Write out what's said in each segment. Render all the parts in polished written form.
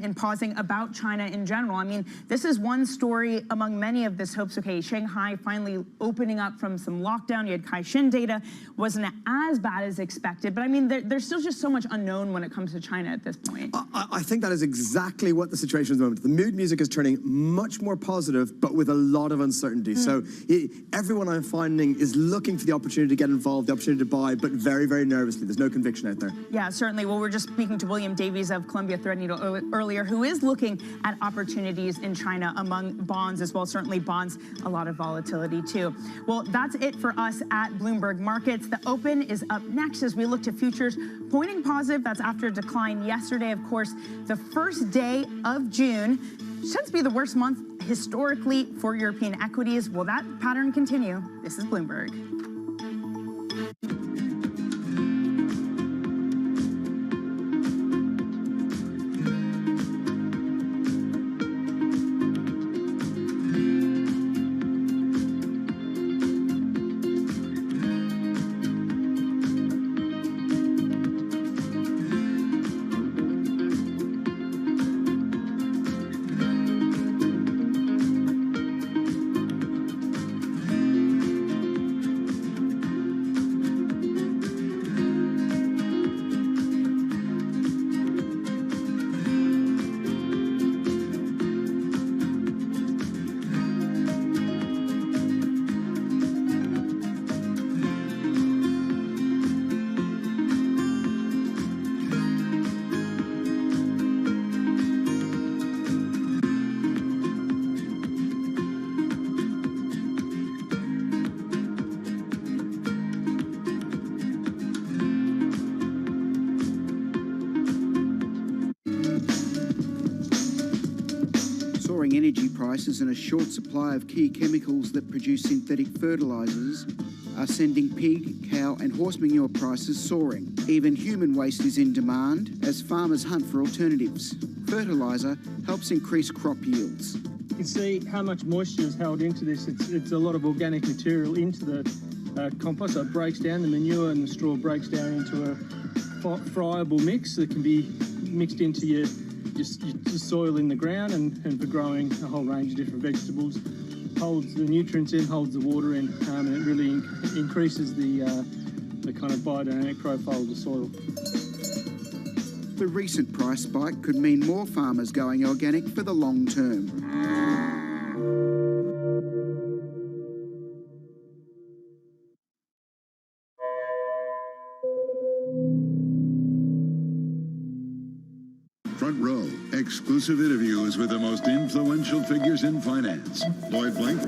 and pausing about China in general. I mean, this is one story among many of this hopes. Okay, Shanghai finally opening up from some lockdown. You had Caixin data, wasn't as bad as expected. But I mean, there's still just so much unknown when it comes to China at this point. I think that is exactly what the situation is at the moment. The mood music is turning much more positive, but with a lot of uncertainty. So everyone I'm finding is looking for the opportunity to get involved, the opportunity to buy, but very, very nervously. There's no conviction out there. Yeah, certainly. Well, we're just speaking to William Davies of Columbia Threadneedle earlier, who is looking at opportunities in China among bonds as well. Certainly bonds, a lot of volatility too. Well, that's it for us at Bloomberg Markets. The open is up next as we look to futures pointing positive. That's after a decline yesterday. Of course, the first day of June tends to be the worst month historically for European equities. Will that pattern continue? This is Bloomberg. Soaring energy prices and a short supply of key chemicals that produce synthetic fertilisers are sending pig, cow and horse manure prices soaring. Even human waste is in demand as farmers hunt for alternatives. Fertiliser helps increase crop yields. You can see how much moisture is held into this. It's a lot of organic material into the compost, so it breaks down. The manure and the straw breaks down into a friable mix that can be mixed into your soil in the ground and for growing a whole range of different vegetables. Holds the nutrients in, holds the water in, and it really increases the kind of biodynamic profile of the soil. The recent price spike could mean more farmers going organic for the long term. Front Row, exclusive interviews with the most influential figures in finance. Lloyd Blank.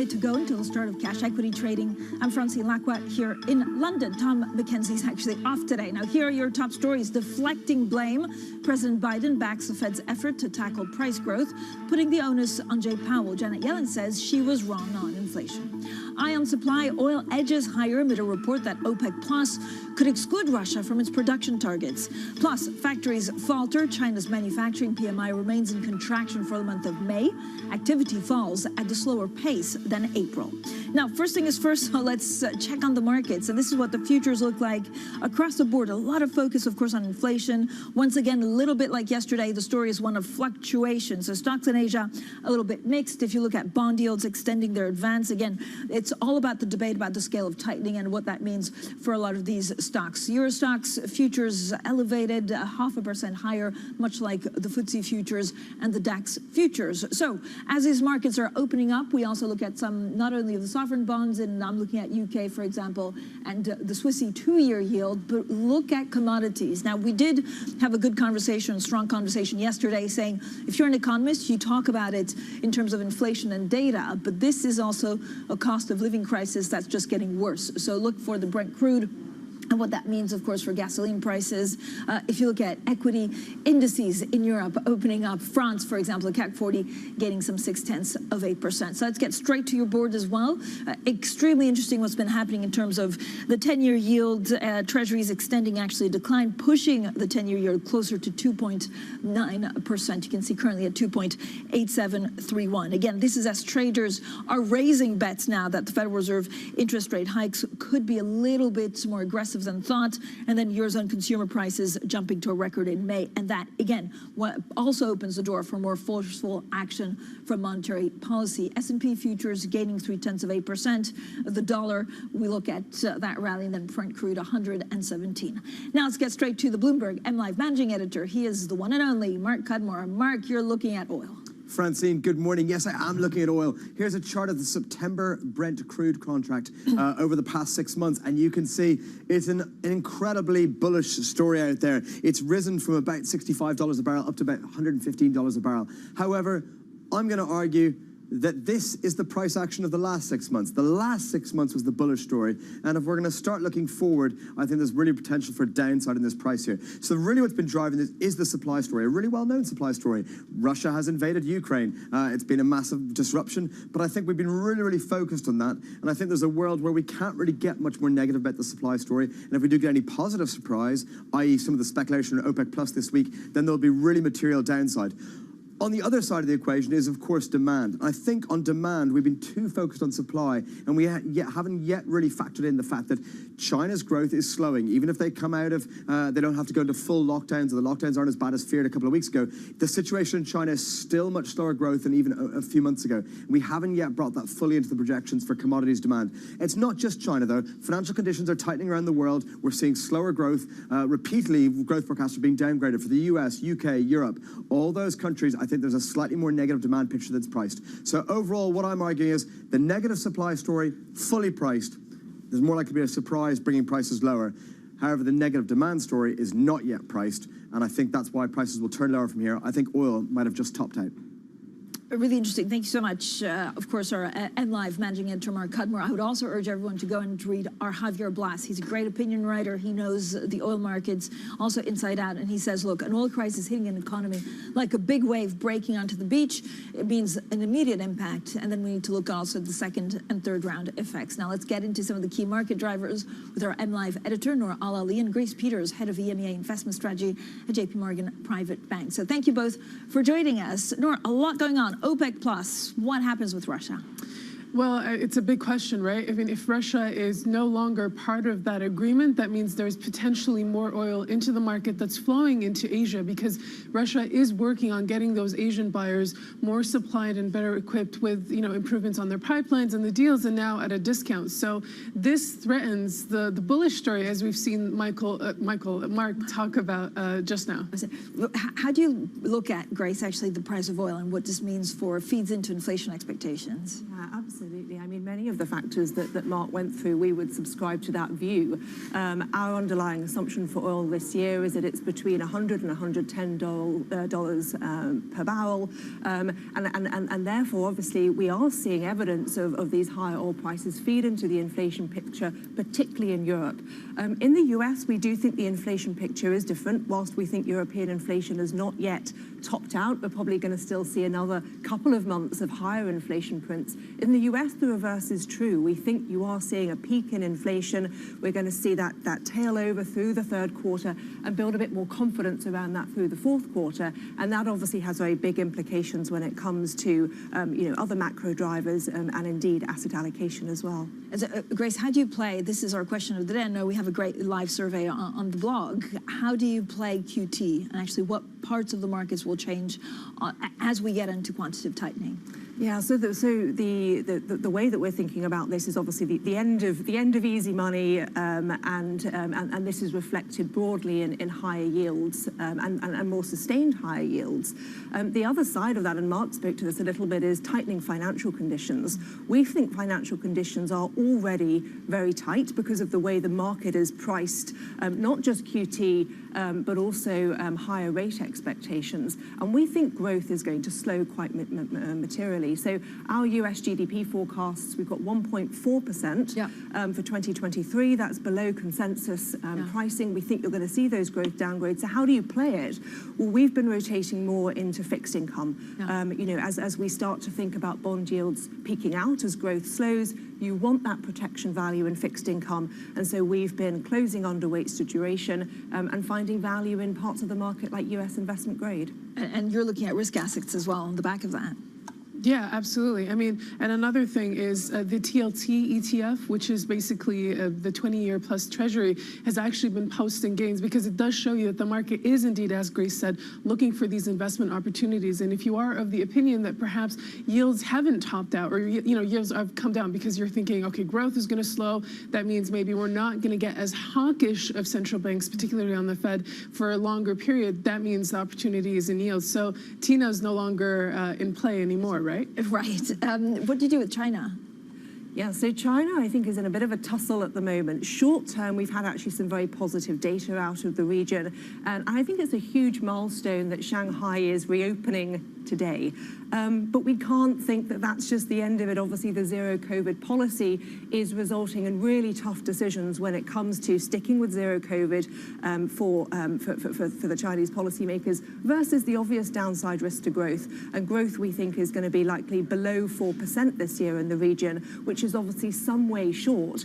To go until the start of cash equity trading. I'm Francine Lacqua here in London. Tom McKenzie's actually off today. Now, here are your top stories. Deflecting blame. President Biden backs the Fed's effort to tackle price growth, putting the onus on Jay Powell. Janet Yellen says she was wrong on inflation. Eye on supply, oil edges higher amid a report that OPEC Plus could exclude Russia from its production targets. Plus, factories falter. China's manufacturing PMI remains in contraction for the month of May. Activity falls at a slower pace than April. Now, first thing is first, so let's check on the markets. And this is what the futures look like across the board. A lot of focus, of course, on inflation. Once again, a little bit like yesterday, the story is one of fluctuation. So stocks in Asia, a little bit mixed. If you look at bond yields extending their advance, again, it's it's all about the debate about the scale of tightening and what that means for a lot of these stocks. Euro stocks futures elevated 0.5% higher, much like the FTSE futures and the DAX futures. So as these markets are opening up, we also look at some, not only of the sovereign bonds, and I'm looking at UK, for example, and the Swissy 2-year yield, but look at commodities. Now, we did have a good conversation, a strong conversation yesterday, saying if you're an economist, you talk about it in terms of inflation and data, but this is also a cost of living crisis that's just getting worse. So look for the Brent crude and what that means, of course, for gasoline prices. If you look at equity indices in Europe opening up, France, for example, the CAC 40 gaining some 0.6%. So let's get straight to your board as well. Extremely interesting what's been happening in terms of the 10-year yield. Treasuries extending actually a decline, pushing the 10-year yield closer to 2.9%. You can see currently at 2.8731. Again, this is as traders are raising bets now that the Federal Reserve interest rate hikes could be a little bit more aggressive than thought, and then Eurozone consumer prices jumping to a record in May. And that, again, what also opens the door for more forceful action from monetary policy. S&P futures gaining 0.3%. The dollar, we look at that rally, and then Brent crude 117. Now let's get straight to the Bloomberg MLive managing editor. He is the one and only Mark Cudmore. Mark, you're looking at oil. Francine, good morning. Yes, I am looking at oil. Here's a chart of the September Brent crude contract over the past 6 months, and you can see it's an incredibly bullish story out there. It's risen from about $65 a barrel up to about $115 a barrel. However, I'm going to argue that this is the price action of the last 6 months. The last 6 months was the bullish story, and if we're going to start looking forward, I think there's really potential for downside in this price here. So really what's been driving this is the supply story, a really well-known supply story. Russia has invaded Ukraine. It's been a massive disruption, but I think we've been really focused on that, and I think there's a world where we can't really get much more negative about the supply story, and if we do get any positive surprise, i.e. some of the speculation on OPEC Plus this week, then there'll be really material downside. On the other side of the equation is, of course, demand. I think on demand, we've been too focused on supply, and we haven't yet really factored in the fact that China's growth is slowing. Even if they come out of, they don't have to go into full lockdowns, or the lockdowns aren't as bad as feared a couple of weeks ago. The situation in China is still much slower growth than even a few months ago. We haven't yet brought that fully into the projections for commodities demand. It's not just China, though. Financial conditions are tightening around the world. We're seeing slower growth. Repeatedly, growth forecasts are being downgraded for the US, UK, Europe. All those countries, I think there's a slightly more negative demand picture that's priced. So overall, what I'm arguing is the negative supply story, fully priced. There's more likely to be a surprise bringing prices lower. However, the negative demand story is not yet priced, and I think that's why prices will turn lower from here. I think oil might have just topped out. Really interesting. Thank you so much. Of course, our MLive managing editor, Mark Cudmore. I would also urge everyone to go and read our Javier Blas. He's a great opinion writer. He knows the oil markets also inside out. And he says, look, an oil crisis hitting an economy like a big wave breaking onto the beach. It means an immediate impact. And then we need to look also at the second and third round effects. Now, let's get into some of the key market drivers with our MLive editor, Noor Al-Ali, and Grace Peters, head of EMEA investment strategy at JP Morgan Private Bank. So thank you both for joining us. Noor, a lot going on. OPEC Plus, what happens with Russia? Well, it's a big question, right? I mean, if Russia is no longer part of that agreement, that means there's potentially more oil into the market that's flowing into Asia, because Russia is working on getting those Asian buyers more supplied and better equipped with, improvements on their pipelines and the deals, and now at a discount. So this threatens the bullish story, as we've seen Mark talk about just now. How do you look at, Grace, actually the price of oil and what this means for feeds into inflation expectations? Yeah, absolutely. I mean, many of the factors that Mark went through, we would subscribe to that view. Our underlying assumption for oil this year is that it's between $100 and $110 per barrel. And therefore, obviously, we are seeing evidence of these higher oil prices feed into the inflation picture, particularly in Europe. In the US, we do think the inflation picture is different. Whilst we think European inflation has not yet topped out, we're probably going to still see another couple of months of higher inflation prints. In the US, the reverse is true. We think you are seeing a peak in inflation. We're going to see that tail over through the third quarter and build a bit more confidence around that through the fourth quarter. And that obviously has very big implications when it comes to other macro drivers and indeed asset allocation as well. Grace, how do you play? This is our question of the day. I know we have a great live survey on the blog. How do you play QT, and actually what parts of the markets will change as we get into quantitative tightening? Yeah, so the way that we're thinking about this is obviously the end of easy money, and this is reflected broadly in higher yields and more sustained higher yields. The other side of that, and Mark spoke to this a little bit, is tightening financial conditions. We think financial conditions are already very tight because of the way the market is priced, not just QT, but also higher rate expectations. And we think growth is going to slow quite materially. So our US GDP forecasts, we've got 1.4% for 2023. That's below consensus pricing. We think you're going to see those growth downgrades. So how do you play it? Well, we've been rotating more into fixed income. As we start to think about bond yields peaking out as growth slows, you want that protection value in fixed income. And so we've been closing underweights to duration and finding value in parts of the market like US investment grade. And you're looking at risk assets as well on the back of that. Yeah, absolutely. I mean, and another thing is the TLT ETF, which is basically the 20-year plus treasury, has actually been posting gains because it does show you that the market is indeed, as Grace said, looking for these investment opportunities. And if you are of the opinion that perhaps yields haven't topped out, or yields have come down because you're thinking, okay, growth is going to slow, that means maybe we're not going to get as hawkish of central banks, particularly on the Fed, for a longer period. That means the opportunity is in yields. So TINA is no longer in play anymore, right? Right. What do you do with China? Yeah, so China, I think, is in a bit of a tussle at the moment. Short term, we've had actually some very positive data out of the region. And I think it's a huge milestone that Shanghai is reopening today. But we can't think that that's just the end of it. Obviously, the zero COVID policy is resulting in really tough decisions when it comes to sticking with zero COVID for the Chinese policymakers versus the obvious downside risk to growth. And growth, we think, is going to be likely below 4% this year in the region, which is obviously some way short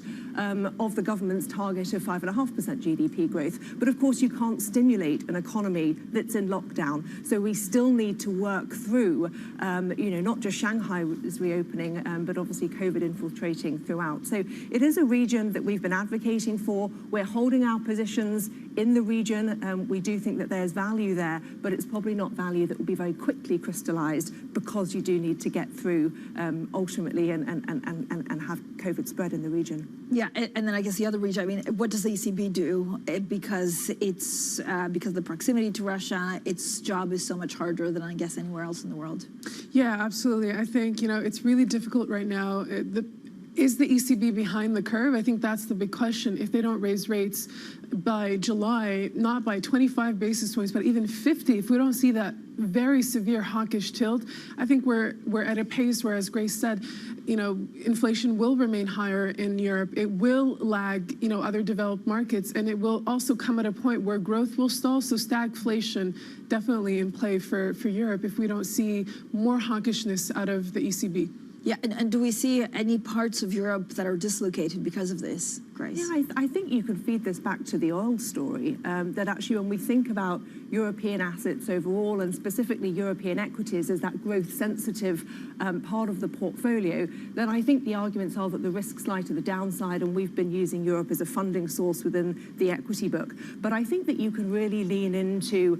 of the government's target of 5.5% GDP growth. But of course, you can't stimulate an economy that's in lockdown. So we still need to work through, not just Shanghai is reopening, but obviously COVID infiltrating throughout. So it is a region that we've been advocating for. We're holding our positions in the region. We do think that there's value there, but it's probably not value that will be very quickly crystallized because you do need to get through ultimately and have COVID spread in the region. Yeah, and then I guess the other region, I mean, what does the ECB do? Because of the proximity to Russia, its job is so much harder than I guess anywhere else in the world. Yeah, absolutely. I think, it's really difficult right now. Is the ECB behind the curve? I think that's the big question. If they don't raise rates by July, not by 25 basis points, but even 50, if we don't see that very severe hawkish tilt, I think we're at a pace where, as Grace said, inflation will remain higher in Europe. It will lag, other developed markets, and it will also come at a point where growth will stall. So stagflation definitely in play for Europe if we don't see more hawkishness out of the ECB. Yeah, and do we see any parts of Europe that are dislocated because of this, Grace? Yeah, I think you could feed this back to the oil story, that actually when we think about European assets overall and specifically European equities as that growth-sensitive part of the portfolio, then I think the arguments are that the risks lie to the downside, and we've been using Europe as a funding source within the equity book. But I think that you can really lean into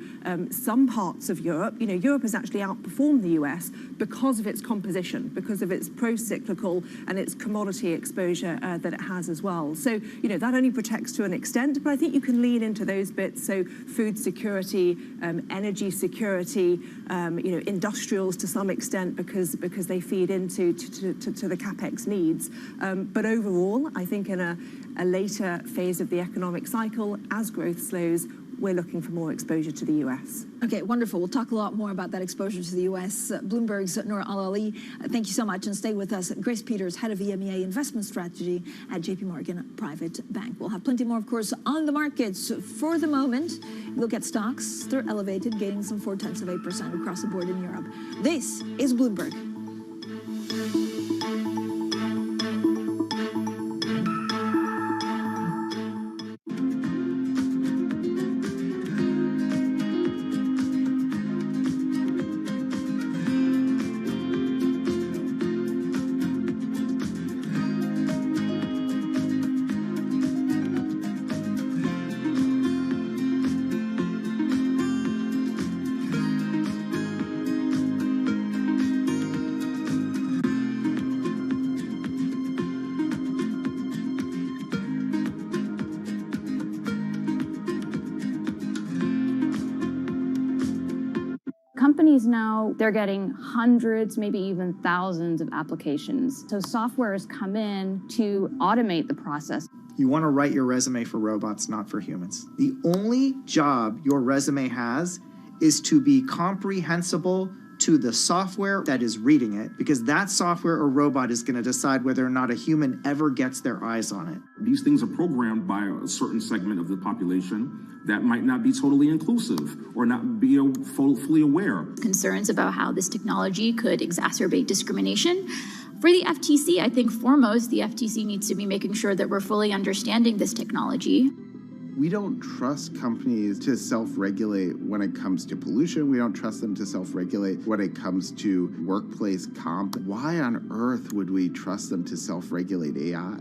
some parts of Europe. Europe has actually outperformed the US because of its composition, because of its pro-cyclical and its commodity exposure that it has as well. So, that only protects to an extent, but I think you can lean into those bits. So food security, energy security, industrials to some extent because they feed into the capex needs. But overall, I think in a later phase of the economic cycle, as growth slows, we're looking for more exposure to the US. Okay, wonderful. We'll talk a lot more about that exposure to the US. Bloomberg's Noor Al-Ali, thank you so much, and stay with us. Grace Peters, head of EMEA investment strategy at JP Morgan Private Bank. We'll have plenty more, of course, on the markets. For the moment, look at stocks. They're elevated, gaining some 0.4% across the board in Europe. This is Bloomberg. companies now, they're getting hundreds, maybe even thousands of applications. So software has come in to automate the process. You want to write your resume for robots, not for humans. The only job your resume has is to be comprehensible to the software that is reading it, because that software or robot is going to decide whether or not a human ever gets their eyes on it. These things are programmed by a certain segment of the population that might not be totally inclusive or not be fully aware. Concerns about how this technology could exacerbate discrimination. For the FTC, I think foremost, the FTC needs to be making sure that we're fully understanding this technology. We don't trust companies to self-regulate when it comes to pollution. We don't trust them to self-regulate when it comes to workplace comp. Why on earth would we trust them to self-regulate AI?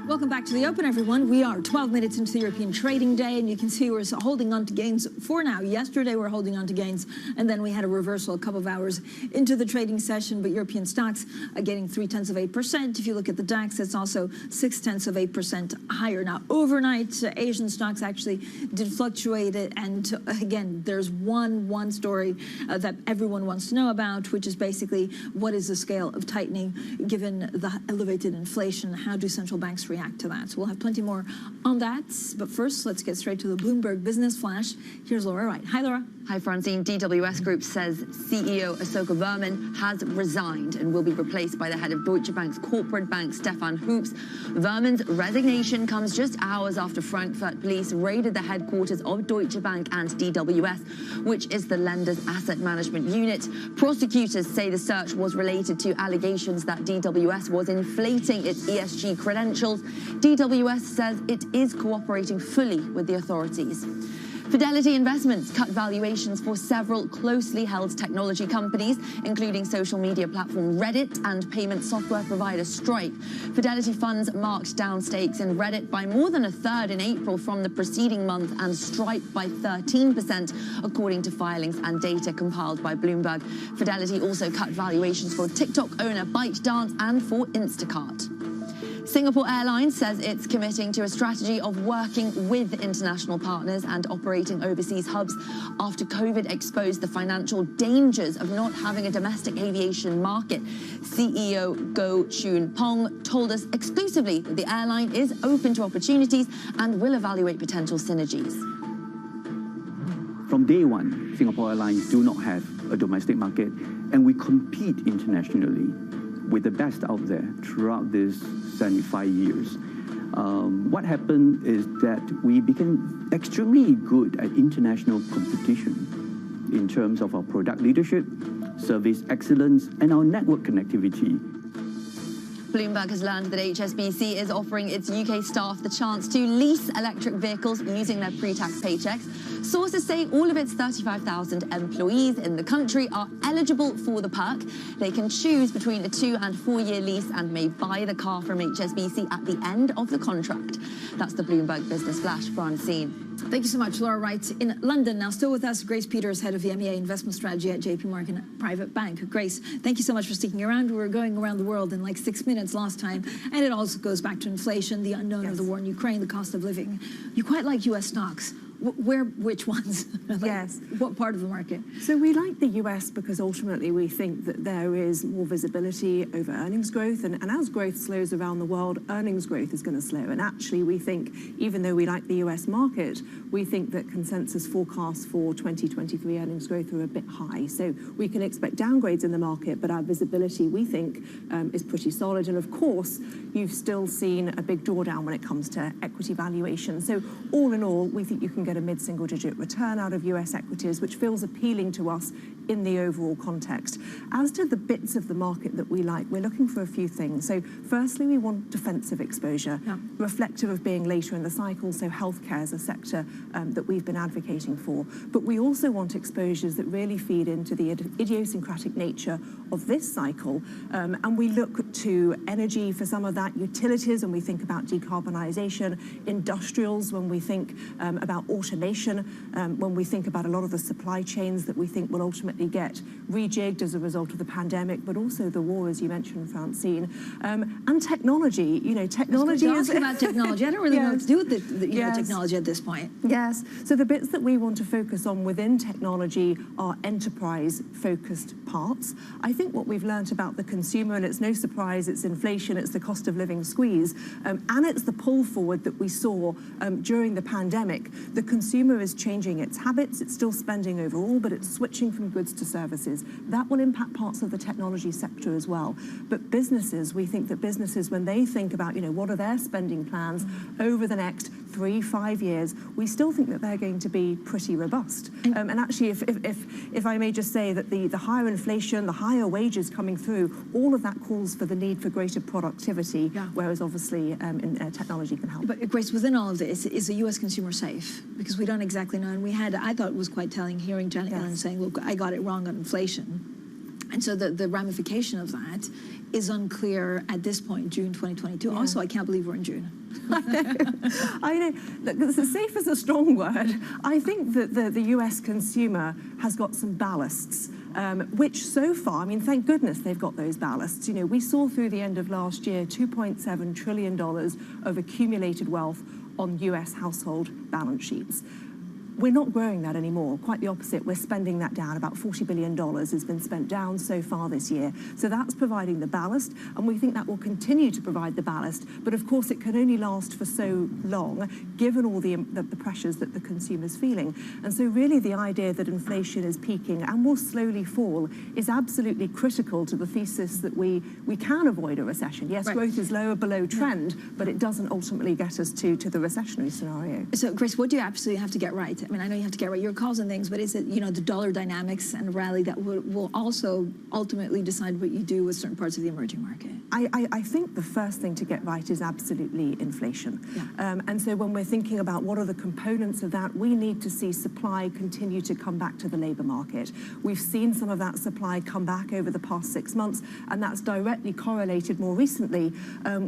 Welcome back to the Open, everyone. We are 12 minutes into the European trading day, and you can see we're holding on to gains for now. Yesterday, we were holding on to gains, and then we had a reversal a couple of hours into the trading session, but European stocks are getting 0.3%. If you look at the DAX, it's also 0.6% higher. Now, overnight, Asian stocks actually did fluctuate, and again, there's one story that everyone wants to know about, which is basically what is the scale of tightening given the elevated inflation? How do central banks react to that? So we'll have plenty more on that. But first, let's get straight to the Bloomberg Business Flash. Here's Laura Wright. Hi, Laura. Hi, Francine. DWS Group says CEO Asoka Verman has resigned and will be replaced by the head of Deutsche Bank's corporate bank, Stefan Hoops. Verman's resignation comes just hours after Frankfurt police raided the headquarters of Deutsche Bank and DWS, which is the lender's asset management unit. Prosecutors say the search was related to allegations that DWS was inflating its ESG credentials. DWS says it is cooperating fully with the authorities. Fidelity Investments cut valuations for several closely held technology companies, including social media platform Reddit and payment software provider Stripe. Fidelity funds marked down stakes in Reddit by more than a third in April from the preceding month, and Stripe by 13%, according to filings and data compiled by Bloomberg. Fidelity also cut valuations for TikTok owner ByteDance and for Instacart. Singapore Airlines says it's committing to a strategy of working with international partners and operating overseas hubs after COVID exposed the financial dangers of not having a domestic aviation market. CEO Goh Chun Pong told us exclusively that the airline is open to opportunities and will evaluate potential synergies. From day one, Singapore Airlines do not have a domestic market, and we compete internationally with the best out there throughout this 75 years. What happened is that we became extremely good at international competition in terms of our product leadership, service excellence, and our network connectivity. Bloomberg has learned that HSBC is offering its UK staff the chance to lease electric vehicles using their pre-tax paychecks. Sources say all of its 35,000 employees in the country are eligible for the perk. They can choose between a 2- and 4-year lease and may buy the car from HSBC at the end of the contract. That's the Bloomberg Business Flash. Francine. Thank you so much, Laura Wright. In London, now still with us, Grace Peters, head of the MEA Investment Strategy at JP Morgan Private Bank. Grace, thank you so much for sticking around. We were going around the world in like 6 minutes last time, and it also goes back to inflation, the unknown of the war in Ukraine, the cost of living. You quite like U.S. stocks. Which ones? Yes. What part of the market? So we like the US because ultimately we think that there is more visibility over earnings growth, and as growth slows around the world, earnings growth is going to slow. And actually we think, even though we like the US market, we think that consensus forecasts for 2023 earnings growth are a bit high. So we can expect downgrades in the market, but our visibility, we think, is pretty solid. And of course, you've still seen a big drawdown when it comes to equity valuation. So all in all, we think you can get a mid-single-digit return out of US equities, which feels appealing to us in the overall context. As to the bits of the market that we like, we're looking for a few things. So firstly, we want defensive exposure, reflective of being later in the cycle. So healthcare is a sector that we've been advocating for. But we also want exposures that really feed into the idiosyncratic nature of this cycle. And we look to energy for some of that, utilities when we think about decarbonisation, industrials when we think about automation, when we think about a lot of the supply chains that we think will ultimately get rejigged as a result of the pandemic, but also the war, as you mentioned, Francine, and technology. You know, technology is about technology. I don't really know what to do with the technology at this point. Yes. So the bits that we want to focus on within technology are enterprise-focused parts. I think what we've learned about the consumer, and it's no surprise, it's inflation, it's the cost of living squeeze, and it's the pull forward that we saw during the pandemic. The consumer is changing its habits. It's still spending overall, but it's switching from goods to services. That will impact parts of the technology sector as well. But businesses, we think that businesses, when they think about, you know, what are their spending plans over the next 3-5 years, we still think that they're going to be pretty robust. And actually, if I may just say that the higher inflation, the higher wages coming through, all of that calls for the need for greater productivity, whereas obviously technology can help. But Grace, within all of this, is the U.S. consumer safe? Because we don't exactly know. And I thought it was quite telling hearing Janet Yellen saying, look, I got it wrong on inflation. And so the ramification of that is unclear at this point, June 2022. Yeah. Also, I can't believe we're in June. I know. Look, safe is a strong word. I think that the US consumer has got some ballasts, which so far, I mean, thank goodness they've got those ballasts. You know, we saw through the end of last year $2.7 trillion of accumulated wealth on US household balance sheets. We're not growing that anymore. Quite the opposite. We're spending that down. About $40 billion has been spent down so far this year. So that's providing the ballast, and we think that will continue to provide the ballast. But of course, it can only last for so long, given all the pressures that the consumer's feeling. And so really the idea that inflation is peaking and will slowly fall is absolutely critical to the thesis that we can avoid a recession. Yes, growth is lower below trend, but it doesn't ultimately get us to the recessionary scenario. So, Grace, what do you absolutely have to get right? I mean, I know you have to get right your calls and things, but is it, you know, the dollar dynamics and rally that will also ultimately decide what you do with certain parts of the emerging market? I think the first thing to get right is absolutely inflation. Yeah. And so when we're thinking about what are the components of that, we need to see supply continue to come back to the labour market. We've seen some of that supply come back over the past 6 months, and that's directly correlated more recently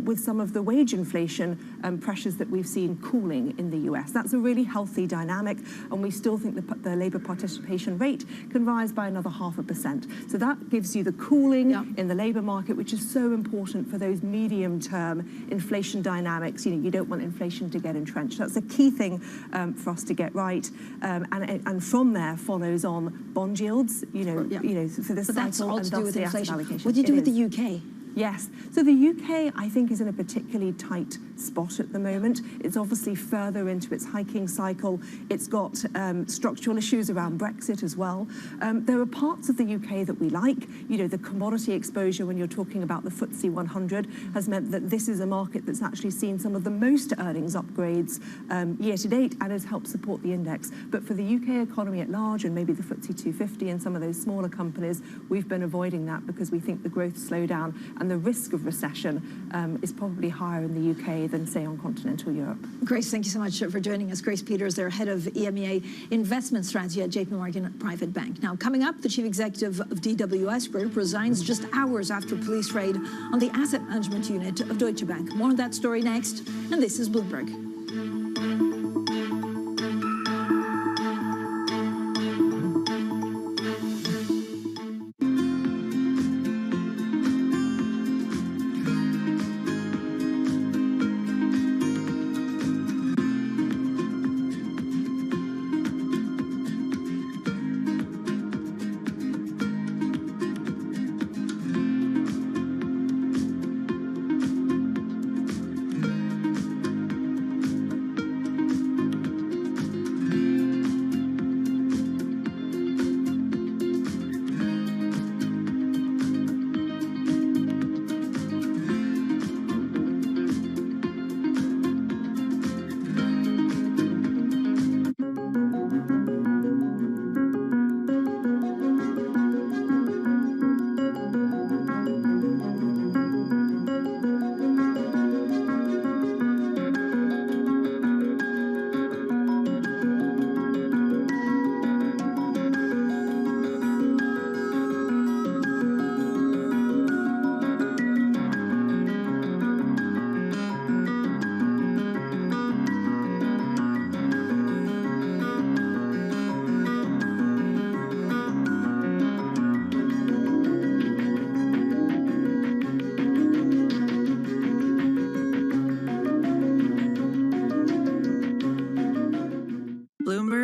with some of the wage inflation pressures that we've seen cooling in the US. That's a really healthy dynamic, and we still think the labour participation rate can rise by another 0.5%. So that gives you the cooling in the labour market, which is so important for those medium-term inflation dynamics. You know, you don't want inflation to get entrenched. That's a key thing for us to get right. And from there follows on bond yields. You know, for this cycle, that's all and to do thus with the inflation. asset allocation. What do you do with the UK? Yes. So the UK, I think, is in a particularly tight spot at the moment. It's obviously further into its hiking cycle. It's got structural issues around Brexit as well. There are parts of the UK that we like. You know, the commodity exposure when you're talking about the FTSE 100 has meant that this is a market that's actually seen some of the most earnings upgrades year to date and has helped support the index. But for the UK economy at large, and maybe the FTSE 250 and some of those smaller companies, we've been avoiding that because we think the growth slowdown and the risk of recession is probably higher in the UK than, say, on continental Europe. Grace, thank you so much for joining us. Grace Peters, they're head of EMEA Investment Strategy at JP Morgan Private Bank. Now, coming up, the chief executive of DWS Group resigns just hours after police raid on the asset management unit of Deutsche Bank. More on that story next, and this is Bloomberg.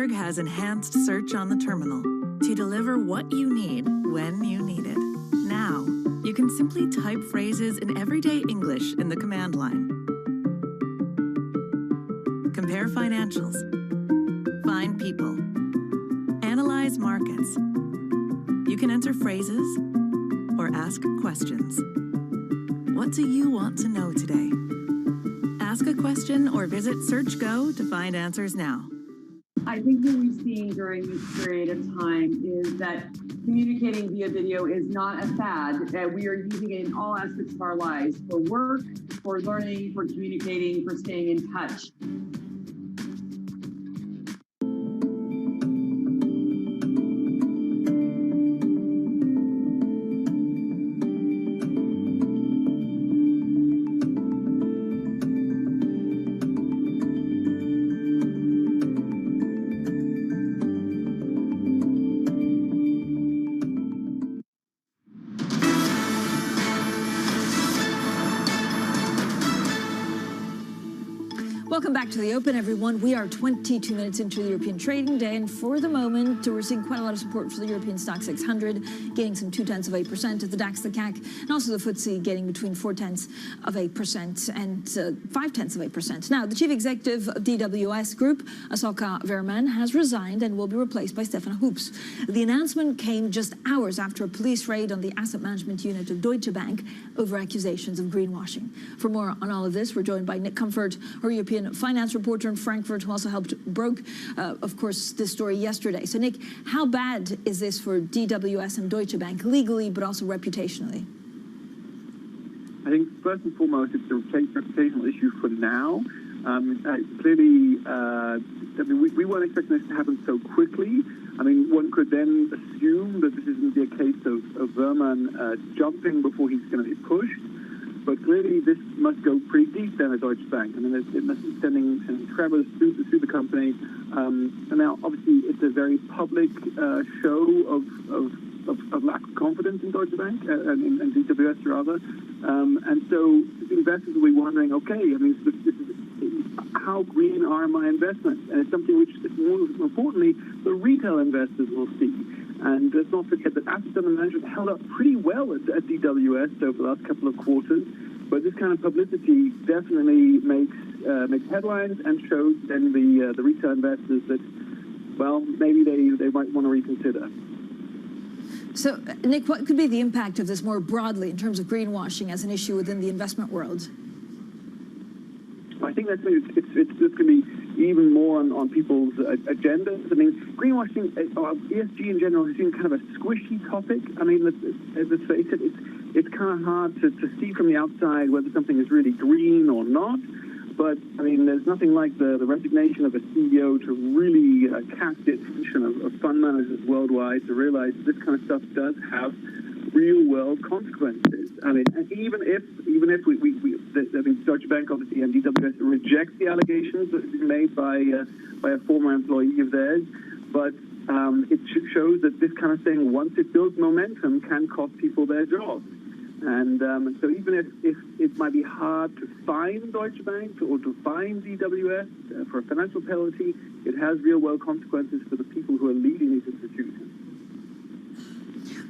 Bloomberg has enhanced search on the terminal to deliver what you need when you need it. Now, you can simply type phrases in everyday English in the command line. Compare financials. Find people. Analyze markets. You can enter phrases or ask questions. What do you want to know today? Ask a question or visit SearchGo to find answers now. I think what we've seen during this period of time is that communicating via video is not a fad. We are using it in all aspects of our lives, for work, for learning, for communicating, for staying in touch. Welcome back to the Open, everyone. We are 22 minutes into the European trading day, and for the moment, we're seeing quite a lot of support for the European stock 600, gaining some 0.2%, the DAX, the CAC, and also the FTSE gaining between 0.4% and 0.5%. Now, the chief executive of DWS Group, Asoka Verman, has resigned and will be replaced by Stefan Hoops. The announcement came just hours after a police raid on the asset management unit of Deutsche Bank over accusations of greenwashing. For more on all of this, we're joined by Nick Comfort, our European finance reporter in Frankfurt, who also helped broke, of course, this story yesterday. So, Nick, how bad is this for DWS and Deutsche Bank legally, but also reputationally? I think first and foremost, it's a reputational issue for now. Clearly, we weren't expecting this to happen so quickly. I mean, one could then assume that this isn't a case of Verman jumping before he's going to be pushed. But clearly, this must go pretty deep then at Deutsche Bank. I mean, it must be sending tremors through the company. And now, obviously, it's a very public show of lack of confidence in Deutsche Bank and DWS rather. And so investors will be wondering, okay, I mean, this is, how green are my investments? And it's something which, more importantly, the retail investors will see. And let's not forget that assets under management held up pretty well at DWS over the last couple of quarters. But this kind of publicity definitely makes headlines and shows then the retail investors that, well, maybe they might want to reconsider. So, Nick, what could be the impact of this more broadly in terms of greenwashing as an issue within the investment world? I think that's it's going to be even more on people's agendas. I mean, greenwashing, ESG in general, has been kind of a squishy topic. I mean, let's face it, it's kind of hard to see from the outside whether something is really green or not. But, I mean, there's nothing like the resignation of a CEO to really catch the attention of fund managers worldwide to realize this kind of stuff does have real-world consequences. I mean, and even if Deutsche Bank obviously and DWS rejects the allegations that have been made by a former employee of theirs, but it shows that this kind of thing, once it builds momentum, can cost people their jobs. And so even if it might be hard to fine Deutsche Bank or to fine DWS for a financial penalty, it has real-world consequences for the people who are leading these institutions.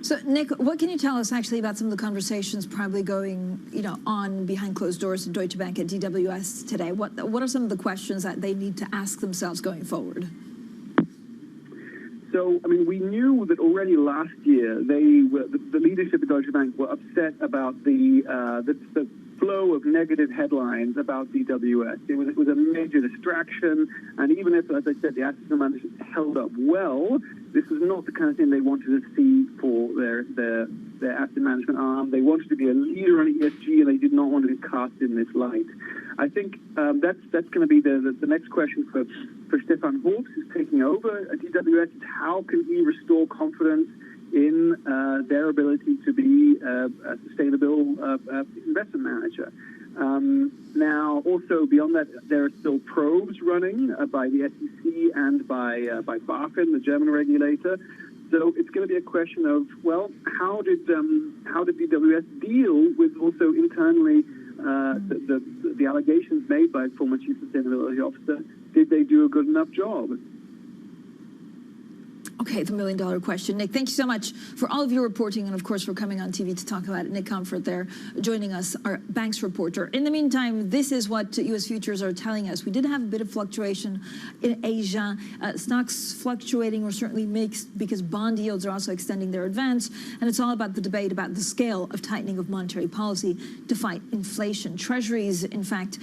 So, Nick, what can you tell us actually about some of the conversations probably going, on behind closed doors at Deutsche Bank and DWS today? What are some of the questions that they need to ask themselves going forward? So, I mean, we knew that already last year the leadership at Deutsche Bank were upset about the flow of negative headlines about DWS. It was a major distraction, and even if, as I said, the assets under management held up well, this was not the kind of thing they wanted to see for their asset management arm. They wanted to be a leader on ESG, and they did not want to be cast in this light. I think that's going to be the next question for Stefan Hoops, who's taking over at DWS. How can he restore confidence in their ability to be a sustainable investment manager? Now, also beyond that, there are still probes running by the SEC and by BaFin, the German regulator. So it's going to be a question of, well, how did DWS deal with also internally the allegations made by former chief sustainability officer? Did they do a good enough job? Okay, the million-dollar question. Nick, thank you so much for all of your reporting and, of course, for coming on TV to talk about it. Nick Comfort there joining us, our banks reporter. In the meantime, this is what U.S. futures are telling us. We did have a bit of fluctuation in Asia. Stocks fluctuating were certainly mixed because bond yields are also extending their advance, and it's all about the debate about the scale of tightening of monetary policy to fight inflation. Treasuries, in fact,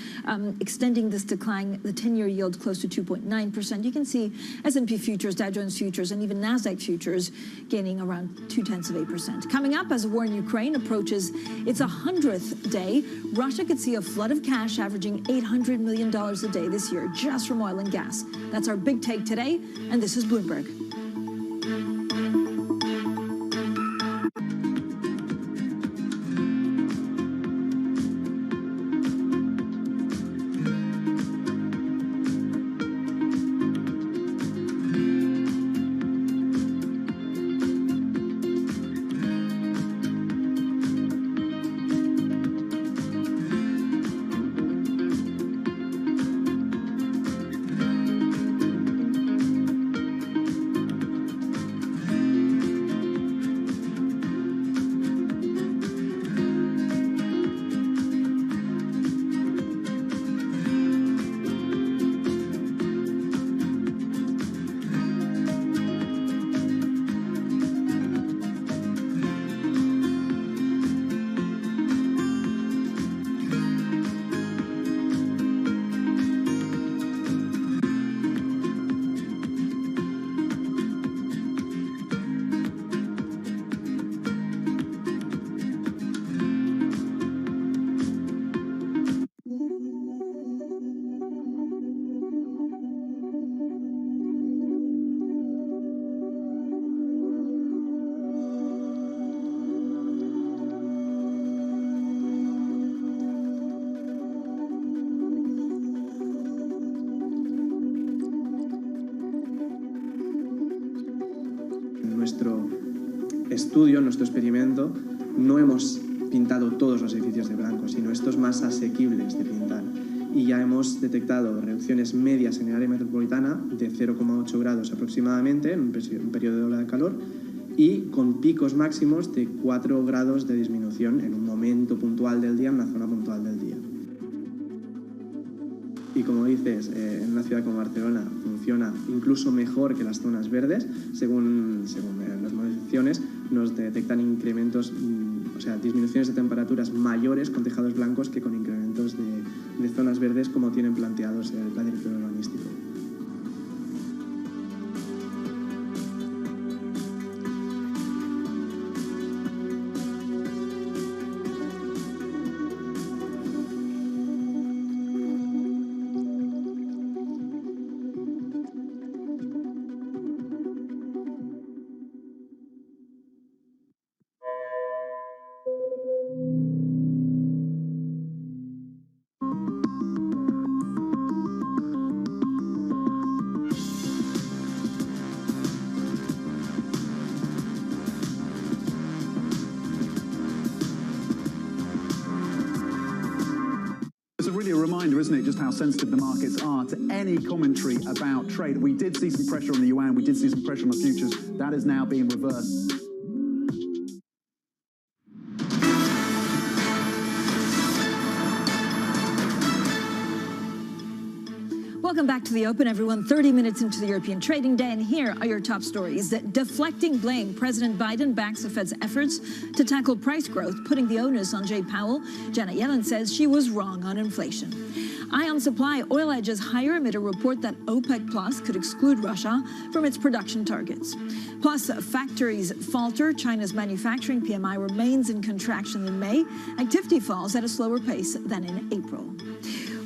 extending this decline, the 10-year yield close to 2.9%. You can see S&P futures, Dow Jones futures, and even NASDAQ futures gaining around 0.2%. Coming up, as the war in Ukraine approaches its 100th day, Russia could see a flood of cash averaging $800 million a day this year just from oil and gas. That's our big take today, and this is Bloomberg. Nuestro experimento, no hemos pintado todos los edificios de blanco, sino estos más asequibles de pintar. Y ya hemos detectado reducciones medias en el área metropolitana de 0,8 grados aproximadamente en un periodo de ola de calor y con picos máximos de 4 grados de disminución en un momento puntual del día, en una zona puntual del día. Y como dices, en una ciudad como Barcelona funciona incluso mejor que las zonas verdes, según las modificaciones, nos detectan incrementos, o sea, disminuciones de temperaturas mayores con tejados blancos que con incrementos de zonas verdes como tienen planteados el plan director urbanístico. Really a reminder, isn't it, just how sensitive the markets are to any commentary about trade. We did see some pressure on the yuan, we did see some pressure on the futures. That is now being reversed. Welcome back to the Open, everyone. 30 minutes into the European trading day, and here are your top stories. Deflecting blame, President Biden backs the Fed's efforts to tackle price growth, putting the onus on Jay Powell. Janet Yellen says she was wrong on inflation. Eye on supply, oil edges higher amid a report that OPEC Plus could exclude Russia from its production targets. Plus, factories falter. China's manufacturing PMI remains in contraction in May. Activity falls at a slower pace than in April.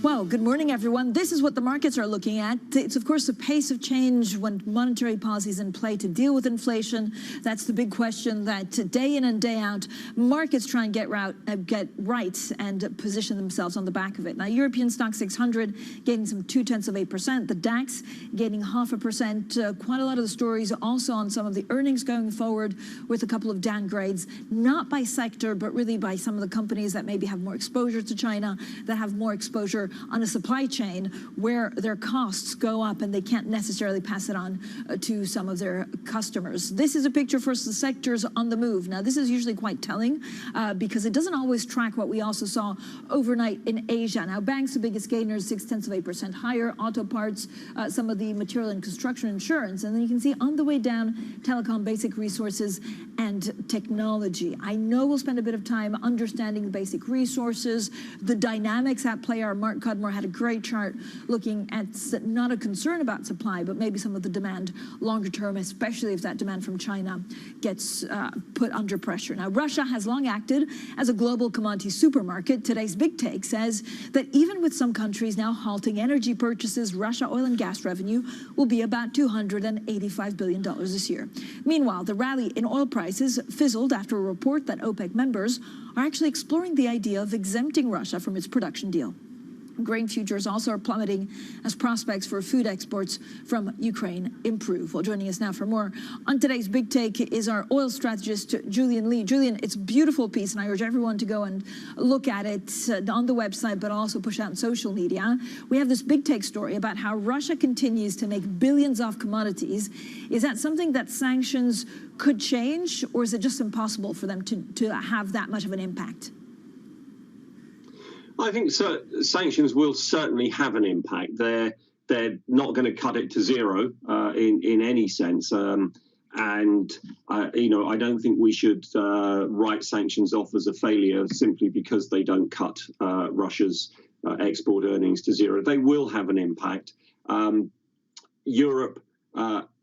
Well, good morning, everyone. This is what the markets are looking at. It's, of course, the pace of change when monetary policy is in play to deal with inflation. That's the big question that day in and day out, markets try and get right and position themselves on the back of it. Now, European stock 600 gaining some 0.2%. The DAX gaining 0.5%. Quite a lot of the stories also on some of the earnings going forward with a couple of downgrades, not by sector, but really by some of the companies that maybe have more exposure to China, that have more exposure on a supply chain where their costs go up and they can't necessarily pass it on to some of their customers. This is a picture for the sectors on the move. Now, this is usually quite telling because it doesn't always track what we also saw overnight in Asia. Now, banks, the biggest gainers, 0.6% higher, auto parts, some of the material and construction insurance. And then you can see on the way down, telecom, basic resources, and technology. I know we'll spend a bit of time understanding the basic resources, the dynamics at play. Our Mark Cudmore had a great chart looking at not a concern about supply, but maybe some of the demand longer term, especially if that demand from China gets put under pressure. Now, Russia has long acted as a global commodity supermarket. Today's big take says that even with some countries now halting energy purchases, Russia oil and gas revenue will be about $285 billion this year. Meanwhile, the rally in oil prices fizzled after a report that OPEC members are actually exploring the idea of exempting Russia from its production deal. Grain futures also are plummeting as prospects for food exports from Ukraine improve. Well, joining us now for more on today's Big Take is our oil strategist, Julian Lee. Julian, it's a beautiful piece, and I urge everyone to go and look at it on the website, but also push out on social media. We have this Big Take story about how Russia continues to make billions off commodities. Is that something that sanctions could change, or is it just impossible for them to have that much of an impact? I think sanctions will certainly have an impact. They're not going to cut it to zero in any sense. I don't think we should write sanctions off as a failure simply because they don't cut Russia's export earnings to zero. They will have an impact. Europe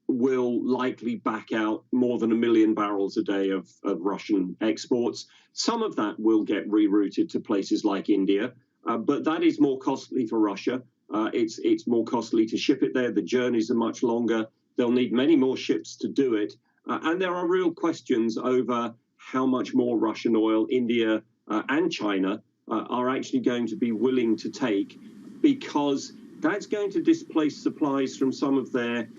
will likely back out more than 1 million barrels a day of Russian exports. Some of that will get rerouted to places like India, but that is more costly for Russia. It's more costly to ship it there. The journeys are much longer. They'll need many more ships to do it. And there are real questions over how much more Russian oil India and China are actually going to be willing to take, because that's going to displace supplies from some of their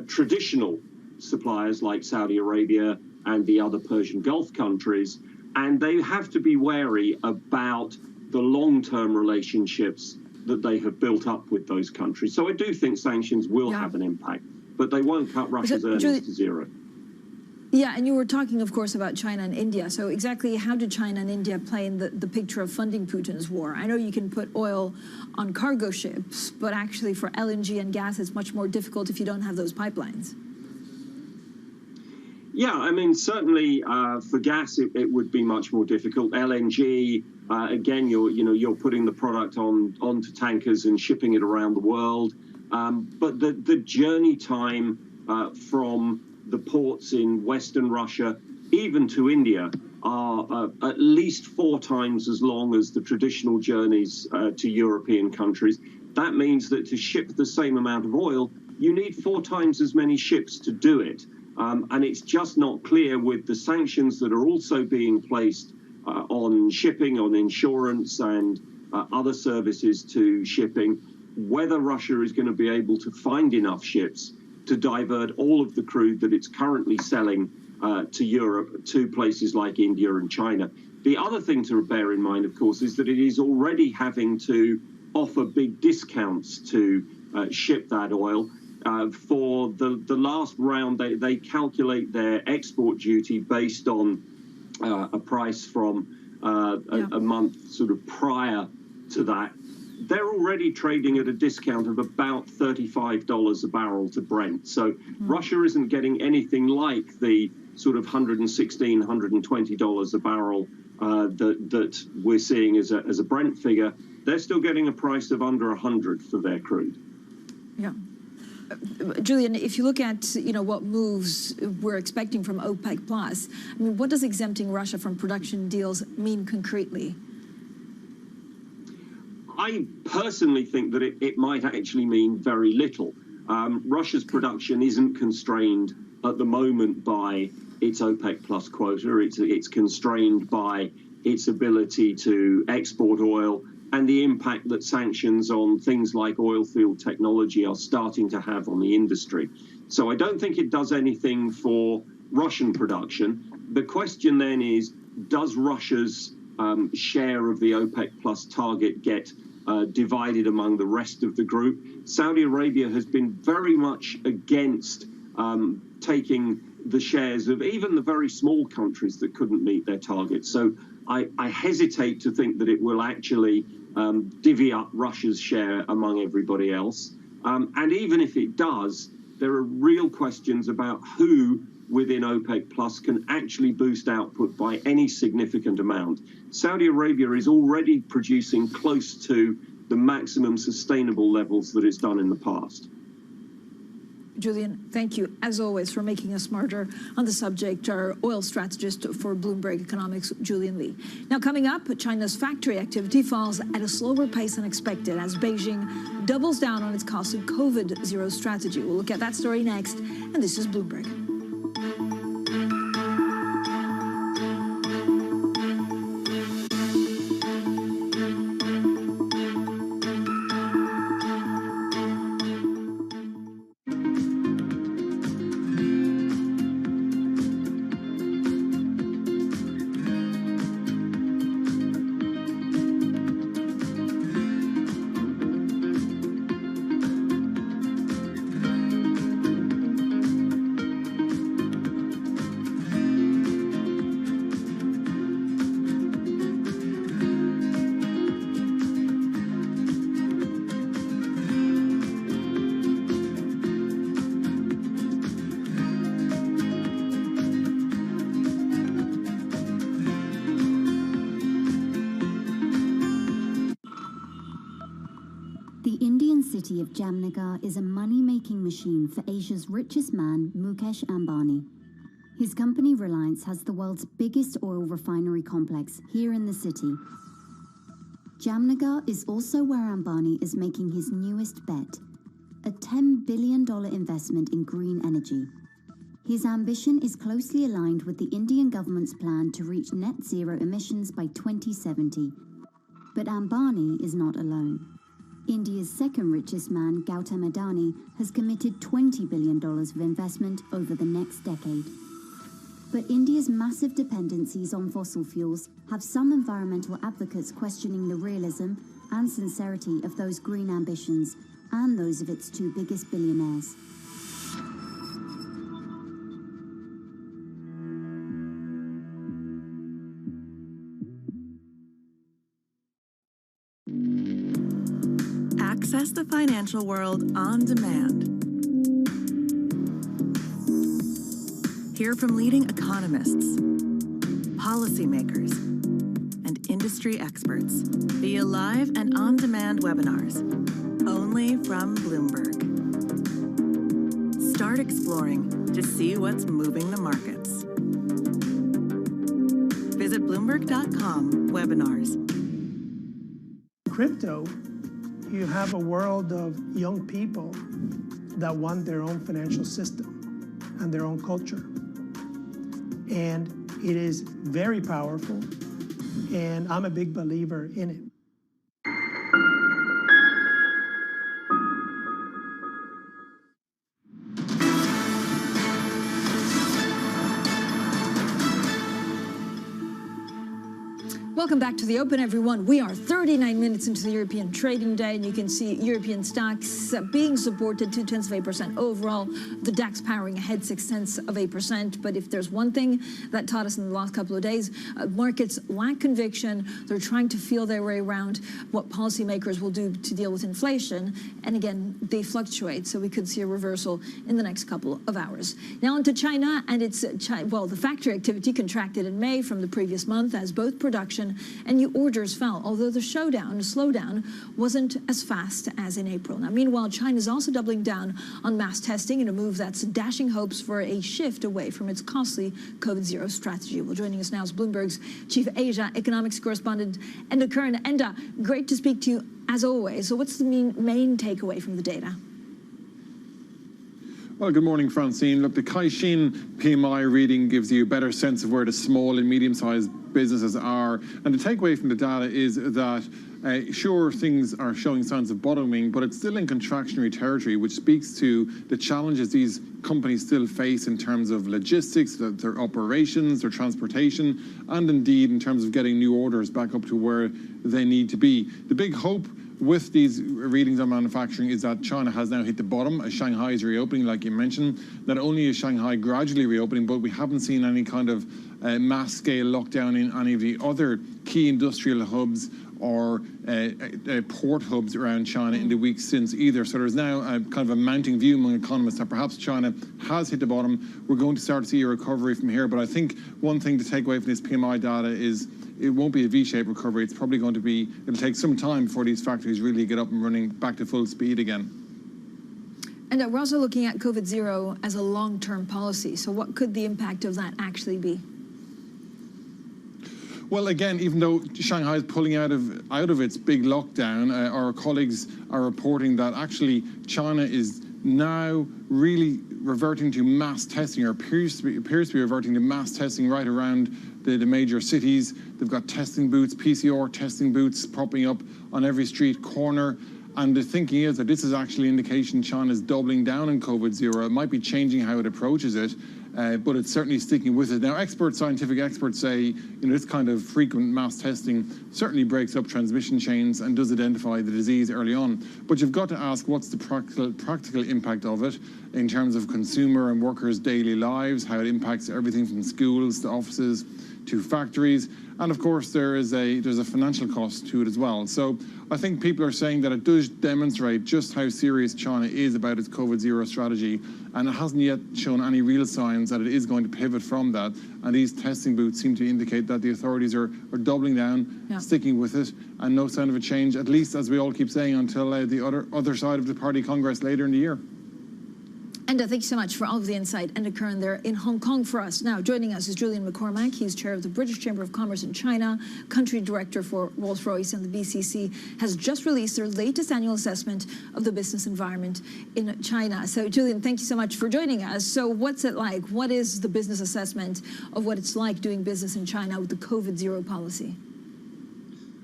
traditional suppliers like Saudi Arabia and the other Persian Gulf countries. And they have to be wary about the long-term relationships that they have built up with those countries. So I do think sanctions will have an impact, but they won't cut Russia's earnings to zero. Yeah, and you were talking, of course, about China and India. So exactly how did China and India play in the picture of funding Putin's war? I know you can put oil on cargo ships, but actually for LNG and gas, it's much more difficult if you don't have those pipelines. Yeah, I mean, certainly for gas, it would be much more difficult. LNG, again, you're putting the product onto tankers and shipping it around the world. But the journey time from the ports in Western Russia, even to India, are at least 4 times as long as the traditional journeys to European countries. That means that to ship the same amount of oil, you need 4 times as many ships to do it. And it's just not clear, with the sanctions that are also being placed on shipping, on insurance and other services to shipping, whether Russia is going to be able to find enough ships to divert all of the crude that it's currently selling to Europe, to places like India and China. The other thing to bear in mind, of course, is that it is already having to offer big discounts to ship that oil. For the last round, they calculate their export duty based on a price from a month sort of prior to that. They're already trading at a discount of about $35 a barrel to Brent. So Russia isn't getting anything like the sort of $116, $120 a barrel that we're seeing as a Brent figure. They're still getting a price of under 100 for their crude. Yeah. Julian, if you look at what moves we're expecting from OPEC Plus, I mean, what does exempting Russia from production deals mean concretely? I personally think that it might actually mean very little. Russia's production isn't constrained at the moment by its OPEC Plus quota. It's constrained by its ability to export oil and the impact that sanctions on things like oil field technology are starting to have on the industry. So I don't think it does anything for Russian production. The question then is, does Russia's share of the OPEC Plus target get divided among the rest of the group. Saudi Arabia has been very much against taking the shares of even the very small countries that couldn't meet their targets. So I hesitate to think that it will actually divvy up Russia's share among everybody else. And even if it does, there are real questions about who within OPEC Plus can actually boost output by any significant amount. Saudi Arabia is already producing close to the maximum sustainable levels that it's done in the past. Julian, thank you, as always, for making us smarter on the subject. Our oil strategist for Bloomberg Economics, Julian Lee. Now, coming up, China's factory activity falls at a slower pace than expected as Beijing doubles down on its costly COVID-0 strategy. We'll look at that story next, and this is Bloomberg. city of Jamnagar is a money-making machine for Asia's richest man, Mukesh Ambani. His company Reliance has the world's biggest oil refinery complex here in the city. Jamnagar is also where Ambani is making his newest bet, a $10 billion investment in green energy. His ambition is closely aligned with the Indian government's plan to reach net zero emissions by 2070. But Ambani is not alone. India's second richest man, Gautam Adani, has committed $20 billion of investment over the next decade. But India's massive dependencies on fossil fuels have some environmental advocates questioning the realism and sincerity of those green ambitions and those of its two biggest billionaires. Access the financial world on demand. Hear from leading economists, policymakers, and industry experts via live and on-demand webinars, only from Bloomberg. Start exploring to see what's moving the markets. Visit Bloomberg.com/webinars. Crypto, you have a world of young people that want their own financial system and their own culture. And it is very powerful, and I'm a big believer in it. Welcome back to the Open, everyone. We are 39 minutes into the European trading day, and you can see European stocks being supported 0.2% overall. The DAX powering ahead 0.6%. But if there's one thing that taught us in the last couple of days, markets lack conviction. They're trying to feel their way around what policymakers will do to deal with inflation. And again, they fluctuate, so we could see a reversal in the next couple of hours. Now on to China, and it's, the factory activity contracted in May from the previous month as both production and new orders fell, although the slowdown wasn't as fast as in April. Now, meanwhile, China is also doubling down on mass testing in a move that's dashing hopes for a shift away from its costly COVID-0 strategy. Well, joining us now is Bloomberg's Chief Asia Economics Correspondent, Enda Kern. Enda, great to speak to you as always. So what's the main takeaway from the data? Well, good morning, Francine. Look, the Caixin PMI reading gives you a better sense of where the small and medium-sized businesses are. And the takeaway from the data is that, sure, things are showing signs of bottoming, but it's still in contractionary territory, which speaks to the challenges these companies still face in terms of logistics, their operations, their transportation, and indeed in terms of getting new orders back up to where they need to be. The big hope with these readings on manufacturing is that China has now hit the bottom as Shanghai is reopening, like you mentioned. Not only is Shanghai gradually reopening, but we haven't seen any kind of mass-scale lockdown in any of the other key industrial hubs or port hubs around China in the weeks since either. So there's now a kind of a mounting view among economists that perhaps China has hit the bottom. We're going to start to see a recovery from here. But I think one thing to take away from this PMI data is it won't be a V-shaped recovery. It's probably going to be, it'll take some time before these factories really get up and running back to full speed again. And we're also looking at COVID zero as a long-term policy. So what could the impact of that actually be? Well, again, even though Shanghai is pulling out of its big lockdown, our colleagues are reporting that actually China is now really reverting to mass testing, or appears to be reverting to mass testing right around the major cities. They've got testing booths, PCR testing booths popping up on every street corner. And the thinking is that this is actually an indication China's doubling down on COVID zero. It might be changing how it approaches it, but it's certainly sticking with it. Now, scientific experts say, this kind of frequent mass testing certainly breaks up transmission chains and does identify the disease early on. But you've got to ask, what's the practical impact of it in terms of consumer and workers' daily lives, how it impacts everything from schools to offices to factories. And of course, there's a financial cost to it as well. So I think people are saying that it does demonstrate just how serious China is about its COVID zero strategy, and it hasn't yet shown any real signs that it is going to pivot from that. And these testing booths seem to indicate that the authorities are doubling down, sticking with it, and no sign of a change, at least as we all keep saying, until the other side of the party Congress later in the year. And thank you so much for all of the insight. And Kern there in Hong Kong for us. Now, joining us is Julian McCormack. He's chair of the British Chamber of Commerce in China, country director for Rolls-Royce, and the BCC has just released their latest annual assessment of the business environment in China. So, Julian, thank you so much for joining us. So what's it like? What is the business assessment of what it's like doing business in China with the COVID zero policy?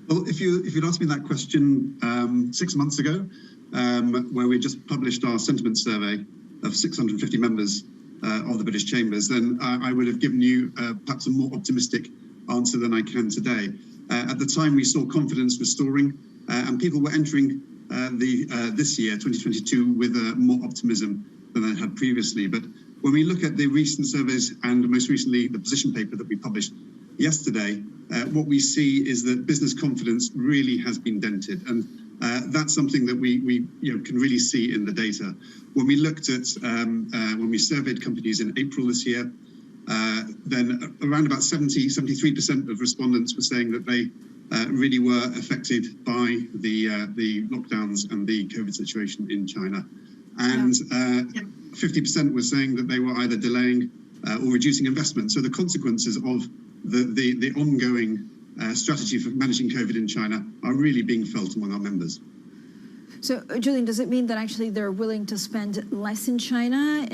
Well, if you'd asked me that question 6 months ago, where we just published our sentiment survey of 650 members of the British Chambers, then I would have given you perhaps a more optimistic answer than I can today. At the time, we saw confidence restoring, and people were entering this year, 2022, with more optimism than they had previously. But when we look at the recent surveys, and most recently the position paper that we published yesterday, what we see is that business confidence really has been dented, and that's something that we can really see in the data. When we looked at, when we surveyed companies in April this year, then around about 73% of respondents were saying that they really were affected by the lockdowns and the COVID situation in China. And 50% were saying that they were either delaying or reducing investment. So the consequences of the ongoing strategy for managing COVID in China are really being felt among our members. So, Julian, does it mean that actually they're willing to spend less in China,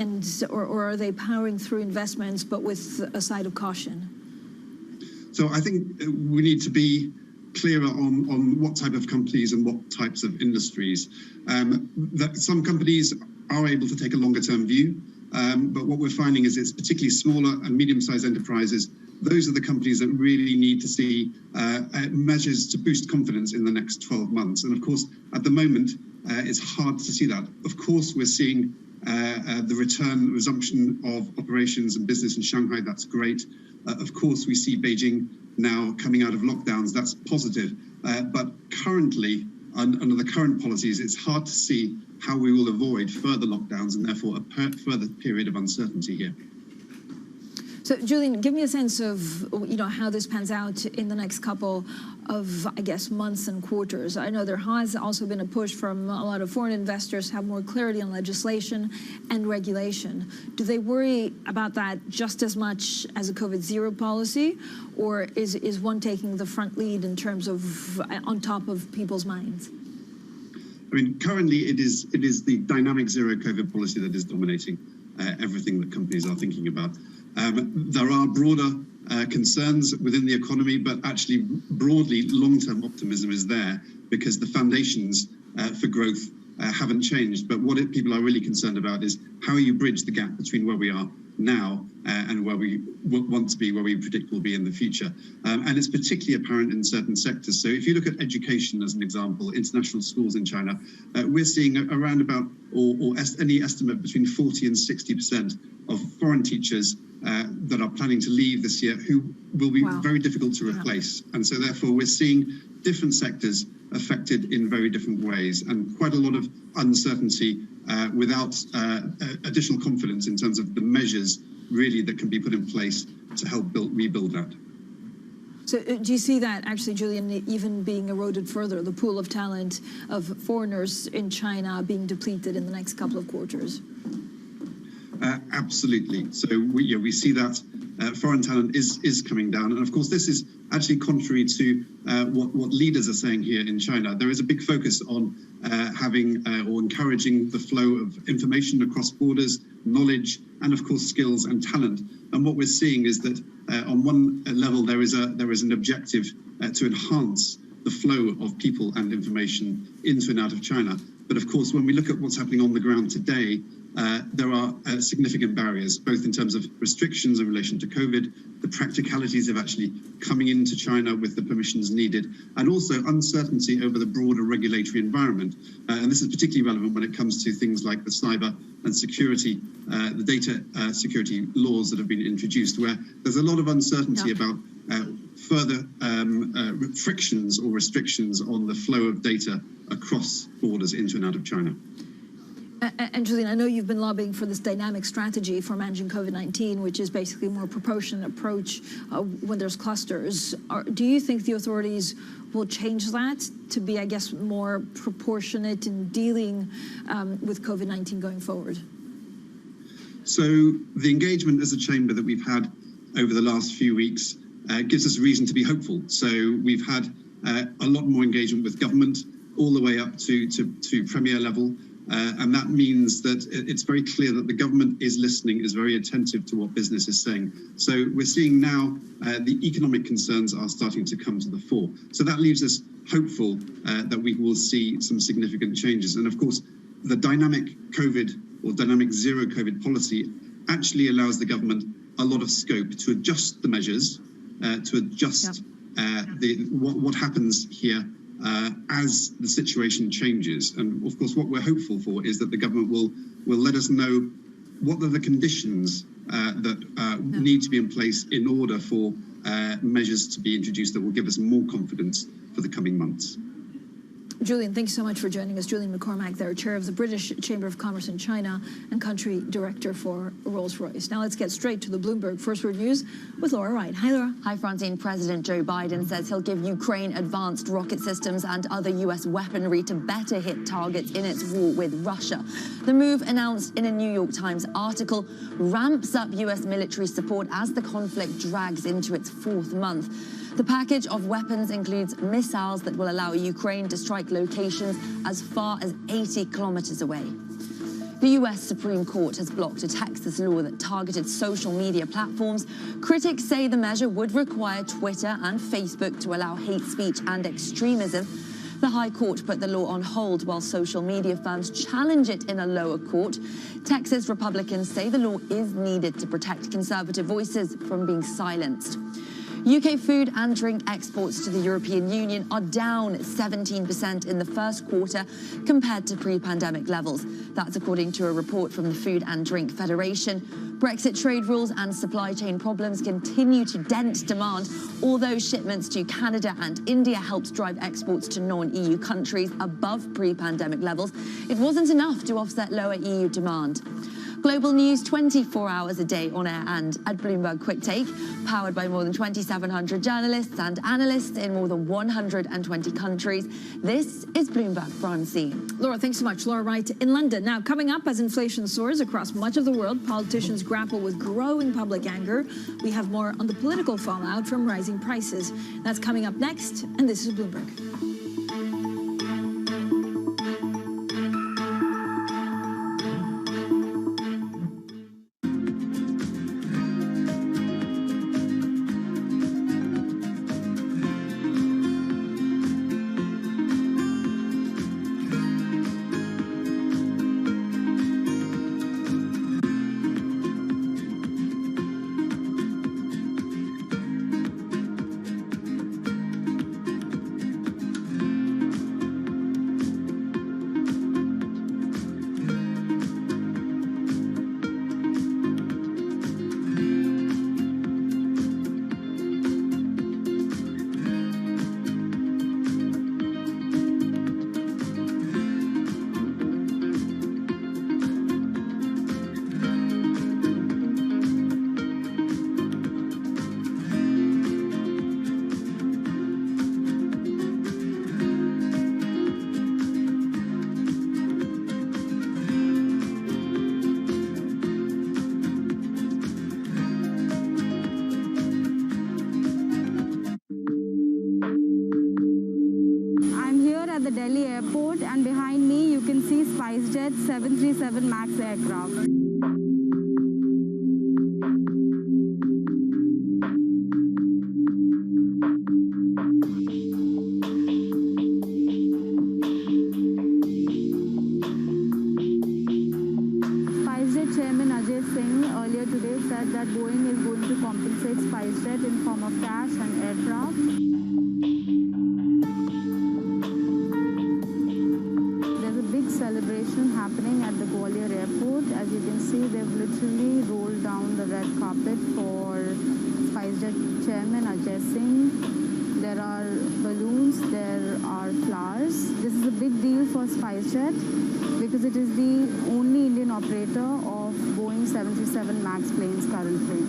or are they powering through investments but with a side of caution? So I think we need to be clearer on what type of companies and what types of industries. That some companies are able to take a longer term view, but what we're finding is it's particularly smaller and medium-sized enterprises. Those are the companies that really need to see measures to boost confidence in the next 12 months. And of course, at the moment, it's hard to see that. Of course, we're seeing the resumption of operations and business in Shanghai. That's great. Of course, we see Beijing now coming out of lockdowns. That's positive. But currently, under the current policies, it's hard to see how we will avoid further lockdowns and therefore a further period of uncertainty here. So, Julian, give me a sense of how this pans out in the next couple of, I guess, months and quarters. I know there has also been a push from a lot of foreign investors to have more clarity on legislation and regulation. Do they worry about that just as much as a COVID zero policy, or is one taking the front lead in terms of on top of people's minds? I mean, currently it is the dynamic zero COVID policy that is dominating everything that companies are thinking about. There are broader concerns within the economy, but actually broadly long-term optimism is there because the foundations for growth haven't changed. But what people are really concerned about is how you bridge the gap between where we are now and where we want to be, where we predict we'll be in the future. And it's particularly apparent in certain sectors. So if you look at education as an example, international schools in China, we're seeing around about, any estimate between 40 and 60% of foreign teachers that are planning to leave this year who will be very difficult to replace. And so therefore we're seeing different sectors affected in very different ways and quite a lot of uncertainty without additional confidence in terms of the measures really that can be put in place to help rebuild that. So do you see that actually, Julian, even being eroded further, the pool of talent of foreigners in China being depleted in the next couple of quarters? Absolutely. So we see that foreign talent is coming down. And of course, this is actually contrary to what leaders are saying here in China. There is a big focus on having or encouraging the flow of information across borders, knowledge, and of course, skills and talent. And what we're seeing is that on one level, there is an objective to enhance the flow of people and information into and out of China. But of course, when we look at what's happening on the ground today, there are significant barriers, both in terms of restrictions in relation to COVID, the practicalities of actually coming into China with the permissions needed, and also uncertainty over the broader regulatory environment. And this is particularly relevant when it comes to things like the cyber and security, the data security laws that have been introduced, where there's a lot of uncertainty about further frictions or restrictions on the flow of data across borders into and out of China. And Julian, I know you've been lobbying for this dynamic strategy for managing COVID-19, which is basically a more proportionate approach when there's clusters. Do you think the authorities will change that to be, I guess, more proportionate in dealing with COVID-19 going forward? So the engagement as a chamber that we've had over the last few weeks gives us reason to be hopeful. So we've had a lot more engagement with government all the way up to premier level. And that means that it's very clear that the government is listening, is very attentive to what business is saying. So we're seeing now the economic concerns are starting to come to the fore. So that leaves us hopeful that we will see some significant changes. And of course, the dynamic COVID or dynamic zero COVID policy actually allows the government a lot of scope to adjust the measures, to adjust what happens here as the situation changes. And of course, what we're hopeful for is that the government will let us know what are the conditions that need to be in place in order for measures to be introduced that will give us more confidence for the coming months. Julian, thank you so much for joining us. Julian McCormack there, chair of the British Chamber of Commerce in China and country director for Rolls-Royce. Now let's get straight to the Bloomberg First Word News with Laura Wright. Hi, Laura. Hi, Francine. President Joe Biden says he'll give Ukraine advanced rocket systems and other U.S. weaponry to better hit targets in its war with Russia. The move, announced in a New York Times article, ramps up U.S. military support as the conflict drags into its fourth month. The package of weapons includes missiles that will allow Ukraine to strike locations as far as 80 kilometers away. The U.S. Supreme Court has blocked a Texas law that targeted social media platforms. Critics say the measure would require Twitter and Facebook to allow hate speech and extremism. The High Court put the law on hold while social media firms challenge it in a lower court. Texas Republicans say the law is needed to protect conservative voices from being silenced. UK food and drink exports to the European Union are down 17% in the first quarter compared to pre-pandemic levels. That's according to a report from the Food and Drink Federation. Brexit trade rules and supply chain problems continue to dent demand, although shipments to Canada and India helped drive exports to non-EU countries above pre-pandemic levels. It wasn't enough to offset lower EU demand. Global news 24 hours a day on air and at Bloomberg Quick Take, powered by more than 2,700 journalists and analysts in more than 120 countries. This is Bloomberg Francine. Laura, thanks so much. Laura Wright in London. Now, coming up, as inflation soars across much of the world, politicians grapple with growing public anger. We have more on the political fallout from rising prices. That's coming up next, and this is Bloomberg. SpiceJet 737 MAX aircraft. Earlier today said that Boeing is going to compensate SpiceJet in form of cash and aircraft. There's a big celebration happening at the Gwalior airport. As you can see, they've literally rolled down the red carpet for SpiceJet chairman Ajay Singh. There are balloons, there are flowers. This is a big deal for SpiceJet because it is the only Indian operator of Boeing 737 MAX planes currently.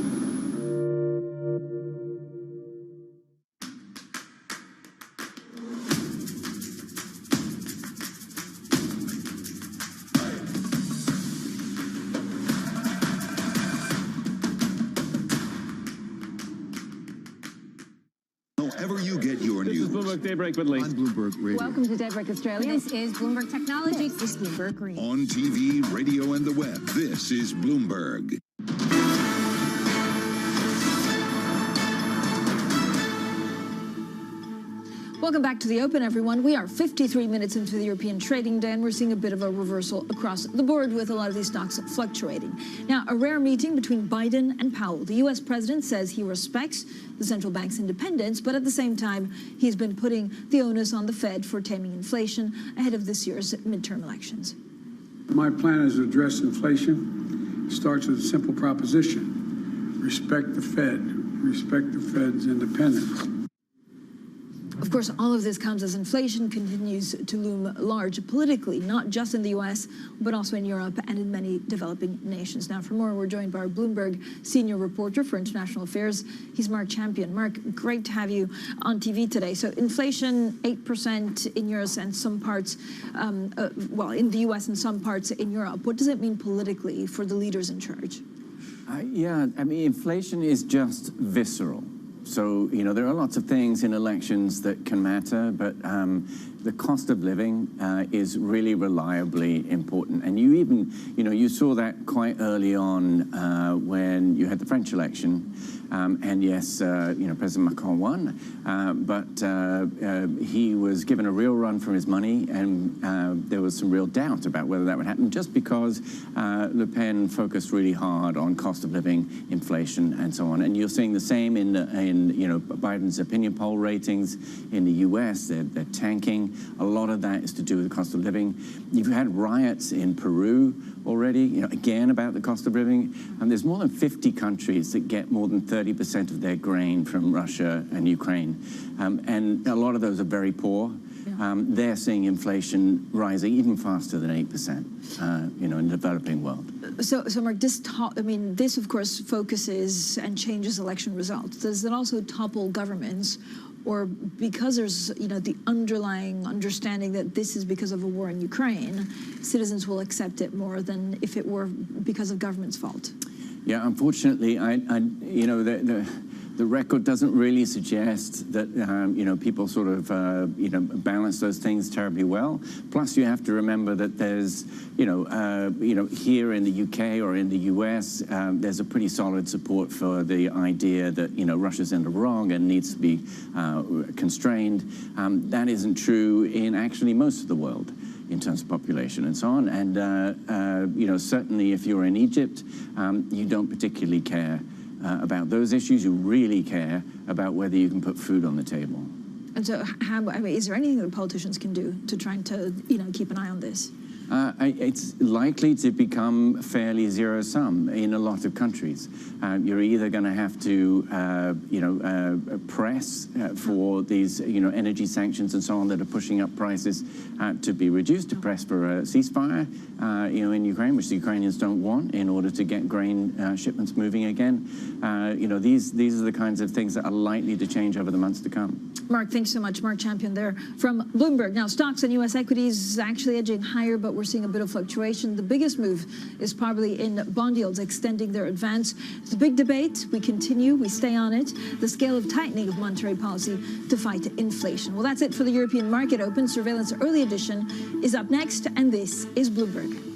However you get your news. This is Bloomberg Daybreak with Lee. On Bloomberg Radio. Welcome to Daybreak Australia. This is Bloomberg Technology. This is Bloomberg Green. On TV, radio, and the web, this is Bloomberg. Welcome back to the Open, everyone. We are 53 minutes into the European trading day, and we're seeing a bit of a reversal across the board with a lot of these stocks fluctuating. Now, a rare meeting between Biden and Powell. The U.S. president says he respects the central bank's independence, but at the same time, he's been putting the onus on the Fed for taming inflation ahead of this year's midterm elections. My plan is to address inflation. It starts with a simple proposition. Respect the Fed. Respect the Fed's independence. Of course, all of this comes as inflation continues to loom large politically, not just in the U.S., but also in Europe and in many developing nations. Now, for more, we're joined by our Bloomberg senior reporter for international affairs. He's Mark Champion. Mark, great to have you on TV today. So inflation, 8% in yours and some parts, well, in the U.S. and some parts in Europe. What does it mean politically for the leaders in charge? Yeah, I mean, inflation is just visceral. So, you know, there are lots of things in elections that can matter, but the cost of living is really reliably important. And you even, you know, you saw that quite early on when you had the French election. And yes, you know, President Macron won, but he was given a real run for his money, and there was some real doubt about whether that would happen, just because Le Pen focused really hard on cost of living, inflation, and so on. And you're seeing the same in you know, Biden's opinion poll ratings in the U.S. They're tanking. A lot of that is to do with the cost of living. You've had riots in Peru already, you know, again about the cost of living. And there's more than 50 countries that get more than 30% of their grain from Russia and Ukraine. And a lot of those are very poor. They're seeing inflation rising even faster than 8%, you know, in the developing world. So Mark, this of course focuses and changes election results. Does it also topple governments? Or because there's, you know, the underlying understanding that this is because of a war in Ukraine, citizens will accept it more than if it were because of government's fault? Yeah, unfortunately, you know, the record doesn't really suggest that, you know, people sort of, you know, balance those things terribly well. Plus, you have to remember that there's, you know, here in the UK or in the US, there's a pretty solid support for the idea that, you know, Russia's in the wrong and needs to be constrained. That isn't true in actually most of the world in terms of population and so on. And, you know, certainly if you're in Egypt, you don't particularly care about those issues. You really care about whether you can put food on the table. And so, I mean, is there anything that politicians can do to try to, you know, keep an eye on this? It's likely to become fairly zero-sum in a lot of countries. You're either going to have to, you know, press for these, you know, energy sanctions and so on that are pushing up prices to be reduced, to press for a ceasefire, you know, in Ukraine, which the Ukrainians don't want, in order to get grain shipments moving again. You know, these are the kinds of things that are likely to change over the months to come. Mark, thanks so much. Mark Champion there from Bloomberg. Now, stocks and U.S. equities actually edging higher, but we're we're seeing a bit of fluctuation. The biggest move is probably in bond yields extending their advance. It's a big debate. We continue. We stay on it. The scale of tightening of monetary policy to fight inflation. Well, that's it for the European Market Open. Surveillance Early Edition is up next, and this is Bloomberg.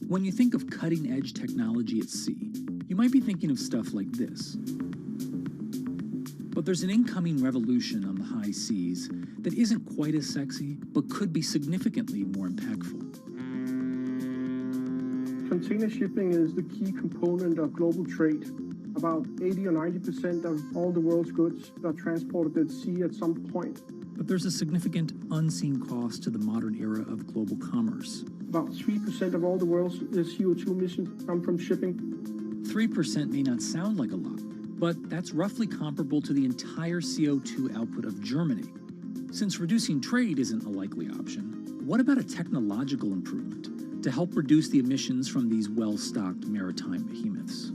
When you think of cutting-edge technology at sea, you might be thinking of stuff like this. But there's an incoming revolution on the high seas that isn't quite as sexy, but could be significantly more impactful. Container shipping is the key component of global trade. About 80 or 90% of all the world's goods are transported at sea at some point. But there's a significant unseen cost to the modern era of global commerce. About 3% of all the world's CO2 emissions come from shipping. 3% may not sound like a lot, but that's roughly comparable to the entire CO2 output of Germany. Since reducing trade isn't a likely option, what about a technological improvement to help reduce the emissions from these well-stocked maritime behemoths?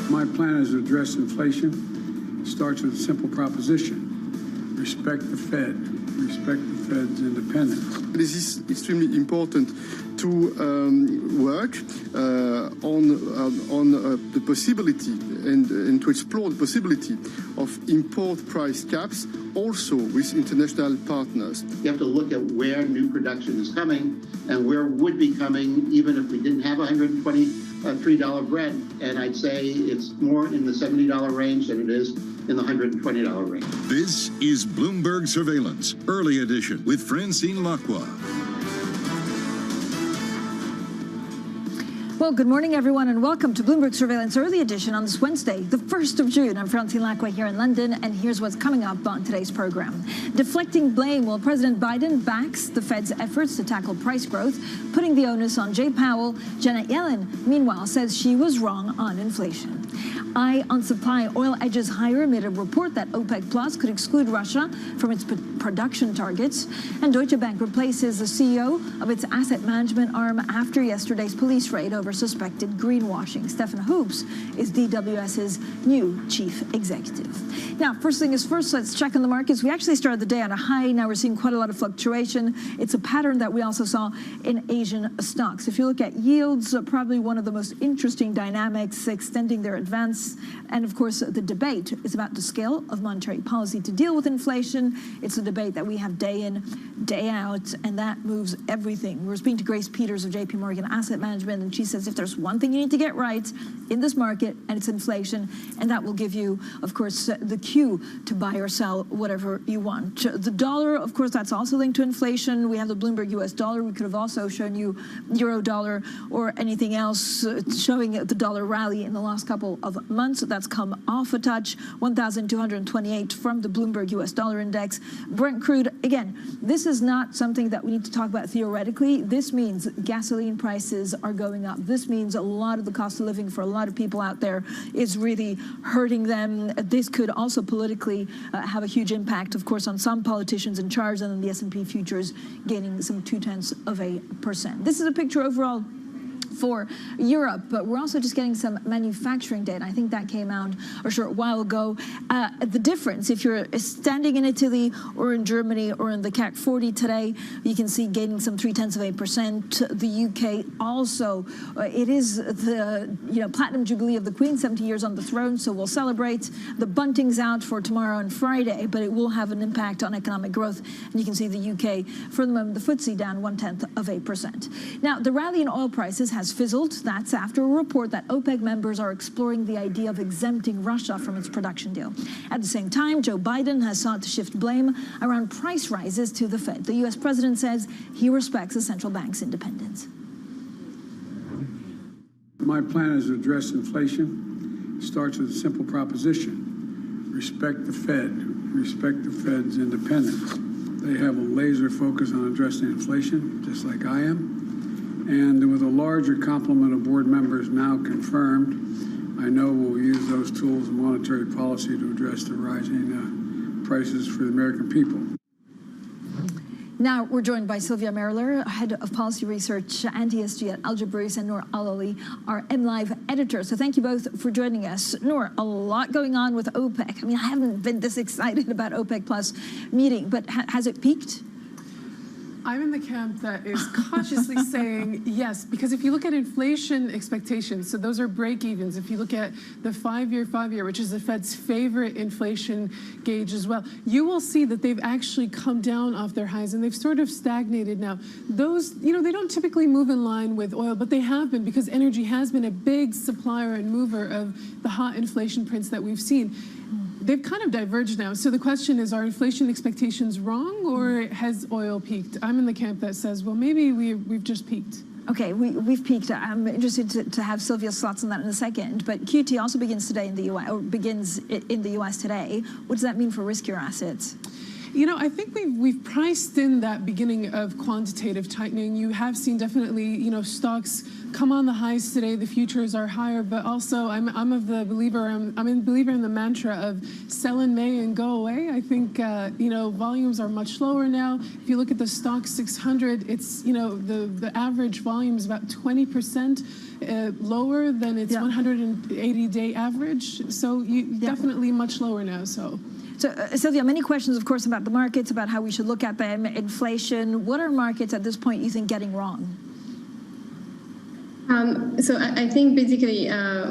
My plan is to address inflation. It starts with a simple proposition. Respect the Fed. Respect the Fed's independence. This is extremely important to work on the possibility and to explore the possibility of import price caps also with international partners. You have to look at where new production is coming and where would be coming even if we didn't have $123 Brent. And I'd say it's more in the $70 range than it is in the $120 range. This is Bloomberg Surveillance, Early Edition with Francine Lacqua. Well, good morning, everyone, and welcome to Bloomberg Surveillance Early Edition on this Wednesday, the 1st of June. I'm Francine Lacqua here in London, and here's what's coming up on today's program. Deflecting blame while President Biden backs the Fed's efforts to tackle price growth, putting the onus on Jay Powell. Janet Yellen, meanwhile, says she was wrong on inflation. Eye on supply, oil edges higher amid a report that OPEC Plus could exclude Russia from its production targets. And Deutsche Bank replaces the CEO of its asset management arm after yesterday's police raid over suspected greenwashing. Stefan Hoops is DWS's new chief executive. Now, first thing is first, let's check on the markets. We actually started the day on a high. Now we're seeing quite a lot of fluctuation. It's a pattern that we also saw in Asian stocks. If you look at yields, probably one of the most interesting dynamics, extending their advance. And of course, the debate is about the scale of monetary policy to deal with inflation. It's a debate that we have day in, day out, and that moves everything. We're speaking to Grace Peters of JP Morgan Asset Management, and she says if there's one thing you need to get right in this market, and it's inflation, and that will give you, of course, the cue to buy or sell whatever you want. The dollar, of course, that's also linked to inflation. We have the Bloomberg US dollar. We could have also shown you euro dollar or anything else showing the dollar rally in the last couple of months. That's come off a touch, 1,228 from the Bloomberg US dollar index. Brent crude, again, this is not something that we need to talk about theoretically. This means gasoline prices are going up. This means a lot of the cost of living for a lot of people out there is really hurting them. This could also politically have a huge impact, of course, on some politicians in charge, and then the S&P futures gaining some 0.2%. This is a picture overall for Europe, but we're also just getting some manufacturing data. I think that came out a short while ago. The difference, if you're standing in Italy or in Germany or in the CAC 40 today, you can see gaining some 0.3%. The UK also, it is the platinum jubilee of the Queen, 70 years on the throne, so we'll celebrate. The bunting's out for tomorrow and Friday, but it will have an impact on economic growth. And you can see the UK, for the moment, the FTSE down 0.1%. Now, the rally in oil prices has fizzled. That's after a report that OPEC members are exploring the idea of exempting Russia from its production deal. At the same time, Joe Biden has sought to shift blame around price rises to the Fed. The U.S. president says he respects the central bank's independence. My plan is to address inflation. It starts with a simple proposition. Respect the Fed. Respect the Fed's independence. They have a laser focus on addressing inflation, just like I am. And with a larger complement of board members now confirmed, I know we'll use those tools in monetary policy to address the rising prices for the American people. Now we're joined by Sylvia Merler, Head of Policy Research and ESG at Algebris, and Noor Al-Ali, our MLive editor. So thank you both for joining us. Noor, a lot going on with OPEC. I mean, I haven't been this excited about OPEC Plus meeting, but has it peaked? I'm in the camp that is cautiously saying yes, because if you look at inflation expectations, so those are break-evens. If you look at the five-year, which is the Fed's favorite inflation gauge as well, you will see that they've actually come down off their highs and they've sort of stagnated now. Those, they don't typically move in line with oil, but they have been because energy has been a big supplier and mover of the hot inflation prints that we've seen. They've kind of diverged now. So the question is, are inflation expectations wrong or has oil peaked? I'm in the camp that says, well, maybe we've just peaked. Okay, we've peaked. I'm interested to have Sylvia's thoughts on that in a second. But QT also begins today in the U.S., or begins in the U.S. today. What does that mean for riskier assets? I think we've priced in that beginning of quantitative tightening. You have seen definitely, stocks come on the highs today. The futures are higher, but also I'm a believer in the mantra of sell in May and go away. I think volumes are much lower now. If you look at the stock 600, it's the average volume is about 20% lower than its 180-day average. So definitely much lower now. So Sylvia, many questions, of course, about the markets, about how we should look at them, inflation. What are markets at this point you think getting wrong? So I think basically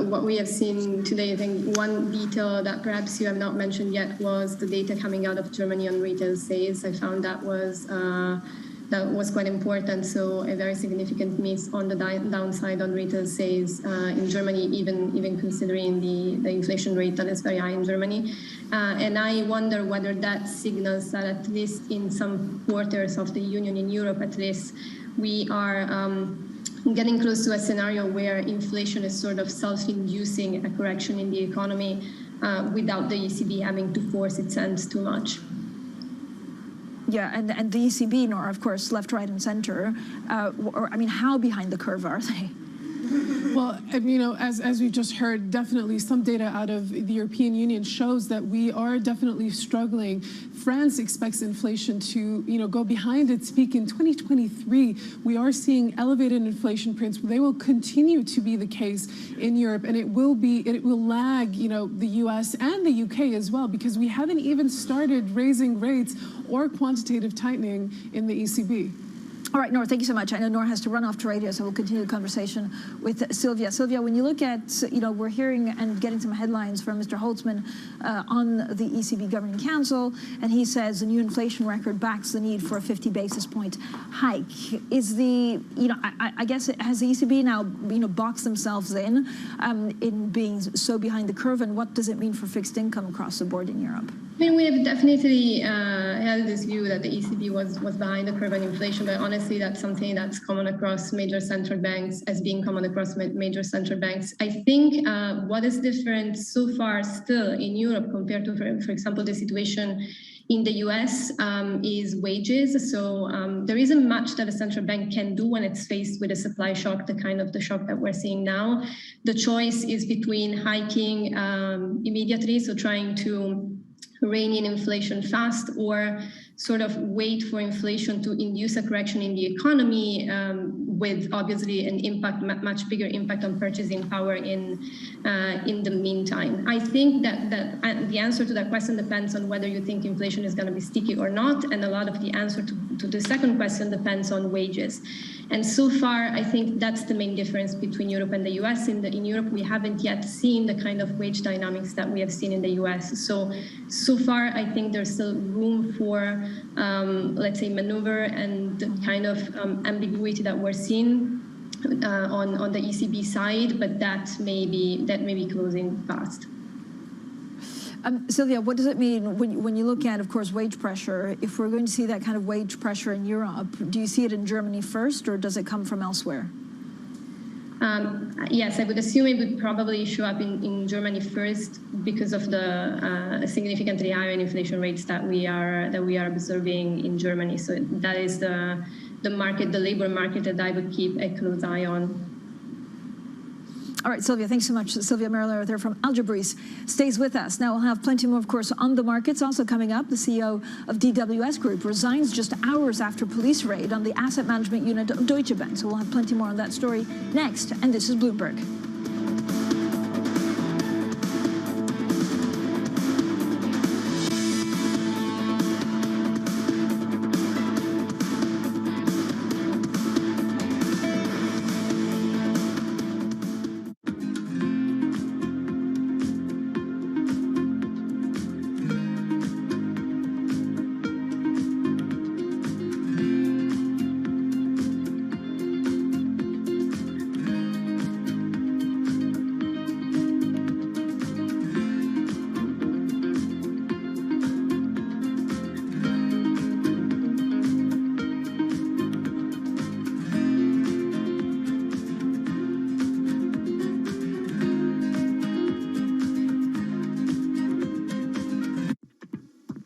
what we have seen today, I think one detail that perhaps you have not mentioned yet was the data coming out of Germany on retail sales. I found that was quite important. So a very significant miss on the downside on retail sales in Germany, even considering the inflation rate that is very high in Germany. And I wonder whether that signals that at least in some quarters of the Union, in Europe at least, we are getting close to a scenario where inflation is sort of self-inducing a correction in the economy without the ECB having to force its hand too much. Yeah, and the ECB, nor of course left, right, and center. How behind the curve are they? Well, you know, as we just heard, definitely some data out of the European Union shows that we are definitely struggling. France expects inflation to, you know, go behind its peak in 2023. We are seeing elevated inflation prints. They will continue to be the case in Europe, and it will lag, you know, the US and the UK as well, because we haven't even started raising rates or quantitative tightening in the ECB. All right, Nora, thank you so much. I know Nora has to run off to radio, so we'll continue the conversation with Sylvia. Sylvia, when you look at, you know, we're hearing and getting some headlines from Mr. Holtzman on the ECB Governing Council, and he says the new inflation record backs the need for a 50 basis point hike. Is the, you know, I guess, has the ECB now, you know, boxed themselves in being so behind the curve, and what does it mean for fixed income across the board in Europe? I mean, we have definitely held this view that the ECB was behind the curve on inflation, but honestly, that's something that's common across major central banks, as being common across major central banks. I think what is different so far still in Europe compared to, for example, the situation in the US is wages. So there isn't much that a central bank can do when it's faced with a supply shock, the kind of the shock that we're seeing now. The choice is between hiking immediately, so trying to rein in inflation fast, or sort of wait for inflation to induce a correction in the economy, with obviously an impact, much bigger impact on purchasing power in the meantime. I think that the answer to that question depends on whether you think inflation is going to be sticky or not, and a lot of the answer to the second question depends on wages. And so far, I think that's the main difference between Europe and the US. In Europe, we haven't yet seen the kind of wage dynamics that we have seen in the US. So far, I think there's still room for, let's say, maneuver and the kind of ambiguity that we're seeing on the ECB side, but that may be closing fast. Sylvia, what does it mean when you look at, of course, wage pressure? If we're going to see that kind of wage pressure in Europe, do you see it in Germany first, or does it come from elsewhere? Yes, I would assume it would probably show up in Germany first because of the significantly higher inflation rates that we are observing in Germany. So that is the market, the labor market, that I would keep a close eye on. All right, Sylvia, thanks so much. Sylvia Merler there from Algebris stays with us. Now we'll have plenty more, of course, on the markets. Also coming up, the CEO of DWS Group resigns just hours after police raid on the asset management unit of Deutsche Bank. So we'll have plenty more on that story next. And this is Bloomberg.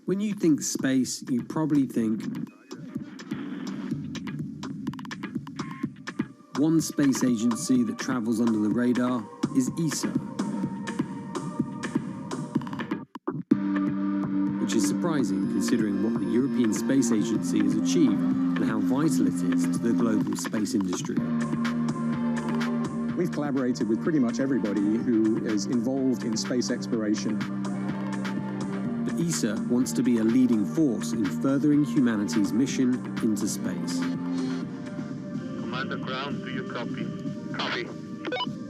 When you think space, you probably think one space agency that travels under the radar is ESA, which is surprising considering what the European Space Agency has achieved and how vital it is to the global space industry. We've collaborated with pretty much everybody who is involved in space exploration. ESA wants to be a leading force in furthering humanity's mission into space. Commander Ground, do you copy? Copy.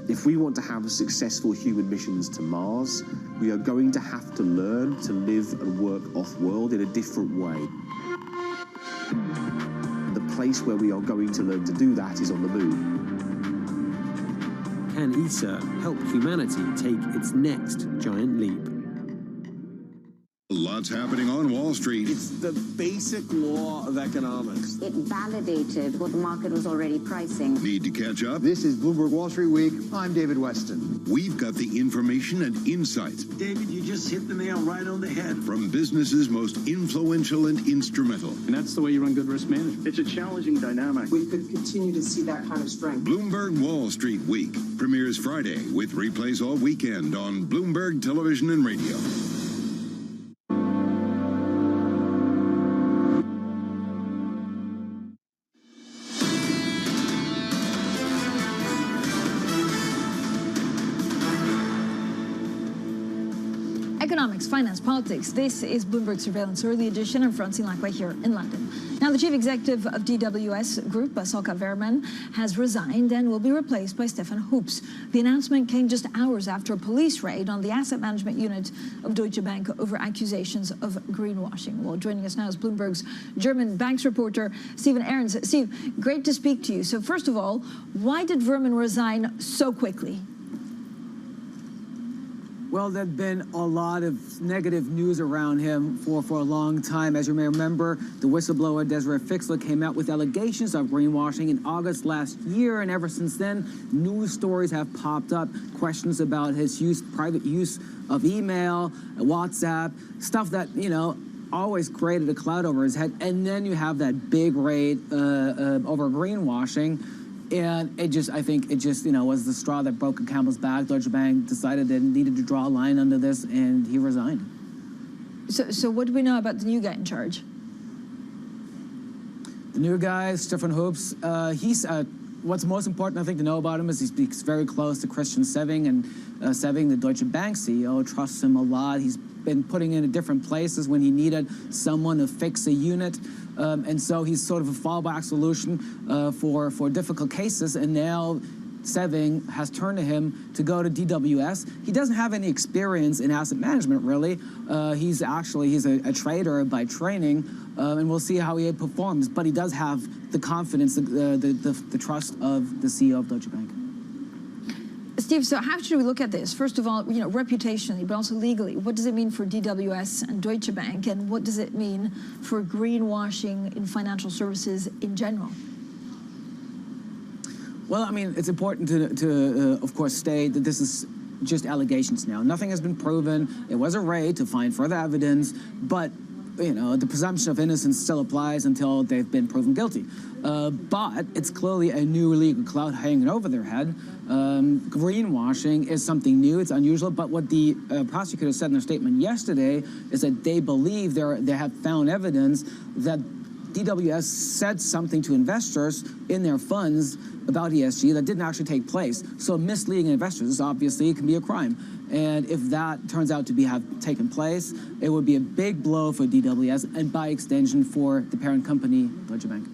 If we want to have successful human missions to Mars, we are going to have to learn to live and work off-world in a different way. The place where we are going to learn to do that is on the moon. Can ESA help humanity take its next giant leap? Lots happening on Wall Street. It's the basic law of economics. It validated what the market was already pricing. Need to catch up? This is Bloomberg Wall Street Week. I'm David Weston. We've got the information and insights. David, you just hit the nail right on the head. From businesses most influential and instrumental. And that's the way you run good risk management. It's a challenging dynamic. We could continue to see that kind of strength. Bloomberg Wall Street Week premieres Friday with replays all weekend on Bloomberg Television and Radio. Economics, finance, politics. This is Bloomberg Surveillance Early Edition. I'm Francine Lacqua here in London. Now, the chief executive of DWS Group, Asoka Verman, has resigned and will be replaced by Stefan Hoops. The announcement came just hours after a police raid on the asset management unit of Deutsche Bank over accusations of greenwashing. Well, joining us now is Bloomberg's German banks reporter, Stephen Ahrens. Steve, great to speak to you. So first of all, why did Verman resign so quickly? Well, there's been a lot of negative news around him for a long time. As you may remember, the whistleblower Desiree Fixler came out with allegations of greenwashing in August last year, and ever since then, news stories have popped up, questions about his private use of email, WhatsApp, stuff that, always created a cloud over his head. And then you have that big raid over greenwashing. And I think it just was the straw that broke the camel's back. Deutsche Bank decided they needed to draw a line under this, and he resigned. So what do we know about the new guy in charge? The new guy, Stefan Hoops, what's most important, I think, to know about him is he speaks very close to Christian Sewing, and Sewing, the Deutsche Bank CEO, trusts him a lot. He's been putting in different places when he needed someone to fix a unit. And so he's sort of a fallback solution for difficult cases. And now Sewing has turned to him to go to DWS. He doesn't have any experience in asset management, really. He's a trader by training, and we'll see how he performs. But he does have the confidence, the trust of the CEO of Deutsche Bank. Steve, so how should we look at this? First of all, reputationally, but also legally. What does it mean for DWS and Deutsche Bank, and what does it mean for greenwashing in financial services in general? Well, I mean, it's important to of course, state that this is just allegations now. Nothing has been proven. It was a raid to find further evidence, but the presumption of innocence still applies until they've been proven guilty. But it's clearly a new legal cloud hanging over their head. Greenwashing is something new. It's unusual. But what the prosecutor said in their statement yesterday is that they believe they have found evidence that DWS said something to investors in their funds about ESG that didn't actually take place. So misleading investors, obviously, can be a crime. And if that turns out to have taken place, it would be a big blow for DWS and by extension for the parent company, Deutsche Bank.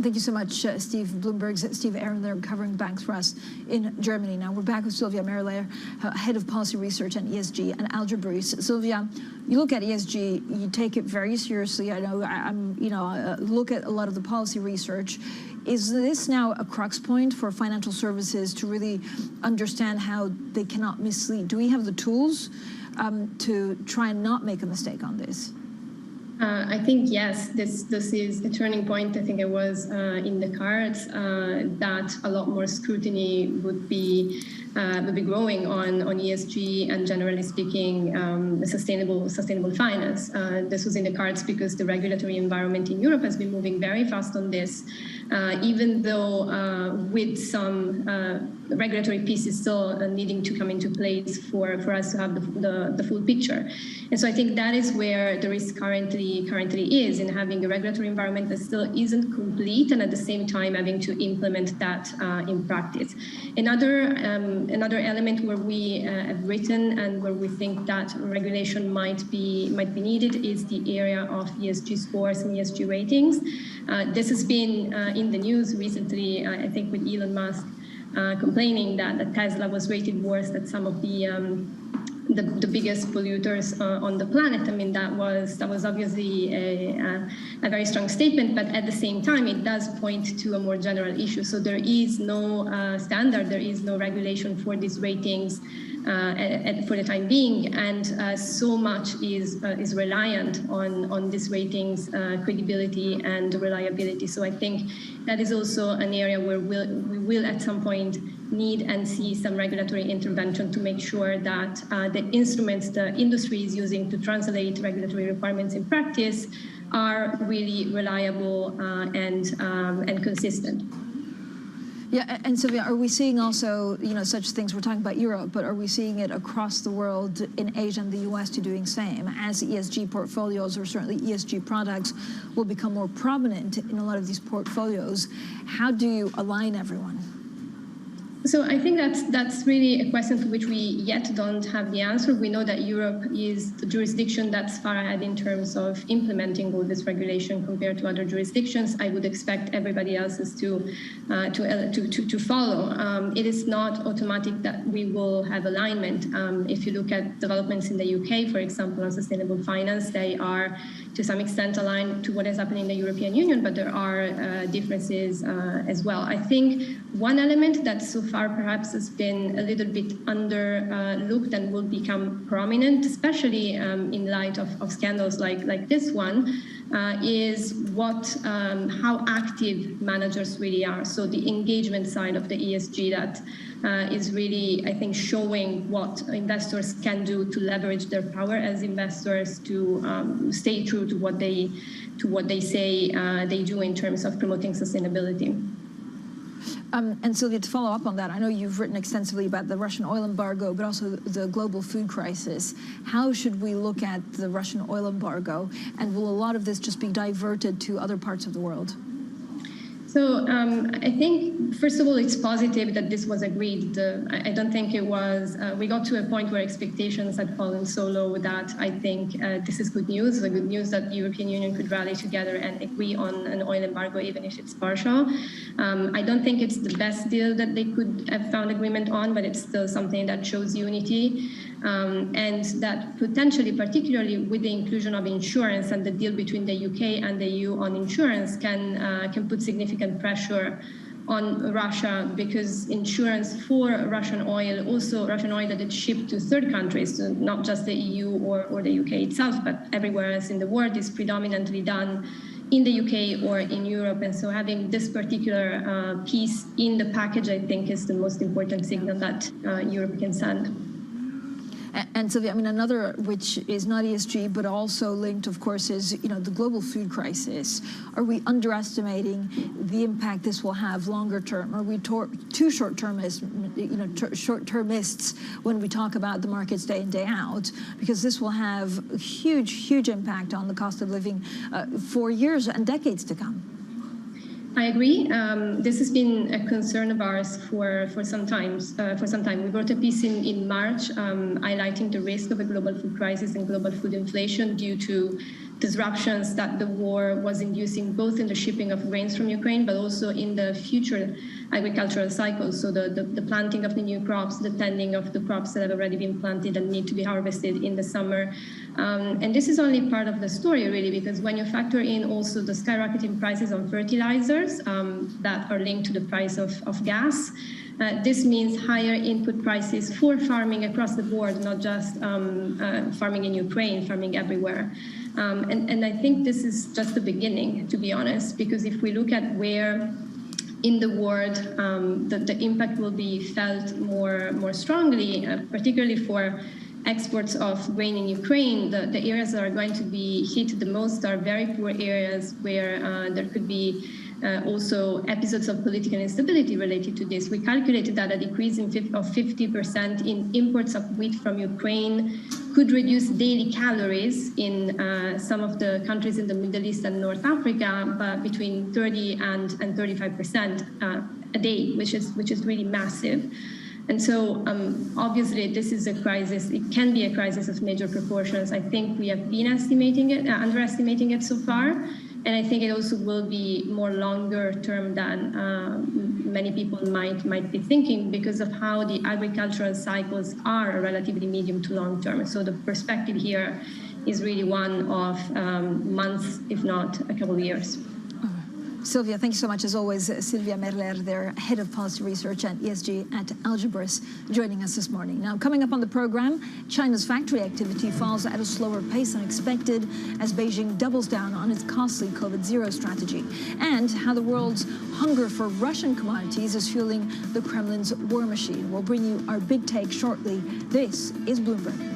Thank you so much, Steve. Bloomberg's Steve Ahrens there covering banks for us in Germany. Now we're back with Sylvia Merlayer, head of policy research and ESG, and Alger Bruce. Sylvia, you look at ESG, you take it very seriously. I know look at a lot of the policy research. Is this now a crux point for financial services to really understand how they cannot mislead? Do we have the tools to try and not make a mistake on this? I think, yes, this is a turning point. I think it was in the cards that a lot more scrutiny would be growing on ESG and, generally speaking, sustainable finance. This was in the cards because the regulatory environment in Europe has been moving very fast on this, even though with some regulatory pieces still needing to come into place for us to have the full picture. And so I think that is where the risk currently is, in having a regulatory environment that still isn't complete and at the same time having to implement that in practice. Another element where we have written and where we think that regulation might be needed is the area of ESG scores and ESG ratings. This has been in the news recently, I think, with Elon Musk complaining that Tesla was rated worse than some of the biggest polluters on the planet. I mean, that was obviously a very strong statement, but at the same time, it does point to a more general issue. So there is no standard, there is no regulation for these ratings for the time being, and so much is reliant on these ratings, credibility and reliability. So I think that is also an area where we will at some point need and see some regulatory intervention to make sure that the instruments the industry is using to translate regulatory requirements in practice are really reliable and consistent. Yeah, and Sylvia, are we seeing also, such things, we're talking about Europe, but are we seeing it across the world in Asia and the US to doing same? As ESG portfolios, or certainly ESG products, will become more prominent in a lot of these portfolios, how do you align everyone? So I think that's really a question to which we yet don't have the answer. We know that Europe is the jurisdiction that's far ahead in terms of implementing all this regulation compared to other jurisdictions. I would expect everybody else's to follow. It is not automatic that we will have alignment. If you look at developments in the UK, for example, on sustainable finance, they are to some extent aligned to what is happening in the European Union, but there are differences as well. I think one element that so far perhaps has been a little bit underlooked and will become prominent, especially in light of scandals like this one, is how active managers really are. So the engagement side of the ESG that is really, I think, showing what investors can do to leverage their power as investors to stay true to what they say they do in terms of promoting sustainability. And Sylvia, to follow up on that, I know you've written extensively about the Russian oil embargo, but also the global food crisis. How should we look at the Russian oil embargo, and will a lot of this just be diverted to other parts of the world? So I think, first of all, it's positive that this was agreed. I don't think it was, we got to a point where expectations had fallen so low that I think this is good news. The good news that the European Union could rally together and agree on an oil embargo, even if it's partial. I don't think it's the best deal that they could have found agreement on, but it's still something that shows unity. And that potentially, particularly with the inclusion of insurance and the deal between the UK and the EU on insurance, can put significant pressure on Russia, because insurance for Russian oil, also Russian oil that is shipped to third countries, so not just the EU or the UK itself, but everywhere else in the world, is predominantly done in the UK or in Europe. And so having this particular piece in the package, I think, is the most important signal that Europe can send. And Sylvia, I mean, another which is not ESG, but also linked, of course, is the global food crisis. Are we underestimating the impact this will have longer term? Are we too short-termists when we talk about the markets day in, day out? Because this will have a huge impact on the cost of living for years and decades to come. I agree. This has been a concern of ours for some time. We wrote a piece in March highlighting the risk of a global food crisis and global food inflation due to disruptions that the war was inducing, both in the shipping of grains from Ukraine, but also in the future agricultural cycles. So the planting of the new crops, the tending of the crops that have already been planted and need to be harvested in the summer. And this is only part of the story, really, because when you factor in also the skyrocketing prices on fertilizers that are linked to the price of gas, this means higher input prices for farming across the board, not just farming in Ukraine, farming everywhere. And I think this is just the beginning, to be honest, because if we look at where in the world the impact will be felt more strongly, particularly for exports of grain in Ukraine, the areas that are going to be hit the most are very poor areas where there could be also episodes of political instability related to this. We calculated that a decrease of 50% in imports of wheat from Ukraine could reduce daily calories in some of the countries in the Middle East and North Africa by between 30 and 35% a day, which is really massive. And so obviously this is a crisis. It can be a crisis of major proportions. I think we have been underestimating it so far. And I think it also will be more longer term than many people might be thinking, because of how the agricultural cycles are relatively medium to long term. So the perspective here is really one of months, if not a couple of years. Sylvia, thank you so much as always. Sylvia Merler, their head of policy research and ESG at Algebris, joining us this morning. Now, coming up on the program, China's factory activity falls at a slower pace than expected as Beijing doubles down on its costly COVID-0 strategy, and how the world's hunger for Russian commodities is fueling the Kremlin's war machine. We'll bring you our big take shortly. This is Bloomberg.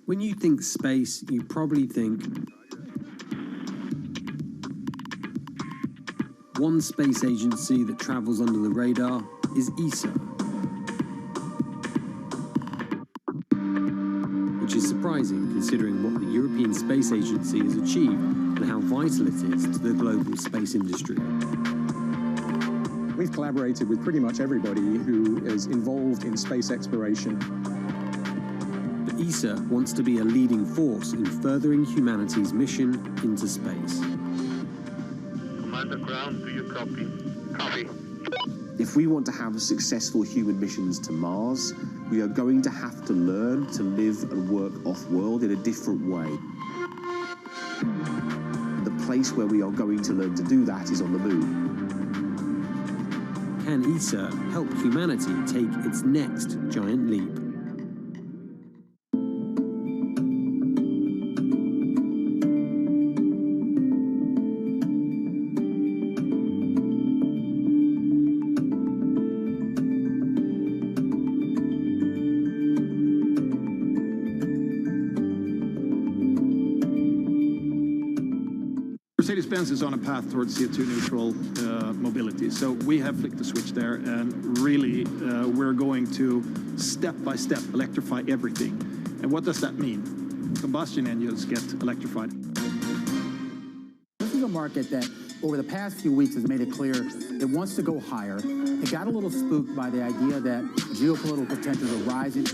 When you think space, you probably think one space agency that travels under the radar is ESA, which is surprising considering what the European Space Agency has achieved and how vital it is to the global space industry. We've collaborated with pretty much everybody who is involved in space exploration. ESA wants to be a leading force in furthering humanity's mission into space. Commander Ground, do you copy? Copy. If we want to have successful human missions to Mars, we are going to have to learn to live and work off-world in a different way. The place where we are going to learn to do that is on the moon. Can ESA help humanity take its next giant leap? Mercedes-Benz is on a path towards CO2 neutral mobility. So we have flicked the switch there, and really we're going to step by step electrify everything. And what does that mean? Combustion engines get electrified. This is a market that over the past few weeks has made it clear it wants to go higher. It got a little spooked by the idea that geopolitical tensions are rising.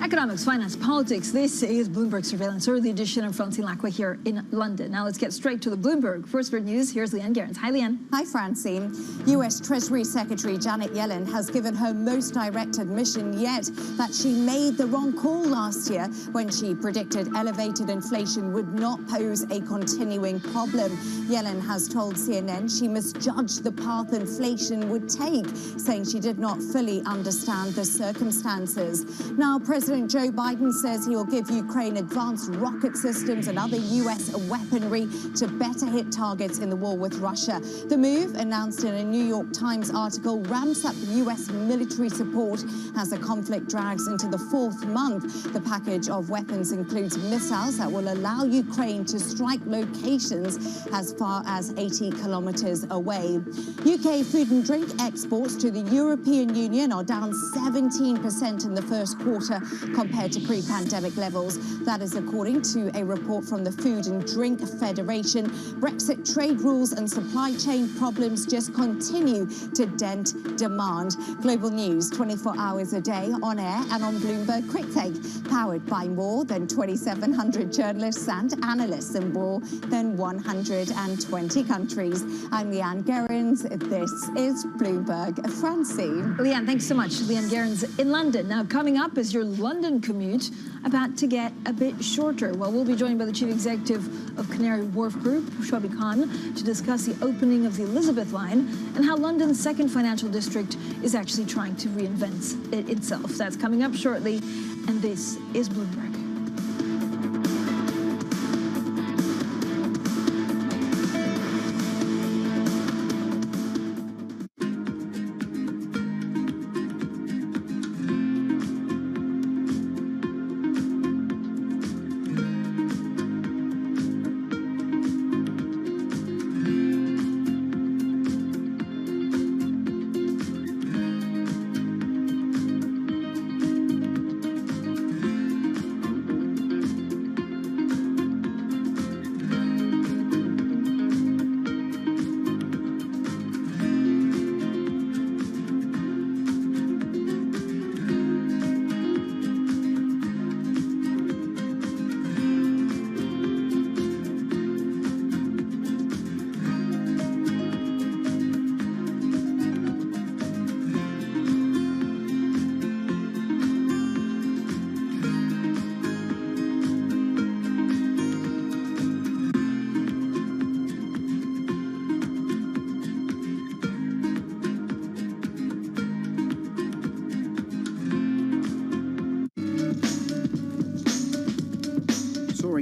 Economics, finance, politics. This is Bloomberg Surveillance, early edition. I'm Francine Lacqua here in London. Now let's get straight to the Bloomberg. First for news, here's Leanne Gerrans. Hi, Leanne. Hi, Francine. U.S. Treasury Secretary Janet Yellen has given her most direct admission yet that she made the wrong call last year when she predicted elevated inflation would not pose a continuing problem. Yellen has told CNN she must judge the path inflation would take, saying she did not fully understand the circumstances. Now, President Joe Biden says he will give Ukraine advanced rocket systems and other U.S. weaponry to better hit targets in the war with Russia. The move, announced in a New York Times article, ramps up U.S. military support as the conflict drags into the fourth month. The package of weapons includes missiles that will allow Ukraine to strike locations as far as 80 kilometers away. UK food and drink exports to the European Union are down 17% in the first quarter. compared to pre-pandemic levels. That is according to a report from the Food and Drink Federation. Brexit trade rules and supply chain problems just continue to dent demand. Global news 24 hours a day on air and on Bloomberg Quick Take, powered by more than 2,700 journalists and analysts in more than 120 countries. I'm Leanne Gerrans. This is Bloomberg. Francine. Leanne, thanks so much. Leanne Gerrans in London. Now, coming up is your London commute about to get a bit shorter. Well, we'll be joined by the Chief Executive of Canary Wharf Group, Shoaib Khan, to discuss the opening of the Elizabeth line and how London's second financial district is actually trying to reinvent itself. That's coming up shortly, and this is Bloomberg.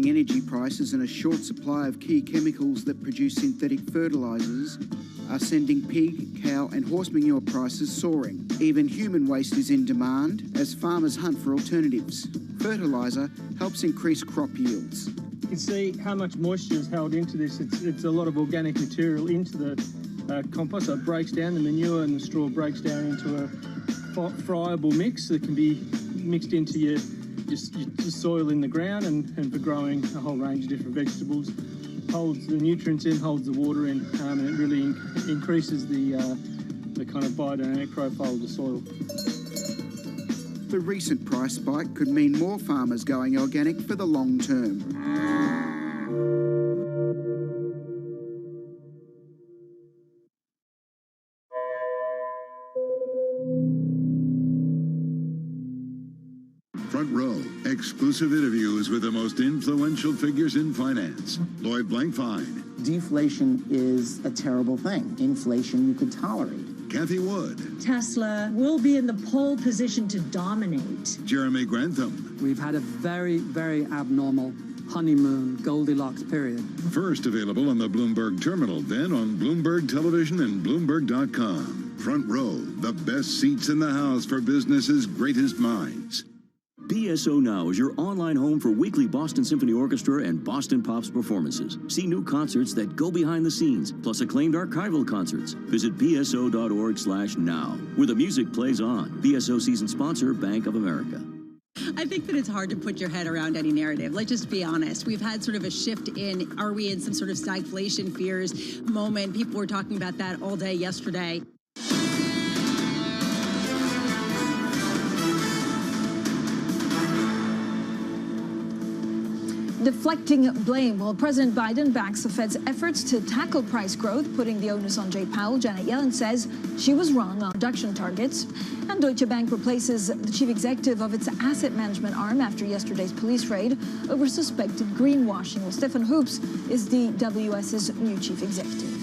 Energy prices and a short supply of key chemicals that produce synthetic fertilisers are sending pig, cow and horse manure prices soaring. Even human waste is in demand as farmers hunt for alternatives. Fertiliser helps increase crop yields. You can see how much moisture is held into this. It's a lot of organic material into the compost, so it breaks down, the manure and the straw breaks down into a friable mix that can be mixed into your soil in the ground and for growing a whole range of different vegetables. Holds the nutrients in, holds the water in, and it really increases the kind of biodynamic profile of the soil. The recent price spike could mean more farmers going organic for the long term. Front Row, exclusive interviews with the most influential figures in finance. Lloyd Blankfein. Deflation is a terrible thing. Inflation you could tolerate. Kathy Wood. Tesla will be in the pole position to dominate. Jeremy Grantham. We've had a very, very abnormal honeymoon Goldilocks period. First available on the Bloomberg Terminal, then on Bloomberg Television and Bloomberg.com. Front Row, the best seats in the house for business's greatest minds. BSO Now is your online home for weekly Boston Symphony Orchestra and Boston Pops performances. See new concerts that go behind the scenes, plus acclaimed archival concerts. Visit bso.org/now, where the music plays on. BSO season sponsor, Bank of America. I think that it's hard to put your head around any narrative. Let's just be honest. We've had sort of a shift in, are we in some sort of stagflation fears moment? People were talking about that all day yesterday. Deflecting blame. Well, President Biden backs the Fed's efforts to tackle price growth, putting the onus on Jay Powell. Janet Yellen says she was wrong on reduction targets. And Deutsche Bank replaces the chief executive of its asset management arm after yesterday's police raid over suspected greenwashing. Well, Stefan Hoops is the WS's new chief executive.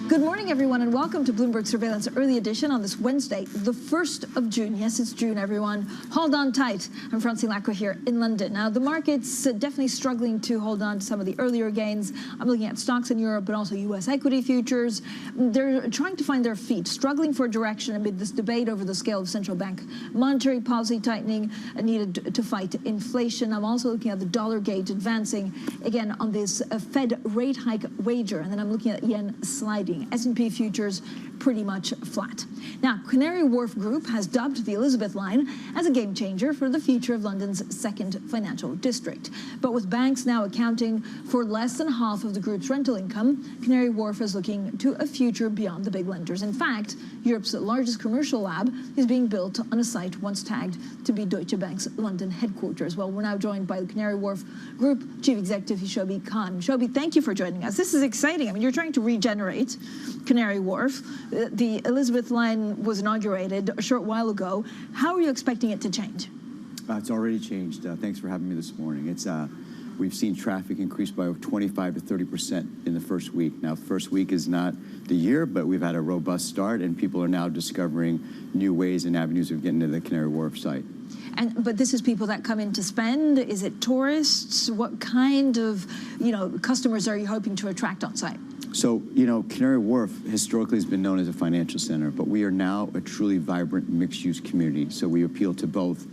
Good morning, everyone, and welcome to Bloomberg Surveillance Early Edition on this Wednesday, the 1st of June. Yes, it's June, everyone. Hold on tight. I'm Francine Lacqua here in London. Now, the market's definitely struggling to hold on to some of the earlier gains. I'm looking at stocks in Europe, but also U.S. equity futures. They're trying to find their feet, struggling for direction amid this debate over the scale of central bank monetary policy tightening needed to fight inflation. I'm also looking at the dollar gauge advancing, again, on this Fed rate hike wager. And then I'm looking at yen sliding. keeping S&P futures pretty much flat. Now, Canary Wharf Group has dubbed the Elizabeth line as a game changer for the future of London's second financial district. But with banks now accounting for less than half of the group's rental income, Canary Wharf is looking to a future beyond the big lenders. In fact, Europe's largest commercial lab is being built on a site once tagged to be Deutsche Bank's London headquarters. Well, we're now joined by the Canary Wharf Group Chief Executive Shobi Khan. Shobi, thank you for joining us. This is exciting. I mean, you're trying to regenerate Canary Wharf. The Elizabeth line was inaugurated a short while ago. How are you expecting it to change? It's already changed. Thanks for having me this morning. We've seen traffic increase by 25 to 30% in the first week. Now, first week is not the year, but we've had a robust start, and people are now discovering new ways and avenues of getting to the Canary Wharf site. But this is people that come in to spend. Is it tourists? What kind of, customers are you hoping to attract on site? So, Canary Wharf historically has been known as a financial center, but we are now a truly vibrant mixed-use community. So we appeal to both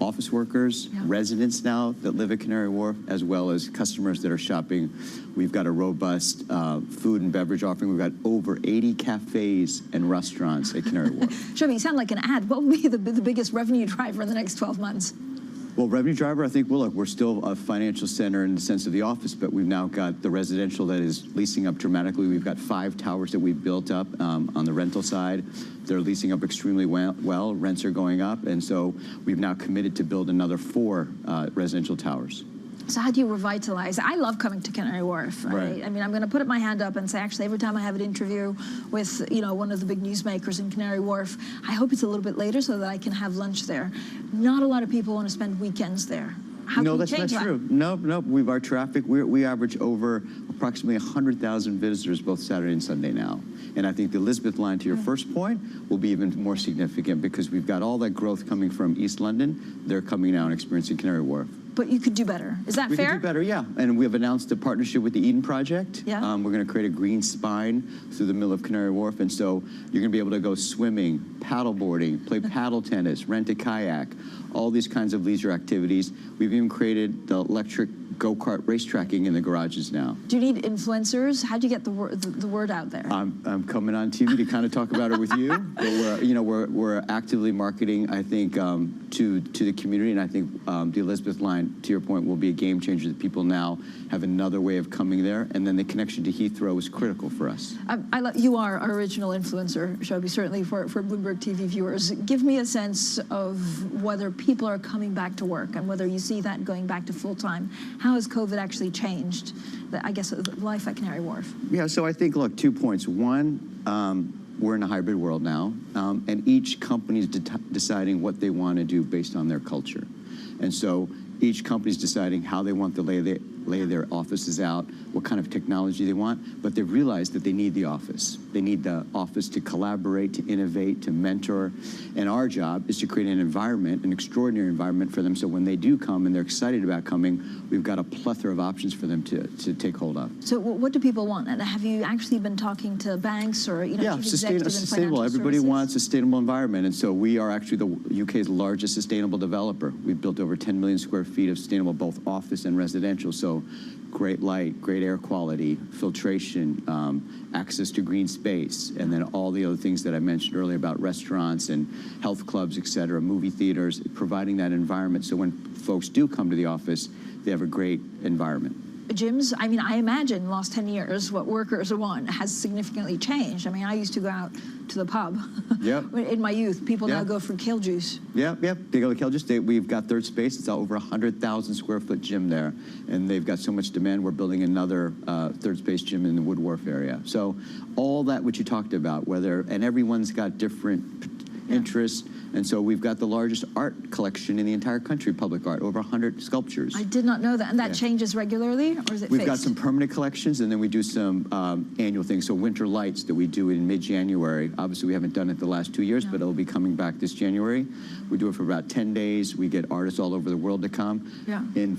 office workers, residents now that live at Canary Wharf, as well as customers that are shopping. We've got a robust food and beverage offering. We've got over 80 cafes and restaurants at Canary Wharf. Shobi, you sound like an ad. What will be the biggest revenue driver in the next 12 months? Well, revenue driver, I think, look, we're still a financial center in the sense of the office, but we've now got the residential that is leasing up dramatically. We've got 5 towers that we've built up on the rental side. They're leasing up extremely well. Rents are going up, and so we've now committed to build another 4 residential towers. So how do you revitalize? I love coming to Canary Wharf. Right. I mean, I'm going to put my hand up and say, actually, every time I have an interview with, one of the big newsmakers in Canary Wharf, I hope it's a little bit later so that I can have lunch there. Not a lot of people want to spend weekends there. How no, can that's you not change true. No, our traffic, we average over approximately 100,000 visitors both Saturday and Sunday now. And I think the Elizabeth line, to your first point, will be even more significant because we've got all that growth coming from East London. They're coming now and experiencing Canary Wharf. But you could do better. Is that fair? We could do better, yeah. And we have announced a partnership with the Eden Project. Yeah. We're going to create a green spine through the middle of Canary Wharf. And so you're going to be able to go swimming, paddle boarding, play paddle tennis, rent a kayak, all these kinds of leisure activities. We've even created the electric go-kart race tracking in the garages now. Do you need influencers? How do you get the word out there? I'm coming on TV to kind of talk about it with you. But we're actively marketing, I think, to the community, and I think the Elizabeth line, to your point, will be a game changer that people now have another way of coming there, and then the connection to Heathrow is critical for us. You are our original influencer, Shobi, certainly for Bloomberg TV viewers. Give me a sense of whether people are coming back to work and whether you see that going back to full-time. How has COVID actually changed, life at Canary Wharf? Yeah, so I think, look, 2 points. One, we're in a hybrid world now, and each company is deciding what they want to do based on their culture. And so each company is deciding how they want to lay their offices out, what kind of technology they want, but they've realized that they need the office. They need the office to collaborate, to innovate, to mentor, and our job is to create an environment, an extraordinary environment for them, so when they do come and they're excited about coming, we've got a plethora of options for them to take hold of. So what do people want? And have you actually been talking to banks or, yeah, sustainable. Everybody wants a sustainable environment, and so we are actually the UK's largest sustainable developer. We've built over 10 million square feet of sustainable both office and residential, so great light, great air quality, filtration, access to green space, and then all the other things that I mentioned earlier about restaurants and health clubs, et cetera, movie theaters, providing that environment so when folks do come to the office, they have a great environment. Gyms, I mean, I imagine the last 10 years what workers want has significantly changed. I mean, I used to go out to the pub in my youth. People now go for kale juice. Yeah, they go to kale juice. We've got Third Space. It's over 100,000 square foot gym there, and they've got so much demand. We're building another Third Space gym in the Wood Wharf area. So all that what you talked about, and everyone's got different interests. And so we've got the largest art collection in the entire country, public art, over 100 sculptures. I did not know that. And that changes regularly, or is it We've got some permanent collections, and then we do some annual things. So winter lights that we do in mid-January. Obviously, we haven't done it the last 2 years, but it'll be coming back this January. We do it for about 10 days. We get artists all over the world to come. Yeah. In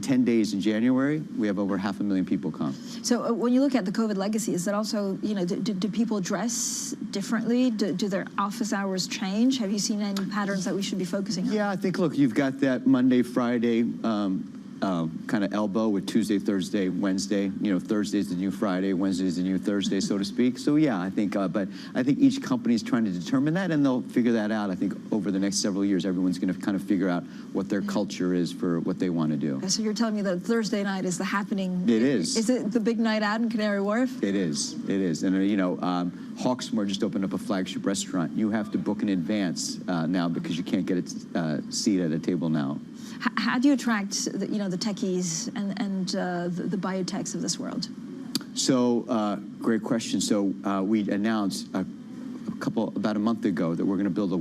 10 days in January, we have over 500,000 people come. So when you look at the COVID legacy, is that also, do people dress differently? Do their office hours change? Have you seen any patterns that we should be focusing on? Yeah, I think, look, you've got that Monday, Friday kind of elbow with Tuesday, Thursday, Wednesday. You know, Thursday's the new Friday, Wednesday's the new Thursday, so to speak. So yeah, I think, but I think each company is trying to determine that, and they'll figure that out. I think over the next several years, everyone's going to kind of figure out what their culture is for what they want to do. So you're telling me that Thursday night is the happening? It is. Is it the big night out in Canary Wharf? It is. It is. And you know, Hawksmoor just opened up a flagship restaurant. You have to book in advance now because you can't get a seat at a table now. How do you attract the techies and the biotechs of this world? So great question. So we announced about a month ago that we're going to build the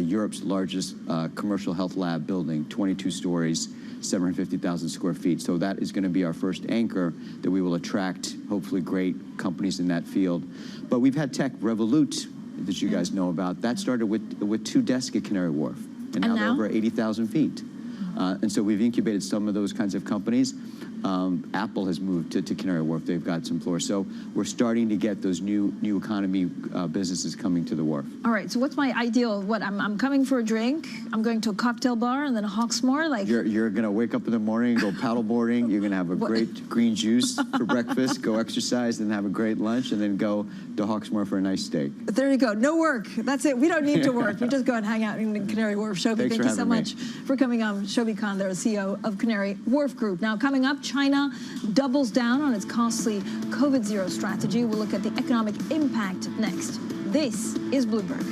Europe's largest commercial health lab building, 22 stories, 750,000 square feet. So that is going to be our first anchor that we will attract, hopefully, great companies in that field. But we've had tech Revolut that you guys know about. That started with 2 desks at Canary Wharf. And now they're over 80,000 feet. And so we've incubated some of those kinds of companies. Apple has moved to Canary Wharf. They've got some floors. So we're starting to get those new economy businesses coming to the wharf. All right. So what's my ideal? What I'm coming for a drink. I'm going to a cocktail bar and then a Hawksmoor. Like you're going to wake up in the morning, go paddle boarding. You're going to have a great green juice for breakfast. Go exercise, then have a great lunch, and then go to Hawksmoor for a nice steak. There you go. No work. That's it. We don't need to work. We just go and hang out in Canary Wharf. Shobi, thank you so much for coming on. Shobi Khan, they're the CEO of Canary Wharf Group. Now coming up, China doubles down on its costly COVID-0 strategy. We'll look at the economic impact next. This is Bloomberg.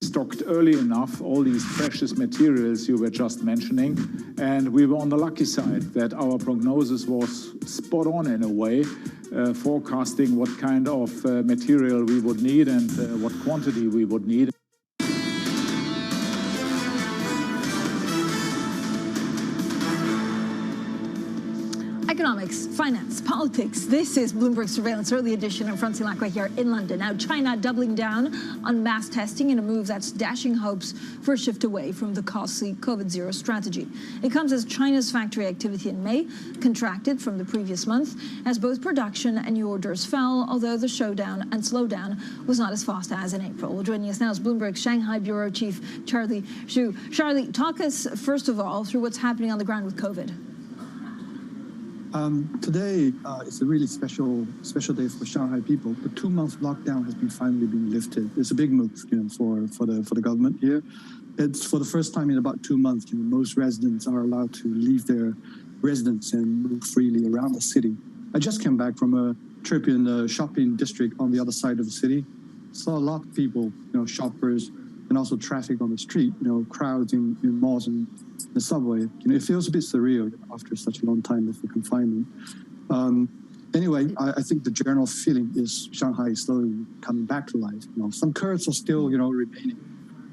Stocked early enough all these precious materials you were just mentioning, and we were on the lucky side that our prognosis was spot on in a way, forecasting what kind of material we would need and what quantity we would need. Economics, finance, politics. This is Bloomberg Surveillance Early Edition. I'm Francine Lacqua here in London. Now, China doubling down on mass testing in a move that's dashing hopes for a shift away from the costly COVID-0 strategy. It comes as China's factory activity in May contracted from the previous month as both production and new orders fell, although the slowdown was not as fast as in April. Well, joining us now is Bloomberg Shanghai Bureau Chief Charlie Xu. Charlie, talk us first of all through what's happening on the ground with COVID. Today is a really special day for Shanghai people. The 2-month lockdown has finally been lifted. It's a big move, for the government here. It's for the first time in about 2 months. Most residents are allowed to leave their residence and move freely around the city. I just came back from a trip in the shopping district on the other side of the city. saw a lot of people, shoppers, and also traffic on the street, crowds in malls and the subway. It feels a bit surreal after such a long time of the confinement. Anyway, I think the general feeling is Shanghai is slowly coming back to life. Some curves are still, remaining,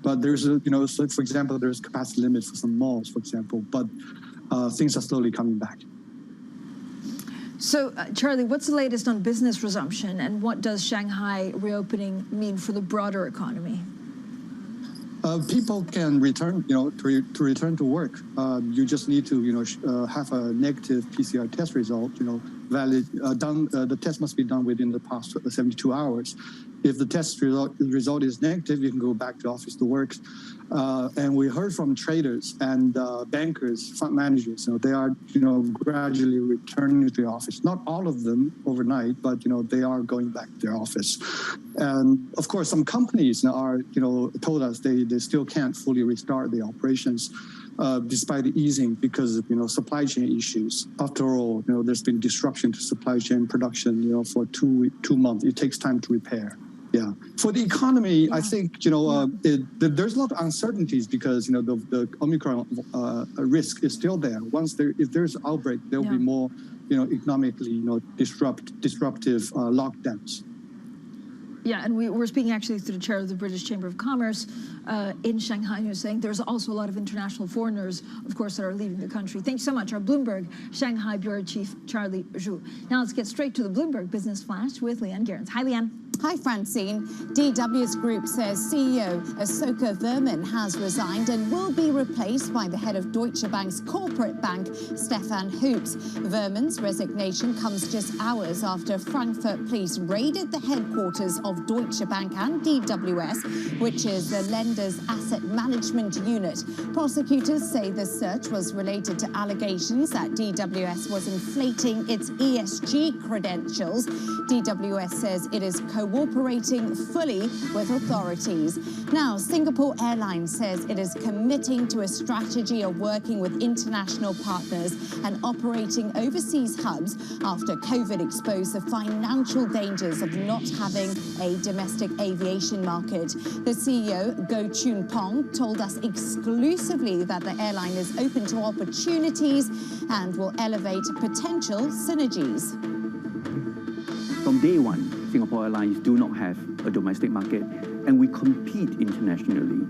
but there's so for example, there's capacity limit for some malls, for example, but things are slowly coming back. So, Charlie, what's the latest on business resumption, and what does Shanghai reopening mean for the broader economy? People can return, to return to work. You just need to, have a negative PCR test result, valid, done. The test must be done within the past 72 hours. If the test result is negative, you can go back to office to work. And we heard from traders and bankers, fund managers, they are, gradually returning to the office. Not all of them overnight, but, they are going back to their office. And of course, some companies are, told us they still can't fully restart the operations despite the easing because of, supply chain issues. After all, there's been disruption to supply chain production, for 2 months. It takes time to repair. Yeah. For the economy, I think, there's a lot of uncertainties because, the Omicron risk is still there. If there's an outbreak, there'll be more, economically, disruptive lockdowns. Yeah, and we're speaking actually to the chair of the British Chamber of Commerce in Shanghai, who's saying there's also a lot of international foreigners, of course, that are leaving the country. Thank you so much. Our Bloomberg Shanghai Bureau Chief, Charlie Zhu. Now let's get straight to the Bloomberg Business Flash with Leanne Gerrans. Hi, Leanne. Hi, Francine. DW's Group says CEO Asoka Verman has resigned and will be replaced by the head of Deutsche Bank's corporate bank, Stefan Hoops. Verman's resignation comes just hours after Frankfurt police raided the headquarters of Deutsche Bank and DWS, which is the lender's asset management unit. Prosecutors say the search was related to allegations that DWS was inflating its ESG credentials. DWS says it is cooperating fully with authorities. Now, Singapore Airlines says it is committing to a strategy of working with international partners and operating overseas hubs after COVID exposed the financial dangers of not having a domestic aviation market. The CEO, Goh Chun Pong, told us exclusively that the airline is open to opportunities and will elevate potential synergies. From day one, Singapore Airlines do not have a domestic market, and we compete internationally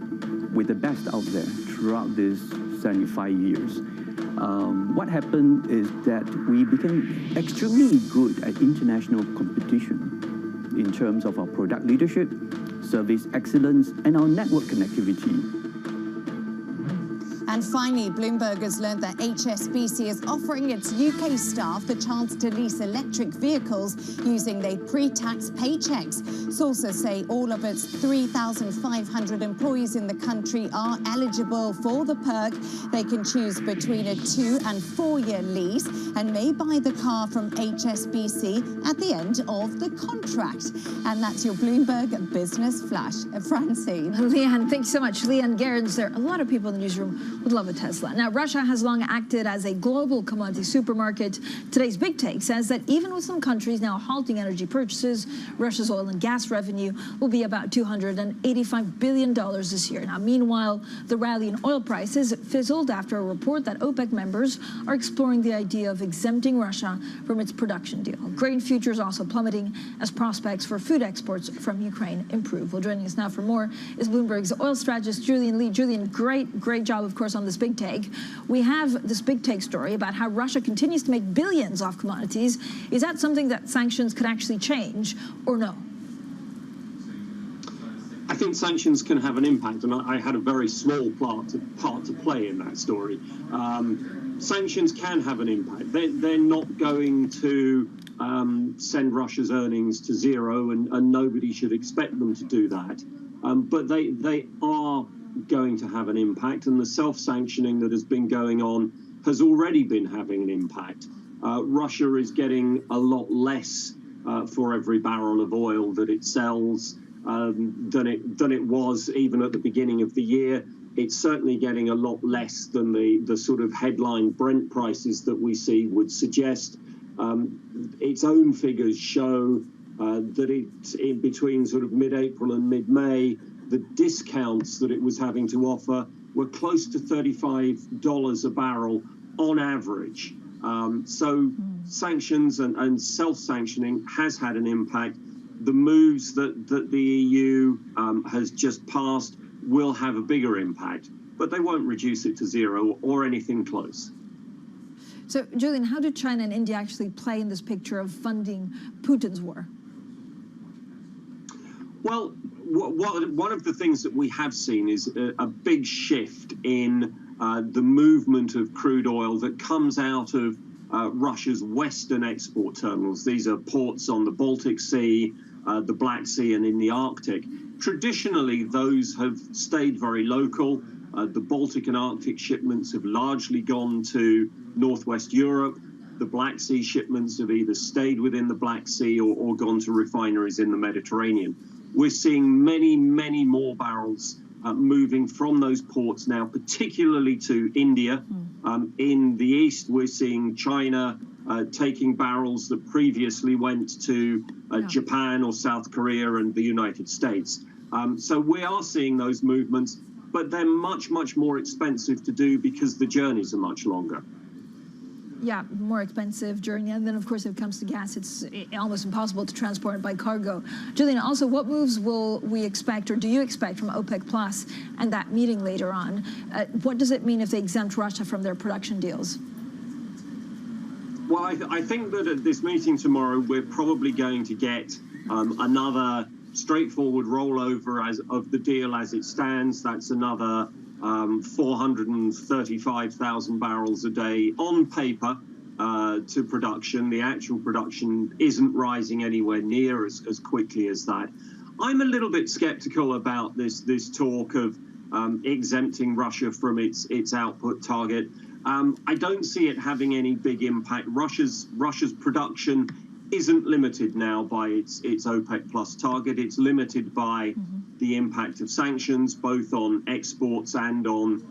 with the best out there throughout these 75 years. What happened is that we became extremely good at international competition in terms of our product leadership, service excellence, and our network connectivity. And finally, Bloomberg has learned that HSBC is offering its UK staff the chance to lease electric vehicles using their pre-tax paychecks. Sources say all of its 3,500 employees in the country are eligible for the perk. They can choose between a 2- and 4-year lease and may buy the car from HSBC at the end of the contract. And that's your Bloomberg Business Flash. Francine. Leanne, thanks so much. Leanne Gerrans there. A lot of people in the newsroom would love a Tesla. Now, Russia has long acted as a global commodity supermarket. Today's Big Take says that even with some countries now halting energy purchases, Russia's oil and gas revenue will be about $285 billion this year. Now, meanwhile, the rally in oil prices fizzled after a report that OPEC members are exploring the idea of exempting Russia from its production deal. Grain futures also plummeting as prospects for food exports from Ukraine improve. Well, joining us now for more is Bloomberg's oil strategist, Julian Lee. Julian, great job, of course, on this Big Take. We have this Big Take story about how Russia continues to make billions off commodities. Is that something that sanctions could actually change, or no? I think sanctions can have an impact, and I had a very small part to play in that story. Sanctions can have an impact. They're not going to send Russia's earnings to zero, and nobody should expect them to do that. But they are going to have an impact, and the self-sanctioning that has been going on has already been having an impact. Russia is getting a lot less for every barrel of oil that it sells than it was even at the beginning of the year. It's certainly getting a lot less than the sort of headline Brent prices that we see would suggest. Its own figures show that it's in between sort of mid-April and mid-May, the discounts that it was having to offer were close to $35 a barrel on average. So sanctions and self-sanctioning has had an impact. The moves that the EU has just passed will have a bigger impact, but they won't reduce it to zero or anything close. So, Julian, how do China and India actually play in this picture of funding Putin's war? Well, one of the things that we have seen is a big shift in the movement of crude oil that comes out of Russia's western export terminals. These are ports on the Baltic Sea, the Black Sea, and in the Arctic. Traditionally, those have stayed very local. The Baltic and Arctic shipments have largely gone to Northwest Europe. The Black Sea shipments have either stayed within the Black Sea or gone to refineries in the Mediterranean. We're seeing many, many more barrels moving from those ports now, particularly to India. In the east, we're seeing China taking barrels that previously went to Japan or South Korea and the United States. So we are seeing those movements, but they're much, much more expensive to do because the journeys are much longer. Yeah, more expensive journey. And then, of course, if it comes to gas, it's almost impossible to transport it by cargo. Julian, also, what moves will we expect, or do you expect, from OPEC Plus and that meeting later on? What does it mean if they exempt Russia from their production deals? Well, I think that at this meeting tomorrow, we're probably going to get another straightforward rollover of the deal as it stands. That's another 435,000 barrels a day on paper to production. The actual production isn't rising anywhere near as quickly as that. I'm a little bit skeptical about this talk of exempting Russia from its output target. I don't see it having any big impact. Russia's production isn't limited now by its OPEC Plus target. It's limited by the impact of sanctions, both on exports and on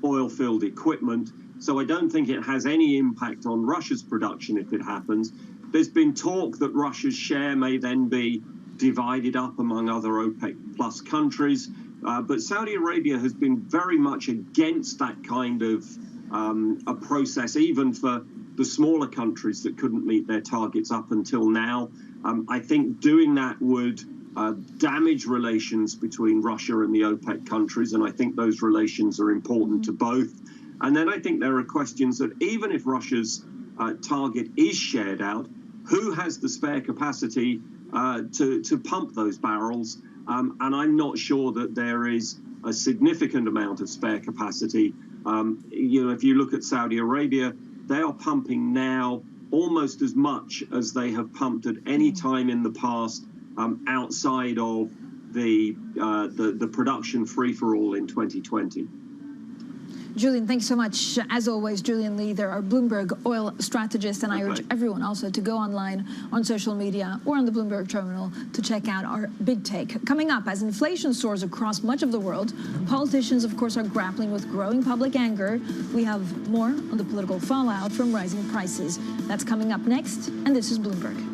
oil-filled equipment. So I don't think it has any impact on Russia's production if it happens. There's been talk that Russia's share may then be divided up among other OPEC Plus countries. But Saudi Arabia has been very much against that kind of a process, even for the smaller countries that couldn't meet their targets up until now. I think doing that would damage relations between Russia and the OPEC countries, and I think those relations are important to both. And then I think there are questions that even if Russia's target is shared out, who has the spare capacity to pump those barrels? And I'm not sure that there is a significant amount of spare capacity. If you look at Saudi Arabia, they are pumping now almost as much as they have pumped at any time in the past outside of the production free-for-all in 2020. Julian, thanks so much. As always, Julian Lee, there are Bloomberg oil strategists, and I urge everyone also to go online on social media or on the Bloomberg terminal to check out our big take. Coming up, as inflation soars across much of the world, politicians, of course, are grappling with growing public anger. We have more on the political fallout from rising prices. That's coming up next, and this is Bloomberg.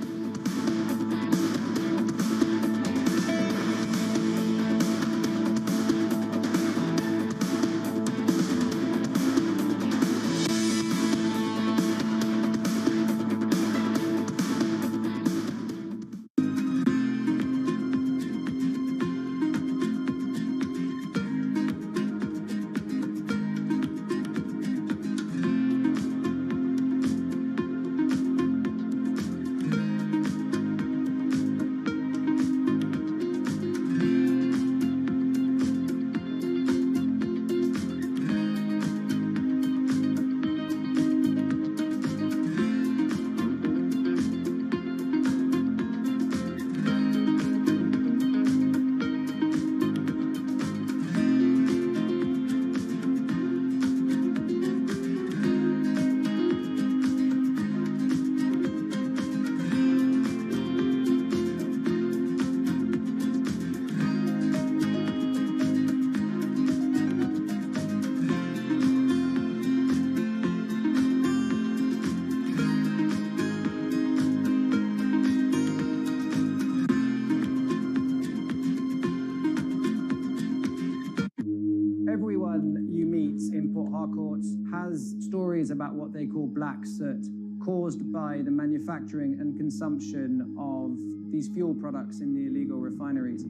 worries about what they call black soot, caused by the manufacturing and consumption of these fuel products in the illegal refineries.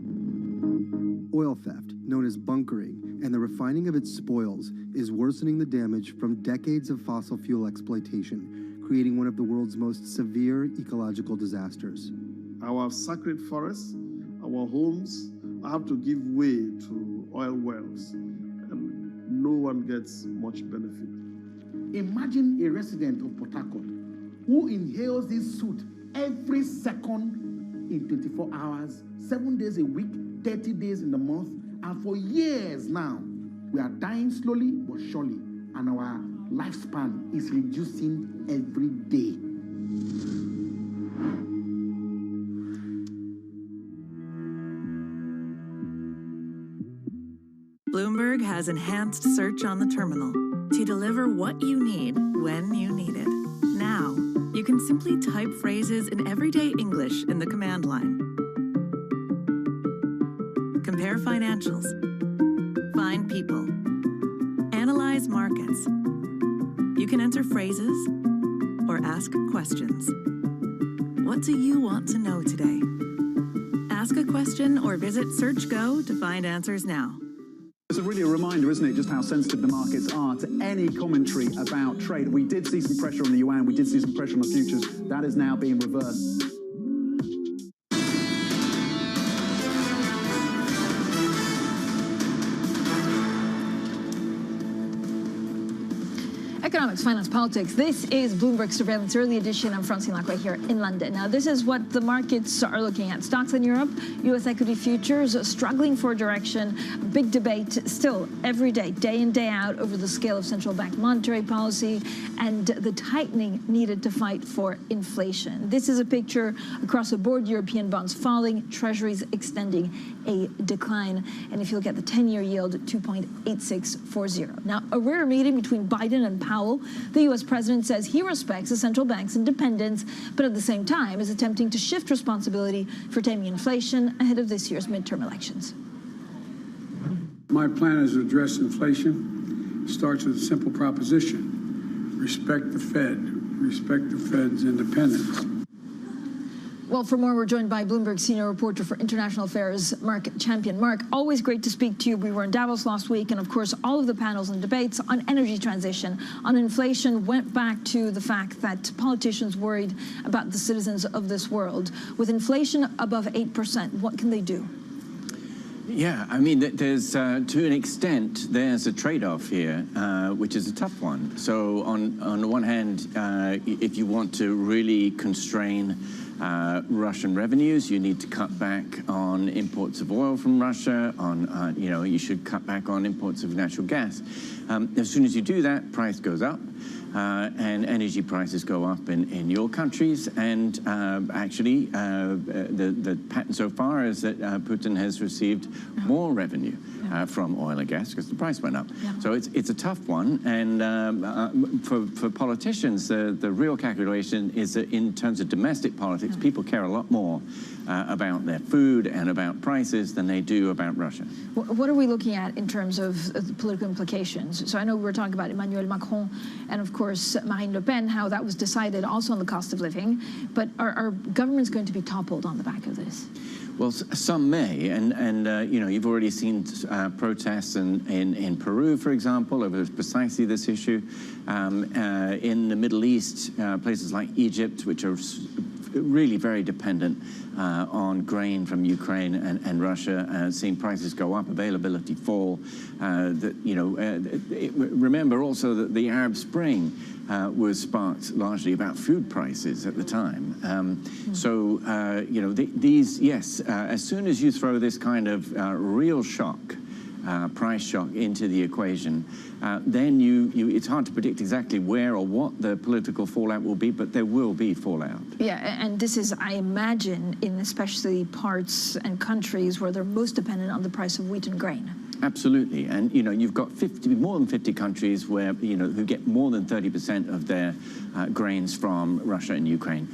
Oil theft, known as bunkering, and the refining of its spoils is worsening the damage from decades of fossil fuel exploitation, creating one of the world's most severe ecological disasters. Our sacred forests, our homes, have to give way to oil wells, and no one gets much benefit. Imagine a resident of Port Harcourt who inhales this soot every second in 24 hours, 7 days a week, 30 days in the month, and for years now, we are dying slowly but surely, and our lifespan is reducing every day. Bloomberg has enhanced search on the terminal to deliver what you need when you need it. Now, you can simply type phrases in everyday English in the command line. Compare financials. Find people. Analyze markets. You can enter phrases or ask questions. What do you want to know today? Ask a question or visit SearchGo to find answers now. It's really a reminder, isn't it, just how sensitive the markets are to any commentary about trade. We did see some pressure on the yuan, we did see some pressure on the futures. That is now being reversed. Economics, finance, politics. This is Bloomberg Surveillance Early Edition. I'm Francine Lacroix here in London. Now, this is what the markets are looking at. Stocks in Europe, U.S. equity futures struggling for direction. Big debate still every day, day in, day out, over the scale of central bank monetary policy and the tightening needed to fight for inflation. This is a picture across the board. European bonds falling, treasuries extending a decline. And if you look at the 10-year yield, 2.8640. Now, a rare meeting between Biden and Powell. The U.S. president says he respects the central bank's independence, but at the same time is attempting to shift responsibility for taming inflation ahead of this year's midterm elections. My plan is to address inflation. It starts with a simple proposition. Respect the Fed. Respect the Fed's independence. Well, for more, we're joined by Bloomberg senior reporter for international affairs, Mark Champion. Mark, always great to speak to you. We were in Davos last week, and of course, all of the panels and debates on energy transition, on inflation, went back to the fact that politicians worried about the citizens of this world. With inflation above 8%, what can they do? Yeah, I mean, there's, to an extent, there's a trade-off here, which is a tough one. So on the one hand, if you want to really constrain Russian revenues, you need to cut back on imports of oil from Russia, you should cut back on imports of natural gas. As soon as you do that, price goes up. And energy prices go up in your countries, and actually the pattern so far is that Putin has received more revenue from oil and gas because the price went up. Yeah. So it's a tough one, and for politicians, the real calculation is that in terms of domestic politics, people care a lot more about their food and about prices than they do about Russia. What are we looking at in terms of the political implications? So I know we were talking about Emmanuel Macron and, of course, Marine Le Pen, how that was decided also on the cost of living. But are governments going to be toppled on the back of this? Well, some may, and you've already seen protests in Peru, for example, over precisely this issue. In the Middle East, places like Egypt, which are really very dependent on grain from Ukraine and Russia, seeing prices go up, availability fall. Remember also that the Arab Spring was sparked largely about food prices at the time. As soon as you throw this kind of real shock, price shock into the equation, then it's hard to predict exactly where or what the political fallout will be, but there will be fallout. Yeah, and this is, I imagine, in especially parts and countries where they're most dependent on the price of wheat and grain. Absolutely, and you've got more than 50 countries where who get more than 30% of their grains from Russia and Ukraine.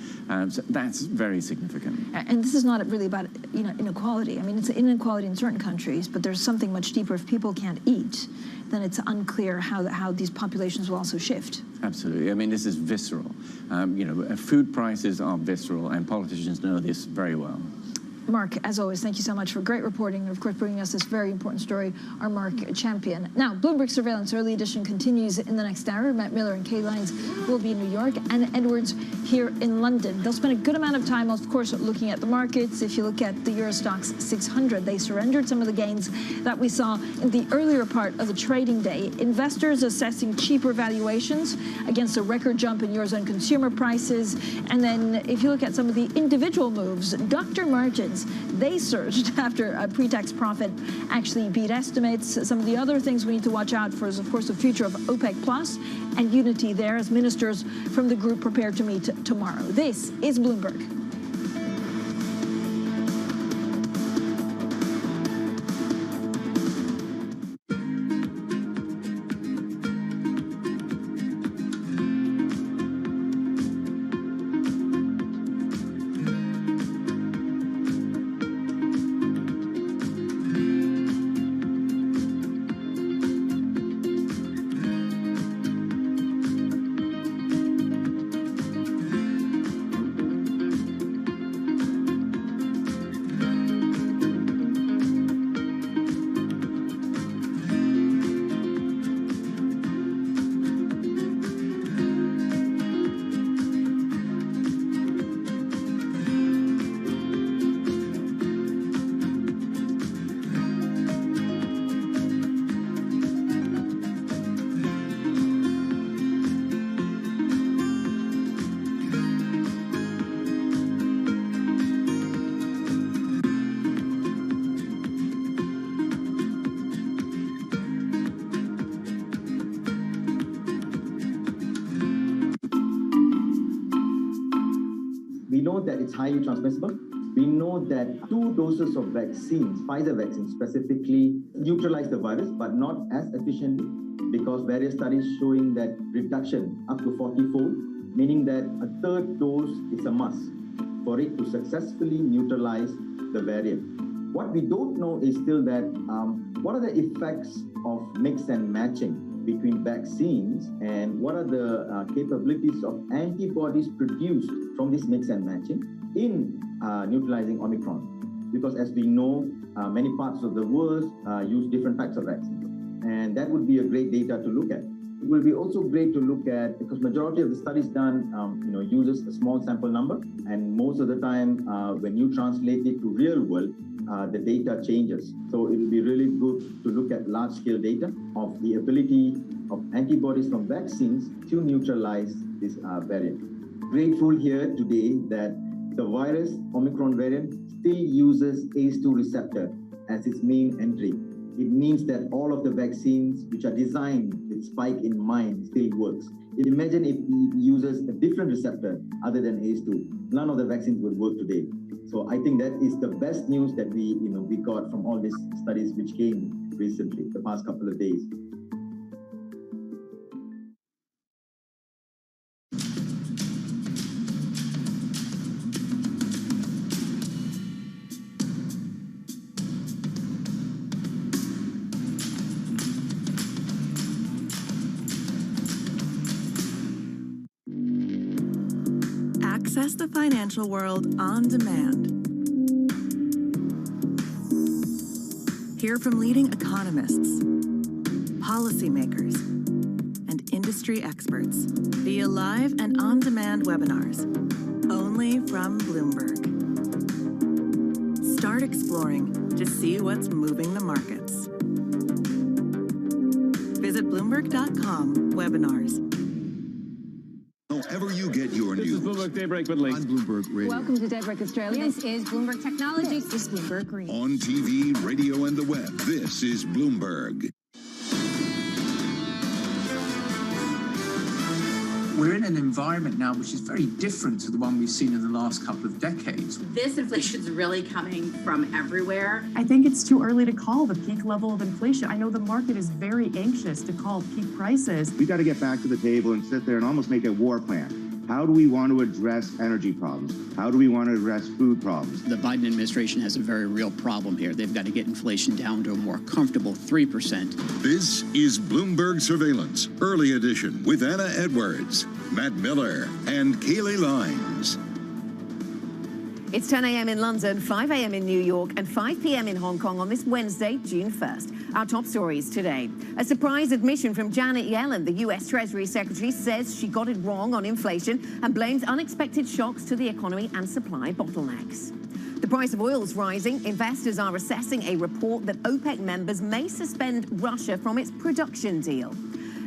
So that's very significant. And this is not really about inequality. I mean, it's an inequality in certain countries, but there's something much deeper. If people can't eat, then it's unclear how these populations will also shift. Absolutely. I mean, this is visceral. Food prices are visceral, and politicians know this very well. Mark, as always, thank you so much for great reporting and, of course, bringing us this very important story, our Mark Champion. Now, Bloomberg Surveillance Early Edition continues in the next hour. Matt Miller and Kay Lyons will be in New York, and Edwards here in London. They'll spend a good amount of time, of course, looking at the markets. If you look at the Euro Stoxx 600, they surrendered some of the gains that we saw in the earlier part of the trading day. Investors assessing cheaper valuations against a record jump in Eurozone consumer prices. And then if you look at some of the individual moves, Dr. Margins, they surged after a pre-tax profit actually beat estimates. Some of the other things we need to watch out for is, of course, the future of OPEC Plus and unity there as ministers from the group prepare to meet tomorrow. This is Bloomberg. That it's highly transmissible. We know that 2 doses of vaccines, Pfizer vaccines specifically, neutralize the virus, but not as efficiently because various studies showing that reduction up to 40-fold, meaning that a 3rd dose is a must for it to successfully neutralize the variant. What we don't know is still that what are the effects of mix and matching between vaccines and what are the capabilities of antibodies produced from this mix and matching in neutralizing Omicron. Because as we know, many parts of the world use different types of vaccines. And that would be a great data to look at. It will be also great to look at, because majority of the studies done uses a small sample number. And most of the time, when you translate it to real world, the data changes. So it will be really good to look at large-scale data of the ability of antibodies from vaccines to neutralize this variant. Grateful here today that the virus, Omicron variant, still uses ACE2 receptor as its main entry. It means that all of the vaccines which are designed with spike in mind still works. Imagine if it uses a different receptor other than ACE2. None of the vaccines would work today. So I think that is the best news that we got from all these studies which came recently, the past couple of days. Access the financial world on demand. Hear from leading economists, policymakers, and industry experts via live and on-demand webinars, only from Bloomberg. Start exploring to see what's moving the markets. Visit Bloomberg.com/webinars. However you get your news. This is Bloomberg Daybreak with Lee. On Bloomberg Radio. Welcome to Daybreak Australia. This is Bloomberg Technology. This is Bloomberg Green. On TV, radio, and the web, this is Bloomberg. We're in an environment now which is very different to the one we've seen in the last couple of decades. This inflation is really coming from everywhere. I think it's too early to call the peak level of inflation. I know the market is very anxious to call peak prices. We got to get back to the table and sit there and almost make a war plan. How do we want to address energy problems? How do we want to address food problems? The Biden administration has a very real problem here. They've got to get inflation down to a more comfortable 3%. This is Bloomberg Surveillance, Early Edition, with Anna Edwards, Matt Miller, and Kaylee Lines. It's 10 a.m. in London, 5 a.m. in New York, and 5 p.m. in Hong Kong on this Wednesday, June 1st. Our top stories today. A surprise admission from Janet Yellen. The U.S. Treasury Secretary says she got it wrong on inflation and blames unexpected shocks to the economy and supply bottlenecks. The price of oil is rising. Investors are assessing a report that OPEC members may suspend Russia from its production deal.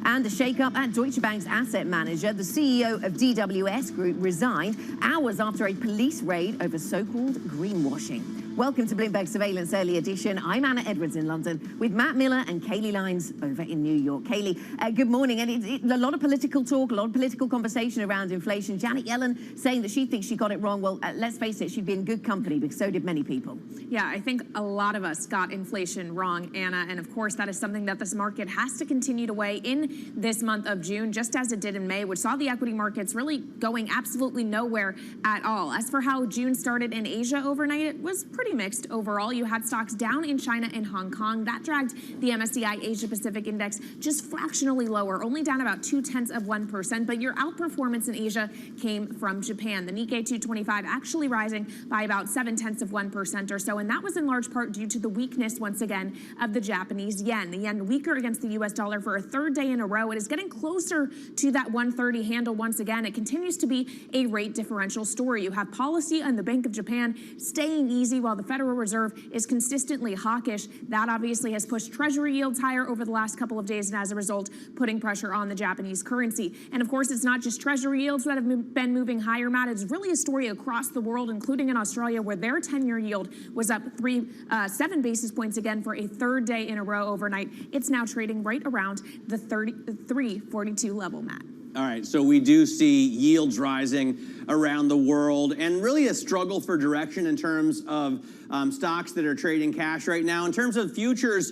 And a shake-up at Deutsche Bank's asset manager. The CEO of DWS Group resigned hours after a police raid over so-called greenwashing. Welcome to Bloomberg Surveillance Early Edition. I'm Anna Edwards in London with Matt Miller and Kaylee Lines over in New York. Kaylee, good morning. And a lot of political talk, a lot of political conversation around inflation. Janet Yellen saying that she thinks she got it wrong. Well, let's face it, she'd be in good company because so did many people. Yeah, I think a lot of us got inflation wrong, Anna. And of course, that is something that this market has to continue to weigh in this month of June, just as it did in May, which saw the equity markets really going absolutely nowhere at all. As for how June started in Asia overnight, it was pretty mixed overall. You had stocks down in China and Hong Kong. That dragged the MSCI Asia Pacific Index just fractionally lower, only down about 0.2%. But your outperformance in Asia came from Japan. The Nikkei 225 actually rising by about 0.7% or so. And that was in large part due to the weakness, once again, of the Japanese yen. The yen weaker against the US dollar for a third day in a row. It is getting closer to that 130 handle once again. It continues to be a rate differential story. You have policy on the Bank of Japan staying easy while the Federal Reserve is consistently hawkish. That obviously has pushed Treasury yields higher over the last couple of days, and as a result, putting pressure on the Japanese currency. And of course, it's not just Treasury yields that have been moving higher, Matt. It's really a story across the world, including in Australia, where their 10-year yield was up 7 basis points again for a third day in a row overnight. It's now trading right around the 342 level, Matt. All right, so we do see yields rising around the world and really a struggle for direction in terms of stocks that are trading cash right now. In terms of futures,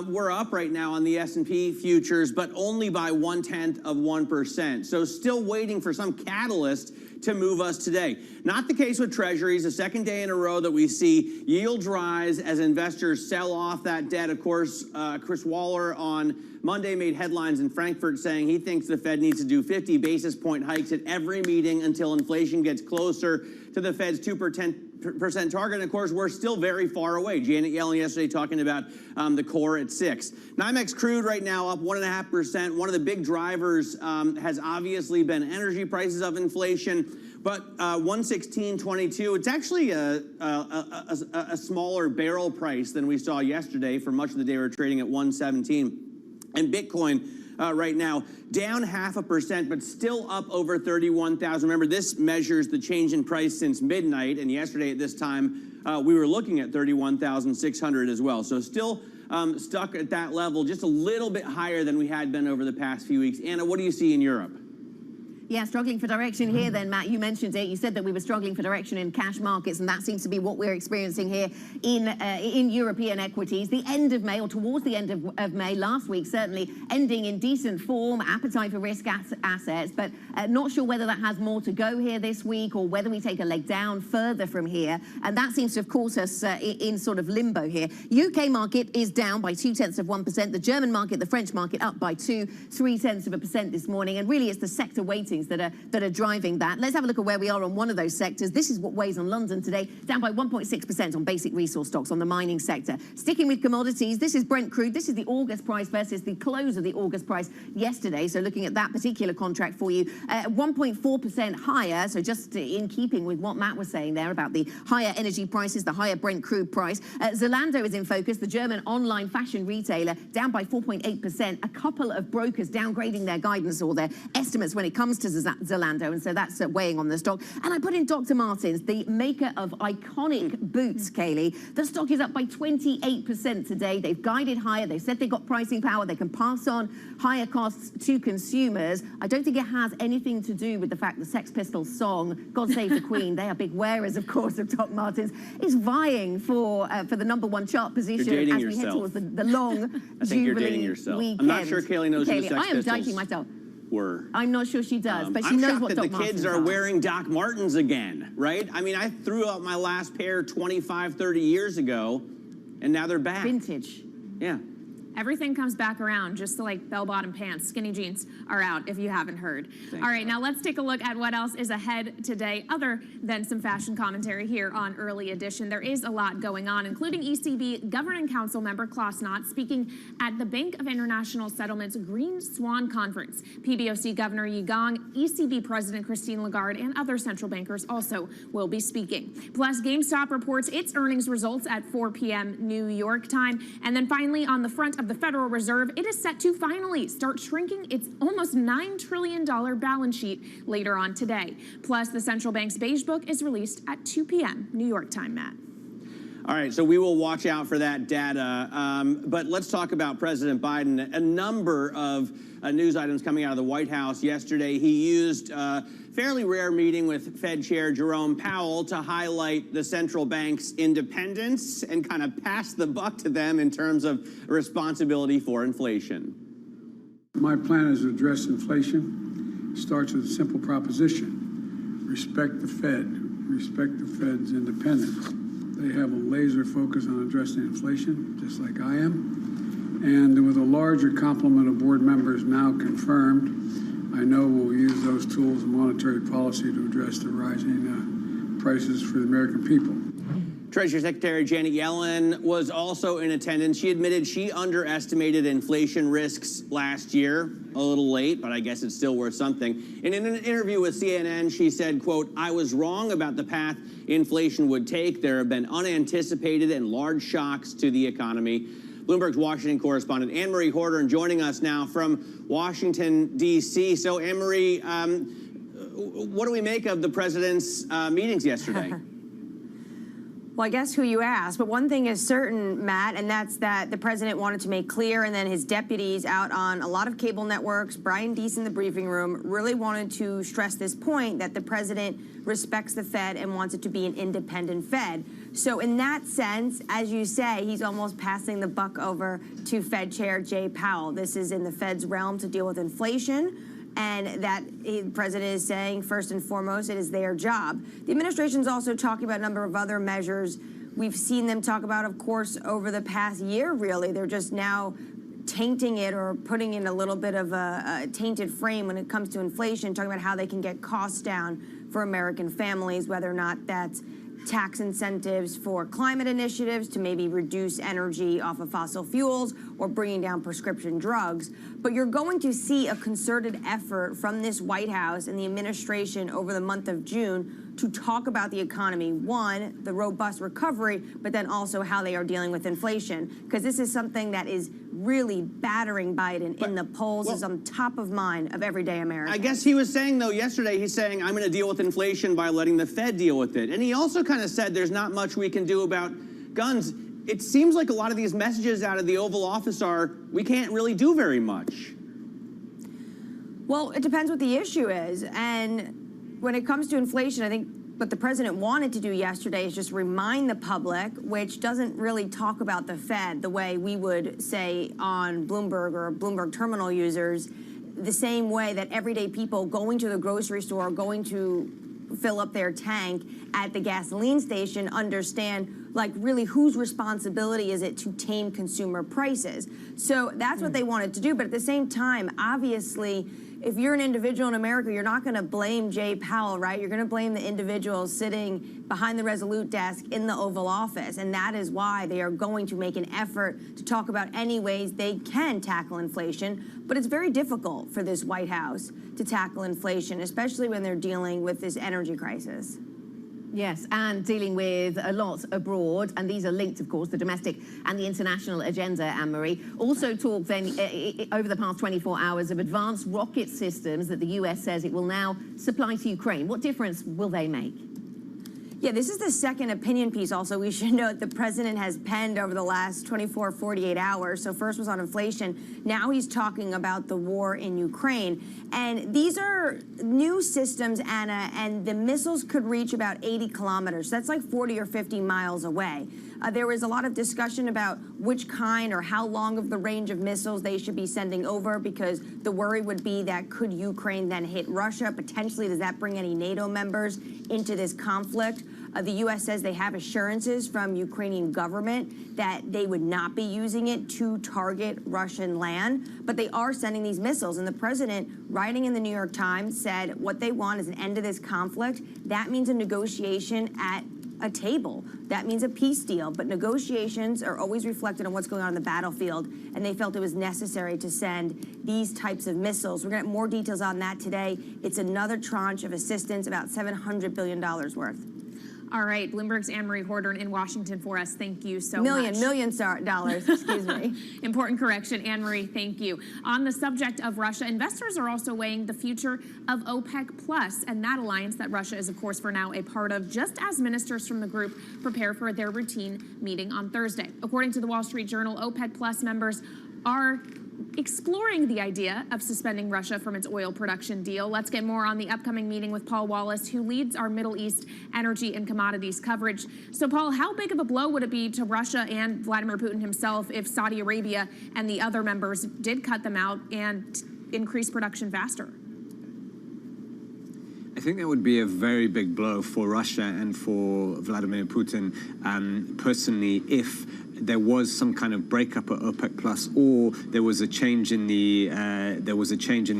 we're up right now on the S&P futures, but only by 0.1%. So still waiting for some catalyst to move us today. Not the case with Treasuries. The second day in a row that we see yields rise as investors sell off that debt. Of course, Chris Waller on Monday made headlines in Frankfurt saying he thinks the Fed needs to do 50 basis point hikes at every meeting until inflation gets closer to the Fed's 2% target. And of course, we're still very far away. Janet Yellen yesterday talking about the core at 6. NYMEX crude right now up 1.5%. One of the big drivers has obviously been energy prices of inflation. But 116.22, it's actually a smaller barrel price than we saw yesterday. For much of the day, we're trading at 117. And Bitcoin right now down 0.5%, but still up over 31,000. Remember, this measures the change in price since midnight. And yesterday at this time, we were looking at 31,600 as well. So still stuck at that level, just a little bit higher than we had been over the past few weeks. Anna, what do you see in Europe? Yeah, struggling for direction here then, Matt. You mentioned it. You said that we were struggling for direction in cash markets, and that seems to be what we're experiencing here in European equities. The end of May, or towards the end of May, last week certainly, ending in decent form, appetite for risk assets, but not sure whether that has more to go here this week or whether we take a leg down further from here. And that seems to have caught us in sort of limbo here. UK market is down by 0.2%. The German market, the French market up by 0.3% this morning. And really it's the sector weightings that are driving that. Let's have a look at where we are on one of those sectors. This is what weighs on London today, down by 1.6% on basic resource stocks on the mining sector. Sticking with commodities, this is Brent crude. This is the August price versus the close of the August price yesterday. So looking at that particular contract for you, 1.4% higher. So just in keeping with what Matt was saying there about the higher energy prices, the higher Brent crude price. Zalando is in focus, the German online fashion retailer, down by 4.8%. A couple of brokers downgrading their guidance or their estimates when it comes to Zalando, and so that's weighing on the stock. And I put in Dr. Martens, the maker of iconic boots, Kaylee. The stock is up by 28% today. They've guided higher. They've said they've got pricing power. They can pass on higher costs to consumers. I don't think it has anything to do with the fact the Sex Pistols song, God Save the Queen, they are big wearers, of course, of Dr. Martens, is vying for the #1 chart position as we head towards the long I think you're dating Jubilee yourself. weekend. I'm not sure Kaylee knows who the Sex I am Pistols dating myself. were. I'm not sure she does, but she I'm knows shocked what that Doc the kids Martens are wearing Doc Martens again, right? I mean, I threw out my last pair 25, 30 years ago, and now they're back. Vintage. Yeah. Everything comes back around, just like bell-bottom pants. Skinny jeans are out, if you haven't heard. All right, now let's take a look at what else is ahead today, other than some fashion commentary here on Early Edition. There is a lot going on, including ECB Governing Council member Klaus Knott speaking at the Bank of International Settlements Green Swan Conference. PBOC Governor Yi Gang, ECB President Christine Lagarde, and other central bankers also will be speaking. Plus, GameStop reports its earnings results at 4 p.m. New York time. And then finally, on the front of the Federal Reserve, it is set to finally start shrinking its almost $9 trillion balance sheet later on today. Plus, the central bank's beige book is released at 2 p.m. New York time, Matt. All right, so we will watch out for that data. But let's talk about President Biden. A number of news items coming out of the White House yesterday. He used a fairly rare meeting with Fed Chair Jerome Powell to highlight the central bank's independence and kind of pass the buck to them in terms of responsibility for inflation. My plan is to address inflation. It starts with a simple proposition. Respect the Fed. Respect the Fed's independence. They have a laser focus on addressing inflation, just like I am. And with a larger complement of board members now confirmed, I know we'll use those tools in monetary policy to address the rising prices for the American people. Treasury Secretary Janet Yellen was also in attendance. She admitted she underestimated inflation risks last year. A little late, but I guess it's still worth something. And in an interview with CNN, she said, quote, "I was wrong about the path inflation would take. There have been unanticipated and large shocks to the economy." Bloomberg's Washington correspondent Anne-Marie Horton joining us now from Washington, D.C. So, Anne-Marie, what do we make of the president's meetings yesterday? Well, I guess who you ask, but one thing is certain, Matt, and that's that the president wanted to make clear, and then his deputies out on a lot of cable networks, Brian Deese in the briefing room, really wanted to stress this point that the president respects the Fed and wants it to be an independent Fed. So in that sense, as you say, he's almost passing the buck over to Fed Chair Jay Powell. This is in the Fed's realm to deal with inflation. And that the president is saying, first and foremost, it is their job. The administration's also talking about a number of other measures. We've seen them talk about, of course, over the past year, really. They're just now tainting it or putting in a little bit of a tainted frame when it comes to inflation, talking about how they can get costs down for American families, whether or not that's tax incentives for climate initiatives to maybe reduce energy off of fossil fuels or bringing down prescription drugs. But you're going to see a concerted effort from this White House and the administration over the month of June to talk about the economy. One, the robust recovery, but then also how they are dealing with inflation. Because this is something that is really battering Biden in the polls, is on top of mind of everyday Americans. I guess he was saying, though, yesterday, he's saying, I'm going to deal with inflation by letting the Fed deal with it. And he also kind of said there's not much we can do about guns. It seems like a lot of these messages out of the Oval Office are, we can't really do very much. Well, it depends what the issue is. And when it comes to inflation, I think what the president wanted to do yesterday is just remind the public, which doesn't really talk about the Fed the way we would say on Bloomberg or Bloomberg terminal users, the same way that everyday people going to the grocery store, going to fill up their tank at the gasoline station understand, like, really whose responsibility is it to tame consumer prices. So that's what they wanted to do. But at the same time, obviously, if you're an individual in America, you're not going to blame Jay Powell, right? You're going to blame the individual sitting behind the Resolute desk in the Oval Office. And that is why they are going to make an effort to talk about any ways they can tackle inflation. But it's very difficult for this White House to tackle inflation, especially when they're dealing with this energy crisis. Yes, and dealing with a lot abroad, and these are linked, of course, the domestic and the international agenda, Anne-Marie. Also talk then, over the past 24 hours, of advanced rocket systems that the US says it will now supply to Ukraine. What difference will they make? Yeah, this is the second opinion piece also we should note the president has penned over the last 24, 48 hours. So first was on inflation. Now he's talking about the war in Ukraine. And these are new systems, Anna, and the missiles could reach about 80 kilometers. That's like 40 or 50 miles away. There was a lot of discussion about which kind or how long of the range of missiles they should be sending over, because the worry would be that could Ukraine then hit Russia? Potentially, does that bring any NATO members into this conflict? The U.S. says they have assurances from Ukrainian government that they would not be using it to target Russian land, but they are sending these missiles. And the president, writing in the New York Times, said what they want is an end to this conflict. That means a negotiation at a table. That means a peace deal. But negotiations are always reflected on what's going on the battlefield, and they felt it was necessary to send these types of missiles. We're going to get more details on that today. It's another tranche of assistance, about $700 billion worth. All right, Bloomberg's Anne-Marie Horder in Washington for us. Thank you so much. Million dollars, excuse me. Important correction, Anne-Marie, thank you. On the subject of Russia, investors are also weighing the future of OPEC Plus and that alliance that Russia is, of course, for now a part of, just as ministers from the group prepare for their routine meeting on Thursday. According to the Wall Street Journal, OPEC Plus members are exploring the idea of suspending Russia from its oil production deal. Let's get more on the upcoming meeting with Paul Wallace, who leads our Middle East energy and commodities coverage. So, Paul, how big of a blow would it be to Russia and Vladimir Putin himself if Saudi Arabia and the other members did cut them out and increase production faster? I think that would be a very big blow for Russia and for Vladimir Putin personally, if there was some kind of breakup at OPEC Plus, or there was a change in the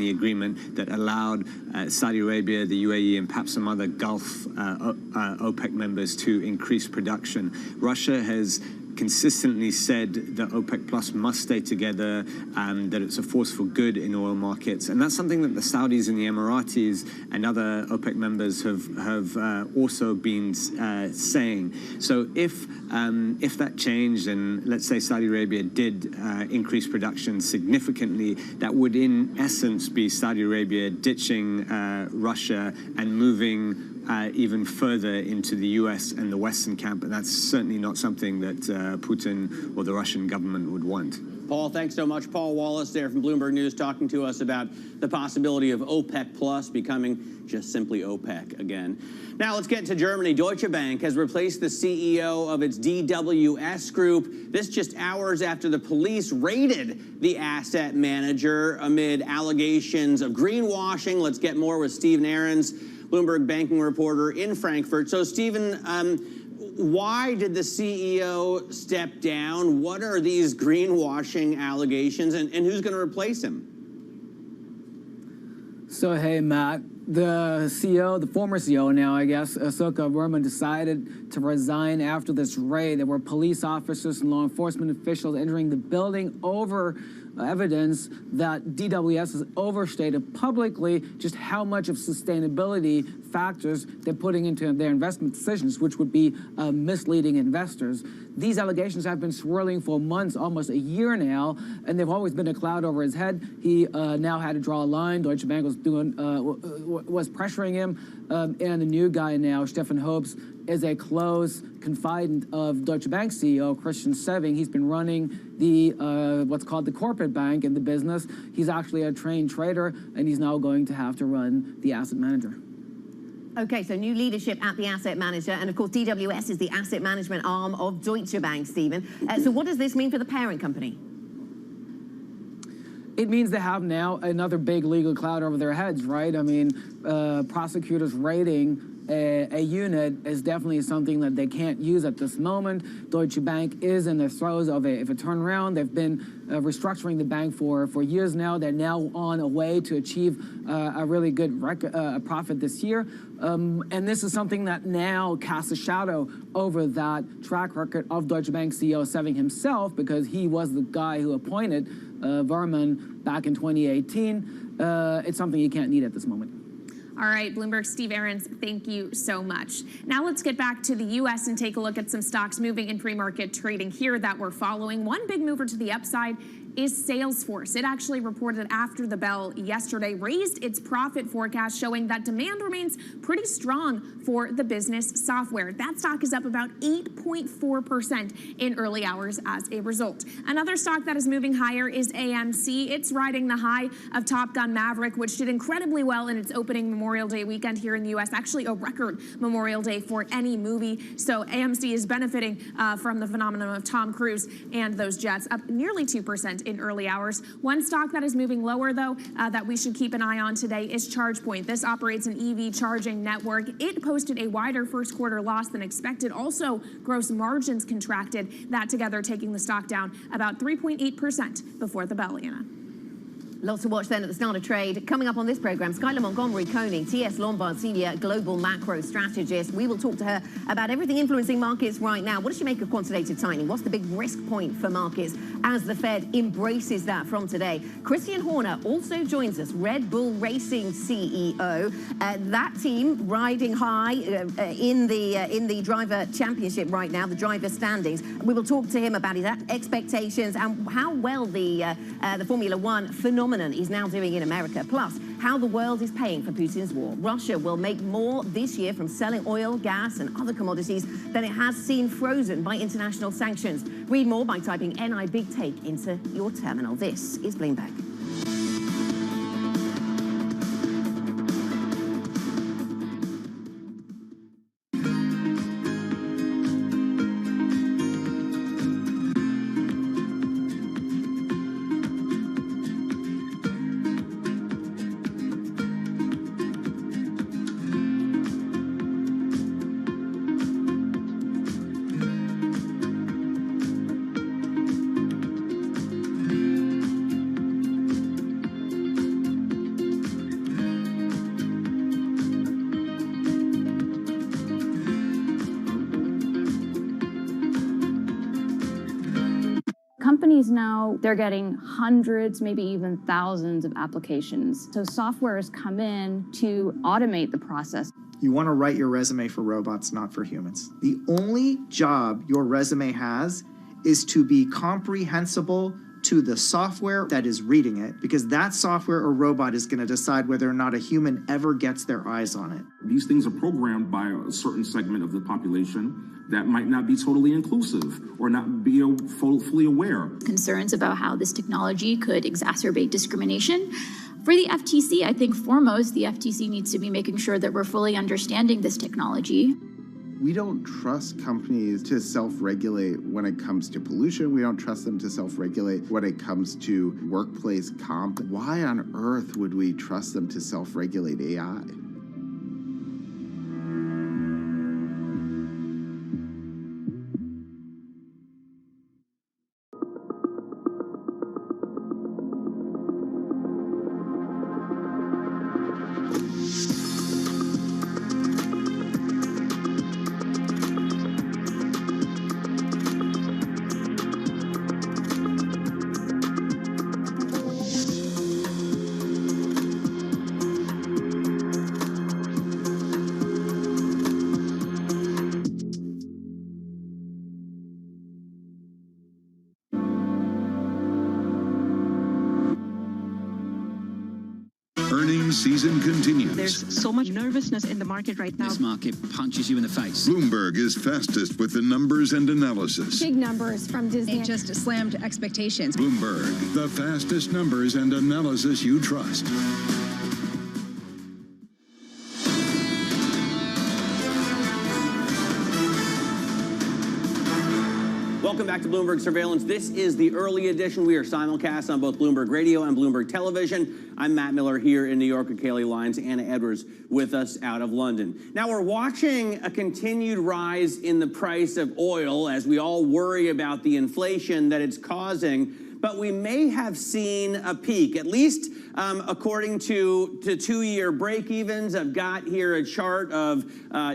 agreement that allowed Saudi Arabia, the UAE, and perhaps some other Gulf OPEC members to increase production. Russia has consistently said that OPEC Plus must stay together, that it's a force for good in oil markets. And that's something that the Saudis and the Emiratis and other OPEC members have also been saying. So if that changed and let's say Saudi Arabia did increase production significantly, that would in essence be Saudi Arabia ditching Russia and moving even further into the U.S. and the Western camp, and that's certainly not something that Putin or the Russian government would want. Paul, thanks so much. Paul Wallace there from Bloomberg News talking to us about the possibility of OPEC Plus becoming just simply OPEC again. Now let's get to Germany. Deutsche Bank has replaced the CEO of its DWS group. This just hours after the police raided the asset manager amid allegations of greenwashing. Let's get more with Steve Ahrens, Bloomberg banking reporter in Frankfurt. So, Stephen, why did the CEO step down? What are these greenwashing allegations, and who's going to replace him? So, hey, Matt, the CEO, the former CEO now, I guess, Ahsoka Berman, decided to resign after this raid. There were police officers and law enforcement officials entering the building over evidence that DWS has overstated publicly just how much of sustainability factors they're putting into their investment decisions, which would be misleading investors. These allegations have been swirling for months, almost a year now, and they've always been a cloud over his head. He now had to draw a line. Deutsche Bank was pressuring him, and the new guy now, Stefan Hopes, is a close confidant of Deutsche Bank CEO Christian Sewing. He's been running the what's called the corporate bank in the business. He's actually a trained trader, and he's now going to have to run the asset manager. Okay, so new leadership at the asset manager, and of course DWS is the asset management arm of Deutsche Bank, Stephen. So what does this mean for the parent company? It means they have now another big legal cloud over their heads, right? I mean, prosecutors raiding a unit is definitely something that they can't use at this moment. Deutsche Bank is in the throes of a turnaround. They've been restructuring the bank for years now. They're now on a way to achieve a really good profit this year. And this is something that now casts a shadow over that track record of Deutsche Bank CEO Sewing himself, because he was the guy who appointed Berman back in 2018. It's something you can't need at this moment. All right, Bloomberg's Steve Ahrens, thank you so much. Now let's get back to the U.S. and take a look at some stocks moving in pre-market trading here that we're following. One big mover to the upside is Salesforce. It actually reported after the bell yesterday, raised its profit forecast, showing that demand remains pretty strong for the business software. That stock is up about 8.4% in early hours as a result. Another stock that is moving higher is AMC. It's riding the high of Top Gun Maverick, which did incredibly well in its opening Memorial Day weekend here in the U.S., actually a record Memorial Day for any movie. So AMC is benefiting from the phenomenon of Tom Cruise and those jets, up nearly 2% in early hours. One stock that is moving lower, though, that we should keep an eye on today is ChargePoint. This operates an EV charging network. It posted a wider first quarter loss than expected. Also, gross margins contracted, that together taking the stock down about 3.8% before the bell, Anna. Lots to watch then at the start of trade. Coming up on this program, Skylar Montgomery-Koenig, TS Lombard Senior Global Macro Strategist. We will talk to her about everything influencing markets right now. What does she make of quantitative tightening? What's the big risk point for markets as the Fed embraces that from today? Christian Horner also joins us, Red Bull Racing CEO. That team riding high in the driver championship right now, the driver standings. We will talk to him about his expectations and how well the Formula One phenomenon is now doing in America, plus how the world is paying for Putin's war. Russia will make more this year from selling oil, gas, and other commodities than it has seen frozen by international sanctions. Read more by typing NI Big Take into your terminal. This is Bloomberg. Companies now, they're getting hundreds, maybe even thousands of applications. So software has come in to automate the process. You want to write your resume for robots, not for humans. The only job your resume has is to be comprehensible to the software that is reading it, because that software or robot is going to decide whether or not a human ever gets their eyes on it. These things are programmed by a certain segment of the population that might not be totally inclusive or not be fully aware. Concerns about how this technology could exacerbate discrimination. For the FTC, I think foremost, the FTC needs to be making sure that we're fully understanding this technology. We don't trust companies to self-regulate when it comes to pollution. We don't trust them to self-regulate when it comes to workplace comp. Why on earth would we trust them to self-regulate AI? Earnings season continues. There's so much nervousness in the market right now. This market punches you in the face. Bloomberg is fastest with the numbers and analysis. Big numbers from Disney. It just slammed expectations. Bloomberg, the fastest numbers and analysis you trust. Welcome back to Bloomberg Surveillance. This is the early edition. We are simulcast on both Bloomberg Radio and Bloomberg Television. I'm Matt Miller here in New York with Kaylee Lyons, Anna Edwards with us out of London. Now we're watching a continued rise in the price of oil as we all worry about the inflation that it's causing, but we may have seen a peak, at least according to two-year break-evens. I've got here a chart of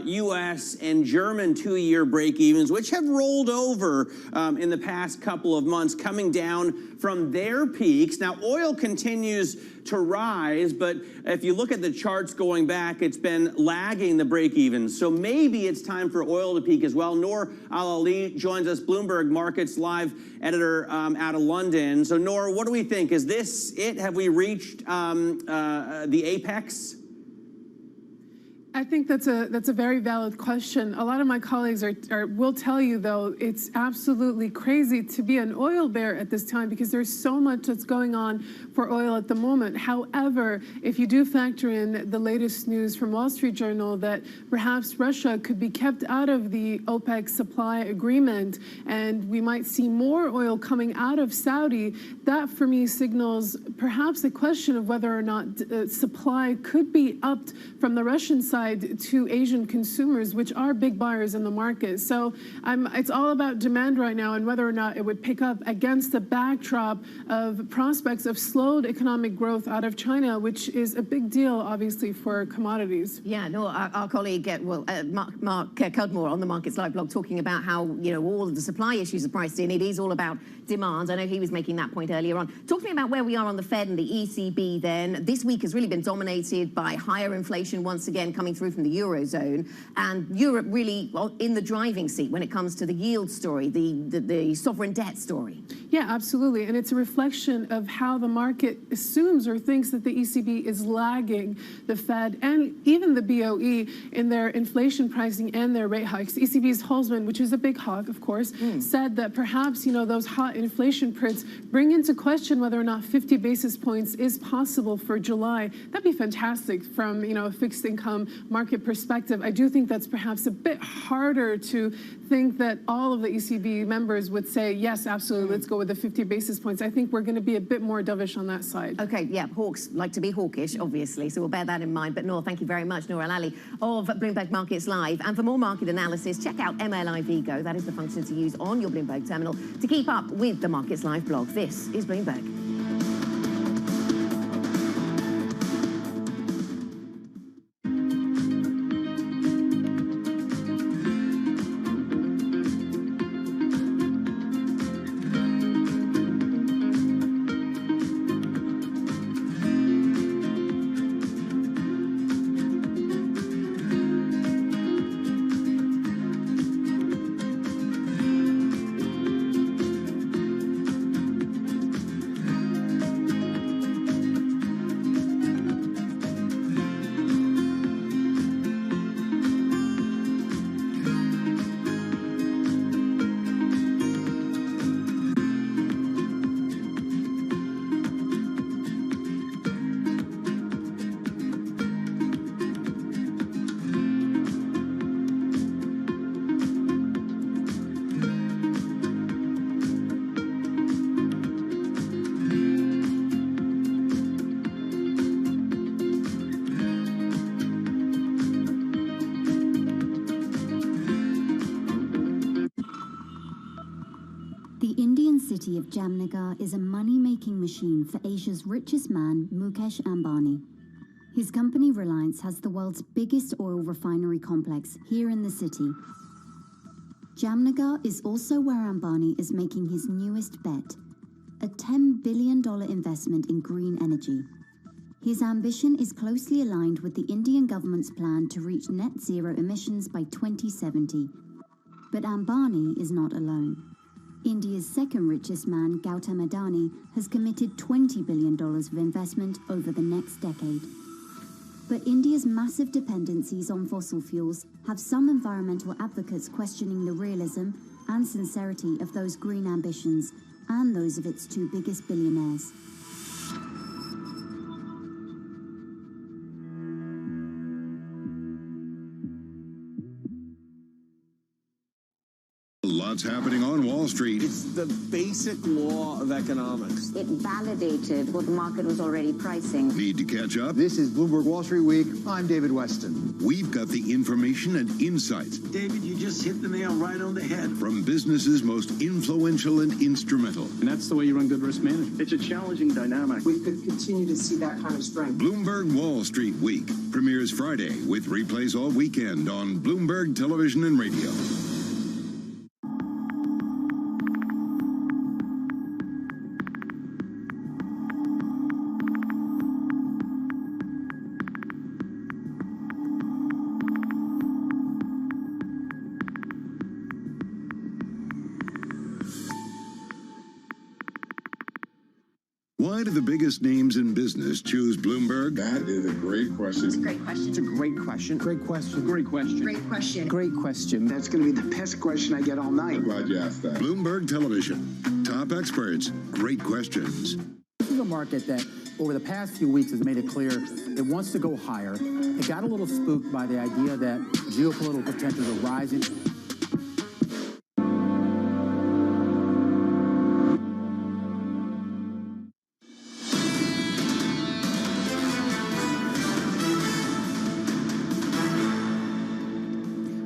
U.S. and German two-year break-evens, which have rolled over in the past couple of months, coming down from their peaks. Now, oil continues to rise, but if you look at the charts going back, it's been lagging the break-evens. So maybe it's time for oil to peak as well. Noor Al-Ali joins us, Bloomberg Markets Live editor out of London. So Noor, what do we think? Is this it? Have we reached the apex? I think that's a very valid question. A lot of my colleagues will tell you, though, it's absolutely crazy to be an oil bear at this time because there's so much that's going on for oil at the moment. However, if you do factor in the latest news from Wall Street Journal that perhaps Russia could be kept out of the OPEC supply agreement and we might see more oil coming out of Saudi, that for me signals perhaps a question of whether or not supply could be upped from the Russian side to Asian consumers, which are big buyers in the market. So it's all about demand right now and whether or not it would pick up against the backdrop of prospects of slowed economic growth out of China, which is a big deal, obviously, for commodities. Yeah, no, our colleague, Mark Cudmore on the Markets Live blog talking about how, all of the supply issues are priced in. It is all about demand. I know he was making that point earlier on. Talk to me about where we are on the Fed and the ECB then. This week has really been dominated by higher inflation once again coming through from the Eurozone, and Europe really in the driving seat when it comes to the yield story, the sovereign debt story. Yeah, absolutely. And it's a reflection of how the market assumes or thinks that the ECB is lagging the Fed and even the BOE in their inflation pricing and their rate hikes. ECB's Holzman, which is a big hawk, of course, said that perhaps, those hot inflation prints bring into question whether or not 50 basis points is possible for July. That'd be fantastic from, a fixed income market perspective. I do think that's perhaps a bit harder to think that all of the ECB members would say, yes, absolutely, let's go with the 50 basis points. I think we're going to be a bit more dovish on that side. Okay, yeah, hawks like to be hawkish, obviously, so we'll bear that in mind. But Noor, thank you very much, Noor Al-Ali of Bloomberg Markets Live. And for more market analysis, check out MLIV Go. That is the function to use on your Bloomberg terminal to keep up with the Markets Live blog. This is Bloomberg. city of Jamnagar is a money-making machine for Asia's richest man, Mukesh Ambani. His company Reliance has the world's biggest oil refinery complex here in the city. Jamnagar is also where Ambani is making his newest bet, a $10 billion investment in green energy. His ambition is closely aligned with the Indian government's plan to reach net zero emissions by 2070. But Ambani is not alone. India's second richest man, Gautam Adani, has committed $20 billion of investment over the next decade. But India's massive dependencies on fossil fuels have some environmental advocates questioning the realism and sincerity of those green ambitions and those of its two biggest billionaires. Lots happening on Wall Street. It's the basic law of economics. It validated what the market was already pricing. Need to catch up? This is Bloomberg Wall Street Week. I'm David Weston. We've got the information and insights. David, you just hit the nail right on the head. From businesses most influential and instrumental. And that's the way you run good risk management. It's a challenging dynamic. We could continue to see that kind of strength. Bloomberg Wall Street Week premieres Friday with replays all weekend on Bloomberg Television and Radio. Why do the biggest names in business choose Bloomberg? That is a great question. It's a great question. It's a great question. Great question. Great question. Great question. Great question. That's going to be the best question I get all night. I'm glad you asked that. Bloomberg Television. Top experts. Great questions. This is a market that over the past few weeks has made it clear it wants to go higher. It got a little spooked by the idea that geopolitical tensions are rising.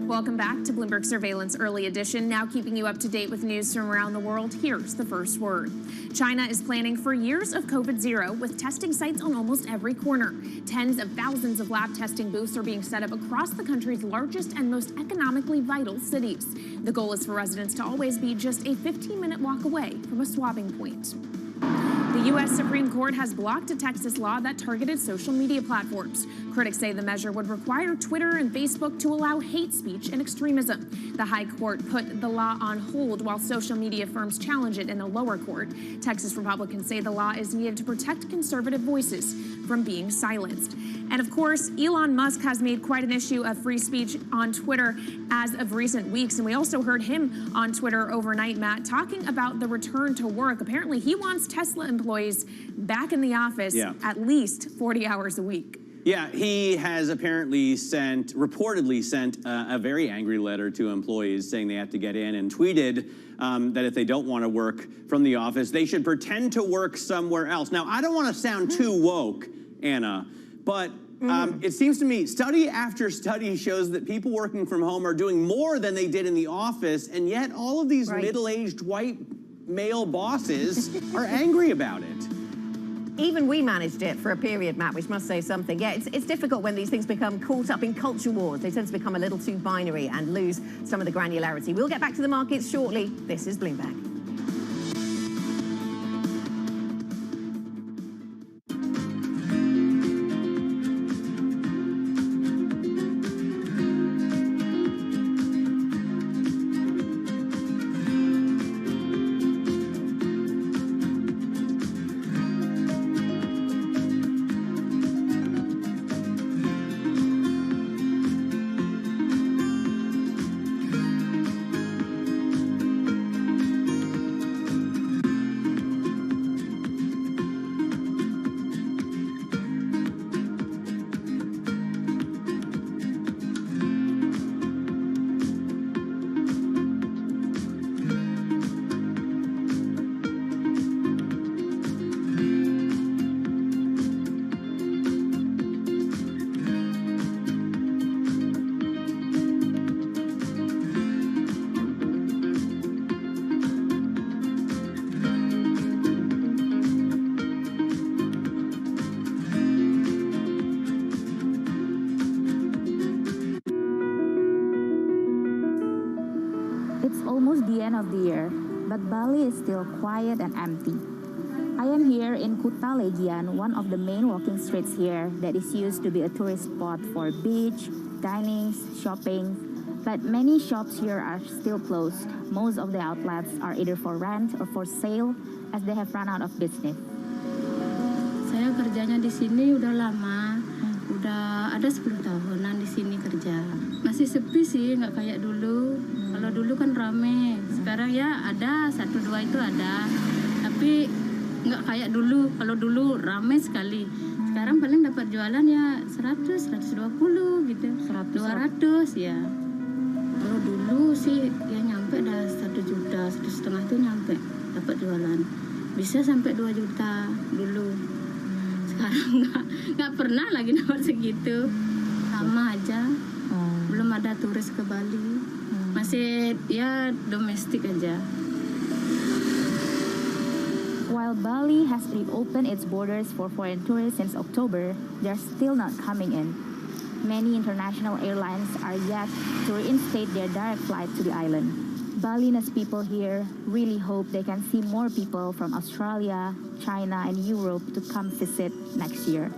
Welcome back to Bloomberg Surveillance Early Edition. Now keeping you up to date with news from around the world, here's the first word. China is planning for years of COVID-0 with testing sites on almost every corner. Tens of thousands of lab testing booths are being set up across the country's largest and most economically vital cities. The goal is for residents to always be just a 15-minute walk away from a swabbing point. The U.S. Supreme Court has blocked a Texas law that targeted social media platforms. Critics say the measure would require Twitter and Facebook to allow hate speech and extremism. The High Court put the law on hold while social media firms challenge it in the lower court. Texas Republicans say the law is needed to protect conservative voices from being silenced. And of course, Elon Musk has made quite an issue of free speech on Twitter as of recent weeks. And we also heard him on Twitter overnight, Matt, talking about the return to work. Apparently, he wants Tesla employees back in the office at least 40 hours a week. Yeah, he has apparently reportedly sent a very angry letter to employees saying they have to get in, and tweeted that if they don't want to work from the office, they should pretend to work somewhere else. Now, I don't want to sound too woke, Anna, but it seems to me study after study shows that people working from home are doing more than they did in the office, and yet all of these middle-aged white male bosses are angry about it. Even we managed it for a period, Matt, which must say something. Yeah, it's difficult when these things become caught up in culture wars. They tend to become a little too binary and lose some of the granularity. We'll get back to the markets shortly. This is Bloomberg. Of the year, but Bali is still quiet and empty. I am here in Kuta Legian, one of the main walking streets here that is used to be a tourist spot for beach, dining, shopping, but many shops here are still closed. Most of the outlets are either for rent or for sale as they have run out of business. Saya kerjanya di sini udah lama, udah ada 10 tahunan di sini kerja. Masih sepi sih, nggak kayak dulu. Kalau dulu kan rame, sekarang ya ada 1-2 itu ada, tapi nggak kayak dulu. Kalau dulu rame sekali, sekarang paling dapat jualan ya 100, 120 gitu, 200 ya. Kalau dulu sih ya nyampe dah 1 juta, 1,5 juta itu nyampe dapat jualan, bisa sampai 2 juta dulu. Sekarang nggak pernah lagi dapat segitu, sama aja. Belum ada turis ke Bali. Masih ya domestik aja. While Bali has reopened its borders for foreign tourists since October, they're still not coming in. Many international airlines are yet to reinstate their direct flight to the island. Balinese people here really hope they can see more people from Australia, China, and Europe to come visit next year.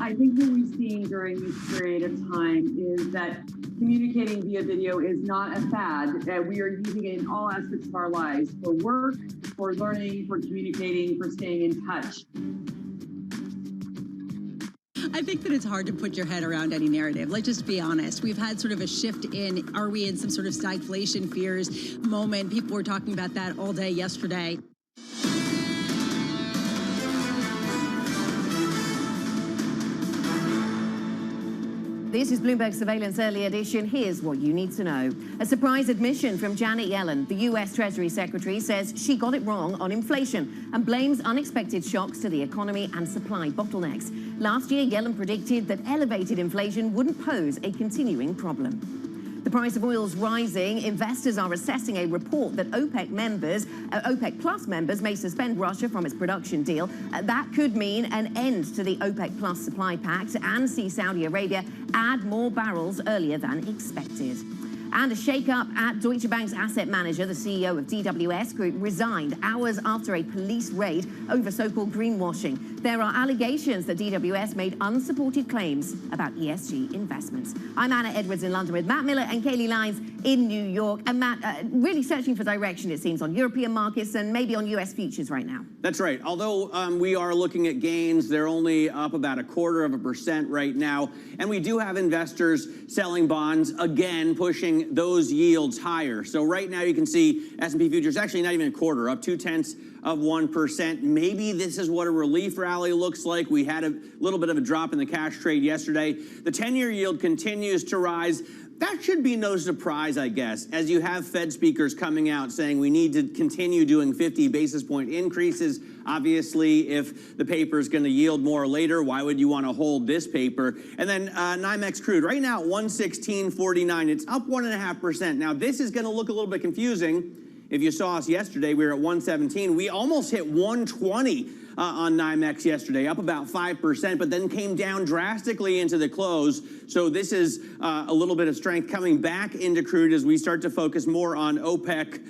I think what we're seeing during this period of time is that Communicating via video is not a fad. We are using it in all aspects of our lives, for work, for learning, for communicating, for staying in touch. I think that it's hard to put your head around any narrative. Let's just be honest. We've had sort of a shift in, are we in some sort of stagflation fears moment? People were talking about that all day yesterday. This is Bloomberg Surveillance Early Edition. Here's what you need to know. A surprise admission from Janet Yellen. The U.S. Treasury Secretary says she got it wrong on inflation and blames unexpected shocks to the economy and supply bottlenecks. Last year, Yellen predicted that elevated inflation wouldn't pose a continuing problem. The price of oil is rising. Investors are assessing a report that OPEC Plus members may suspend Russia from its production deal. That could mean an end to the OPEC Plus supply pact and see Saudi Arabia add more barrels earlier than expected. And a shake-up at Deutsche Bank's asset manager, the CEO of DWS Group, resigned hours after a police raid over so-called greenwashing. There are allegations that DWS made unsupported claims about ESG investments. I'm Anna Edwards in London with Matt Miller and Kaylee Lyons in New York. And Matt, really searching for direction, it seems, on European markets and maybe on US futures right now. That's right. Although we are looking at gains, they're only up about 0.25% right now. And we do have investors selling bonds, again, pushing those yields higher. So right now you can see S&P futures actually not even a quarter, up 0.2%. Maybe this is what a relief rally looks like. We had a little bit of a drop in the cash trade yesterday. The 10-year yield continues to rise. That should be no surprise, I guess, as you have Fed speakers coming out saying we need to continue doing 50 basis point increases. Obviously, if the paper is going to yield more later, why would you want to hold this paper? And then NYMEX crude, right now at 116.49. It's up 1.5%. Now, this is going to look a little bit confusing. If you saw us yesterday, we were at 117. We almost hit 120 on NYMEX yesterday, up about 5%, but then came down drastically into the close. So this is a little bit of strength coming back into crude as we start to focus more on OPEC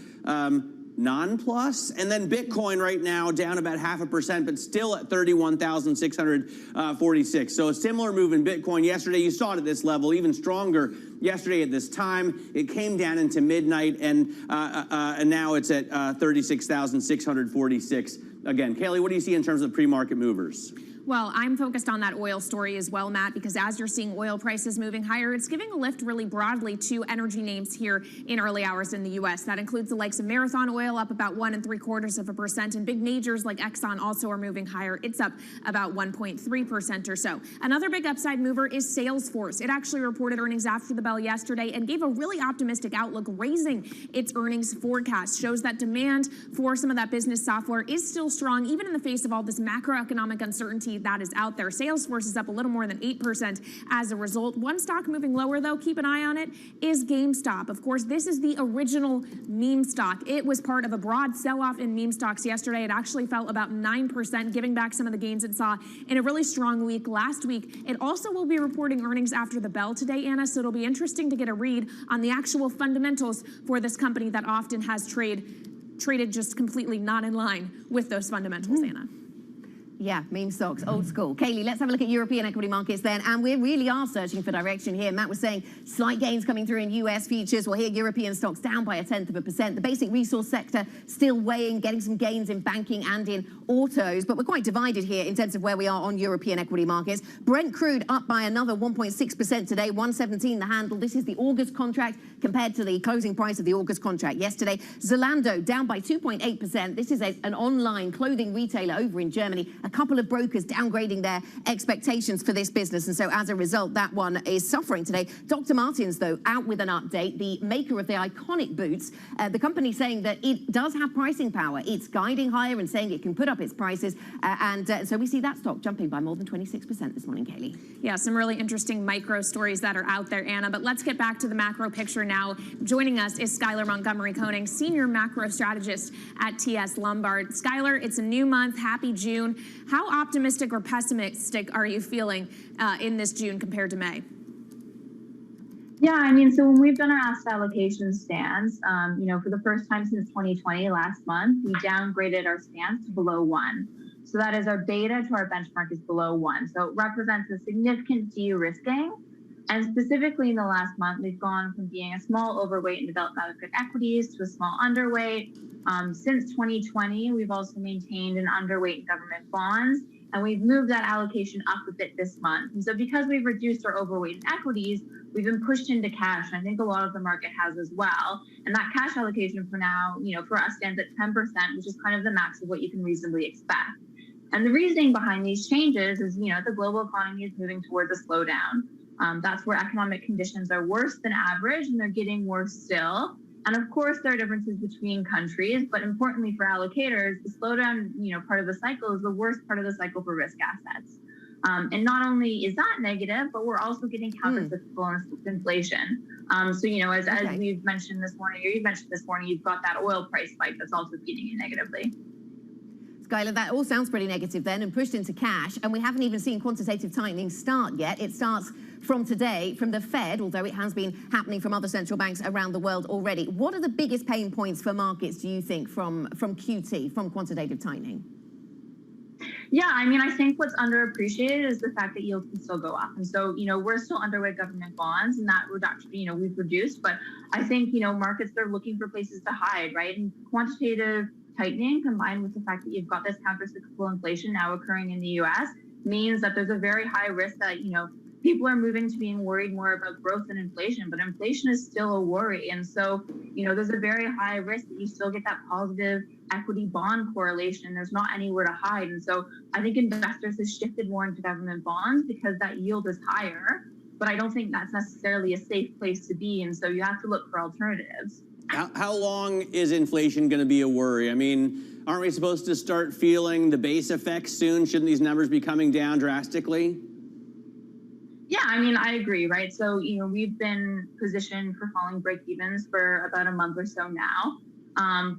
non-plus. And then Bitcoin right now down about 0.5%, but still at 31,646. So a similar move in Bitcoin. Yesterday, you saw it at this level, even stronger. Yesterday at this time, it came down into midnight, and now it's at 36,646. Again, Kaylee, what do you see in terms of pre-market movers? Well, I'm focused on that oil story as well, Matt, because as you're seeing oil prices moving higher, it's giving a lift really broadly to energy names here in early hours in the U.S. That includes the likes of Marathon Oil up about 1.75%, and big majors like Exxon also are moving higher. It's up about 1.3% or so. Another big upside mover is Salesforce. It actually reported earnings after the bell yesterday and gave a really optimistic outlook, raising its earnings forecast. Shows that demand for some of that business software is still strong, even in the face of all this macroeconomic uncertainty that is out there. Salesforce is up a little more than 8% as a result. One stock moving lower, though, keep an eye on it, is GameStop. Of course, this is the original meme stock. It was part of a broad sell-off in meme stocks yesterday. It actually fell about 9%, giving back some of the gains it saw in a really strong week last week. It also will be reporting earnings after the bell today, Anna, so it'll be interesting to get a read on the actual fundamentals for this company that often has traded just completely not in line with those fundamentals, Anna. Yeah, meme stocks, old school. Kaylee, let's have a look at European equity markets then. And we really are searching for direction here. Matt was saying slight gains coming through in US futures. Well, here, European stocks down by 0.1%. The basic resource sector still weighing, getting some gains in banking and in autos. But we're quite divided here in terms of where we are on European equity markets. Brent crude up by another 1.6% today, 117 the handle. This is the August contract compared to the closing price of the August contract yesterday. Zalando down by 2.8%. This is an online clothing retailer over in Germany. A couple of brokers downgrading their expectations for this business, and so as a result, that one is suffering today. Dr. Martens, though, out with an update. The maker of the iconic boots, the company saying that it does have pricing power. It's guiding higher and saying it can put up its prices, so we see that stock jumping by more than 26% this morning, Kaylee. Yeah, some really interesting micro stories that are out there, Anna, but let's get back to the macro picture now. Joining us is Skylar Montgomery-Koning, Senior Macro Strategist at TS Lombard. Skylar, it's a new month. Happy June. How optimistic or pessimistic are you feeling in this June compared to May? Yeah, I mean, so when we've done our asset allocation stance, for the first time since 2020, last month, we downgraded our stance to below 1. So that is our beta to our benchmark is below 1. So it represents a significant de-risking And specifically in the last month, we've gone from being a small overweight in developed market equities to a small underweight. Since 2020, we've also maintained an underweight in government bonds, and we've moved that allocation up a bit this month. And so because we've reduced our overweight in equities, we've been pushed into cash, and I think a lot of the market has as well. And that cash allocation for now, for us stands at 10%, which is kind of the max of what you can reasonably expect. And the reasoning behind these changes is, the global economy is moving towards a slowdown. That's where economic conditions are worse than average, and they're getting worse still. And of course, there are differences between countries, but importantly for allocators, the slowdown, part of the cycle is the worst part of the cycle for risk assets. And not only is that negative, but we're also getting countercyclical inflation. As we've mentioned this morning, or you've mentioned this morning, you've got that oil price spike that's also feeding it negatively. Skylar, that all sounds pretty negative then and pushed into cash. And we haven't even seen quantitative tightening start yet. It starts from today from the Fed, although it has been happening from other central banks around the world already. What are the biggest pain points for markets, do you think, from QT, from quantitative tightening? Yeah, I think what's underappreciated is the fact that yields can still go up. And so, we're still underweight government bonds, and that reduction, we've reduced. But I think, markets are looking for places to hide, right? And quantitative tightening combined with the fact that you've got this countercyclical inflation now occurring in the US means that there's a very high risk that, people are moving to being worried more about growth than inflation, but inflation is still a worry. And so, there's a very high risk that you still get that positive equity bond correlation. There's not anywhere to hide. And so I think investors have shifted more into government bonds because that yield is higher, but I don't think that's necessarily a safe place to be. And so you have to look for alternatives. How long is inflation going to be a worry? Aren't we supposed to start feeling the base effects soon? Shouldn't these numbers be coming down drastically? Yeah, I agree, right? So, we've been positioned for falling break-evens for about a month or so now.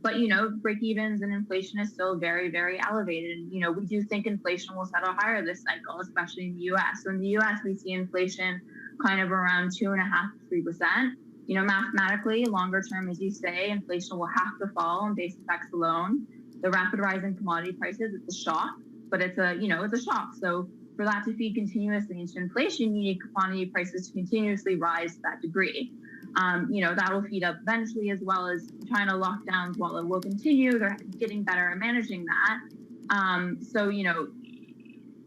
But, break-evens and inflation is still very, very elevated. We do think inflation will settle higher this cycle, especially in the U.S. So in the U.S., we see inflation kind of around 2.5% to 3%. Mathematically, longer term, as you say, inflation will have to fall on base effects alone. The rapid rise in commodity prices, it's a shock, but it's a shock. So for that to feed continuously into inflation, you need commodity prices to continuously rise to that degree. That will feed up eventually, as well as China lockdowns, while it will continue. They're getting better at managing that.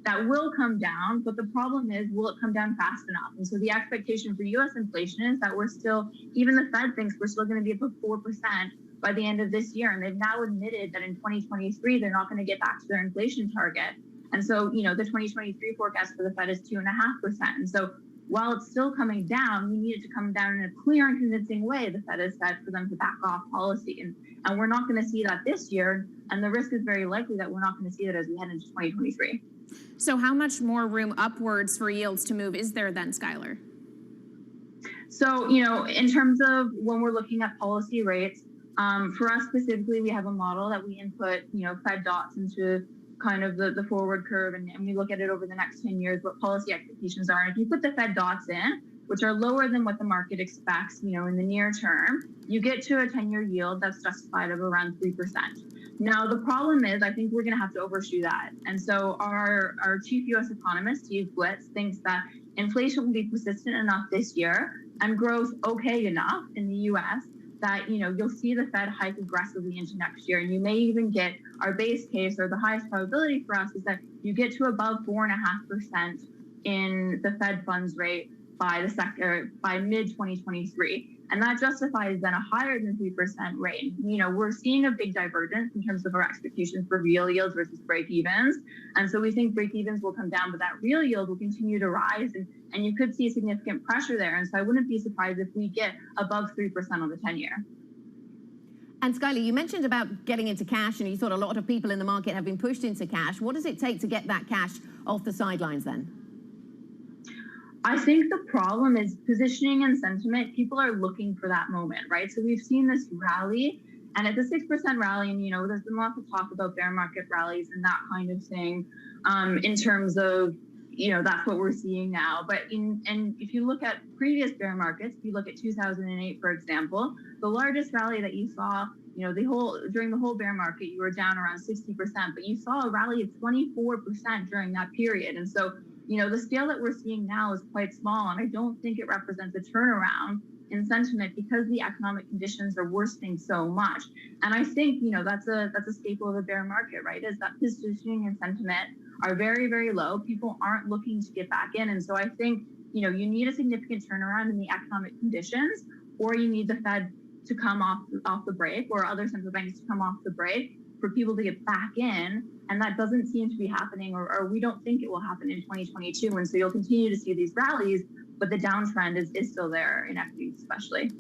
That will come down, but the problem is, will it come down fast enough? And so the expectation for U.S. inflation is that we're still, even the Fed thinks we're still going to be above 4% by the end of this year. And they've now admitted that in 2023, they're not going to get back to their inflation target. And so, the 2023 forecast for the Fed is 2.5%. And so while it's still coming down, we need it to come down in a clear and convincing way, the Fed has said, for them to back off policy. And we're not going to see that this year. And the risk is very likely that we're not going to see that as we head into 2023. So how much more room upwards for yields to move is there then, Skylar? So, in terms of when we're looking at policy rates, for us specifically, we have a model that we input, Fed dots into kind of the forward curve, and we look at it over the next 10 years, what policy expectations are. And if you put the Fed dots in, which are lower than what the market expects, in the near term, you get to a 10-year yield that's justified of around 3%. Now, the problem is, I think we're going to have to overshoot that. And so our chief U.S. economist, Steve Blitz, thinks that inflation will be persistent enough this year and growth okay enough in the U.S. that, you'll see the Fed hike aggressively into next year. And you may even get our base case, or the highest probability for us is that you get to above 4.5% in the Fed funds rate by mid-2023. And that justifies then a higher than 3% rate. We're seeing a big divergence in terms of our expectations for real yields versus break-evens. And so we think break-evens will come down, but that real yield will continue to rise. And you could see significant pressure there. And so I wouldn't be surprised if we get above 3% on the 10-year. And Skylar, you mentioned about getting into cash, and you thought a lot of people in the market have been pushed into cash. What does it take to get that cash off the sidelines then? I think the problem is positioning and sentiment. People are looking for that moment, right? So we've seen this rally, and at the 6% rally, and there's been lots of talk about bear market rallies and that kind of thing, in terms of, that's what we're seeing now. But if you look at previous bear markets, if you look at 2008, for example, the largest rally that you saw, during the whole bear market, you were down around 60%, but you saw a rally of 24% during that period. And so you know, the scale that we're seeing now is quite small, and I don't think it represents a turnaround in sentiment because the economic conditions are worsening so much. And I think, you know, that's a staple of a bear market, right? Is that positioning and sentiment are very, very low. People aren't looking to get back in. And so I think, you know, you need a significant turnaround in the economic conditions, or you need the Fed to come off the break, or other central banks to come off the break for people to get back in. And that doesn't seem to be happening, or we don't think it will happen in 2022. And so you'll continue to see these rallies, but the downtrend is still there in equities especially.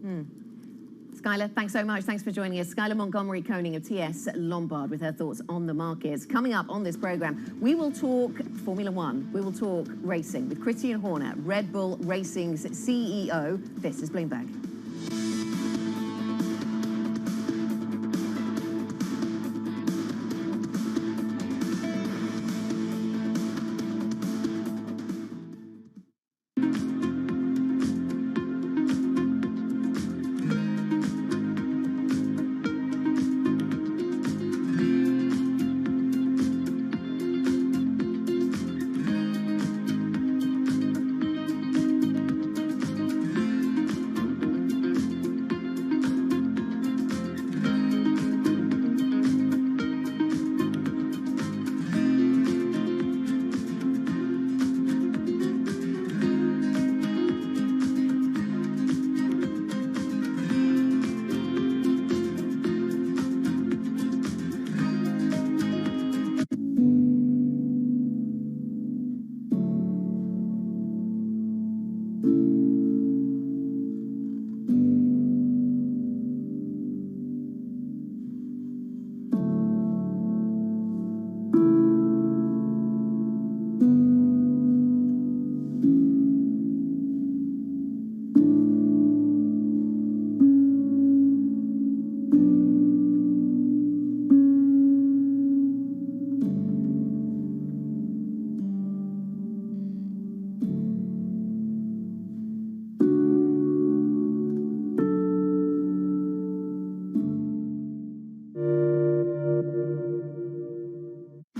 Skylar, thanks so much. Thanks for joining us. Skylar Montgomery-Koning of TS Lombard with her thoughts on the markets. Coming up on this program, we will talk Formula One. We will talk racing with Christian Horner, Red Bull Racing's CEO. This is Bloomberg.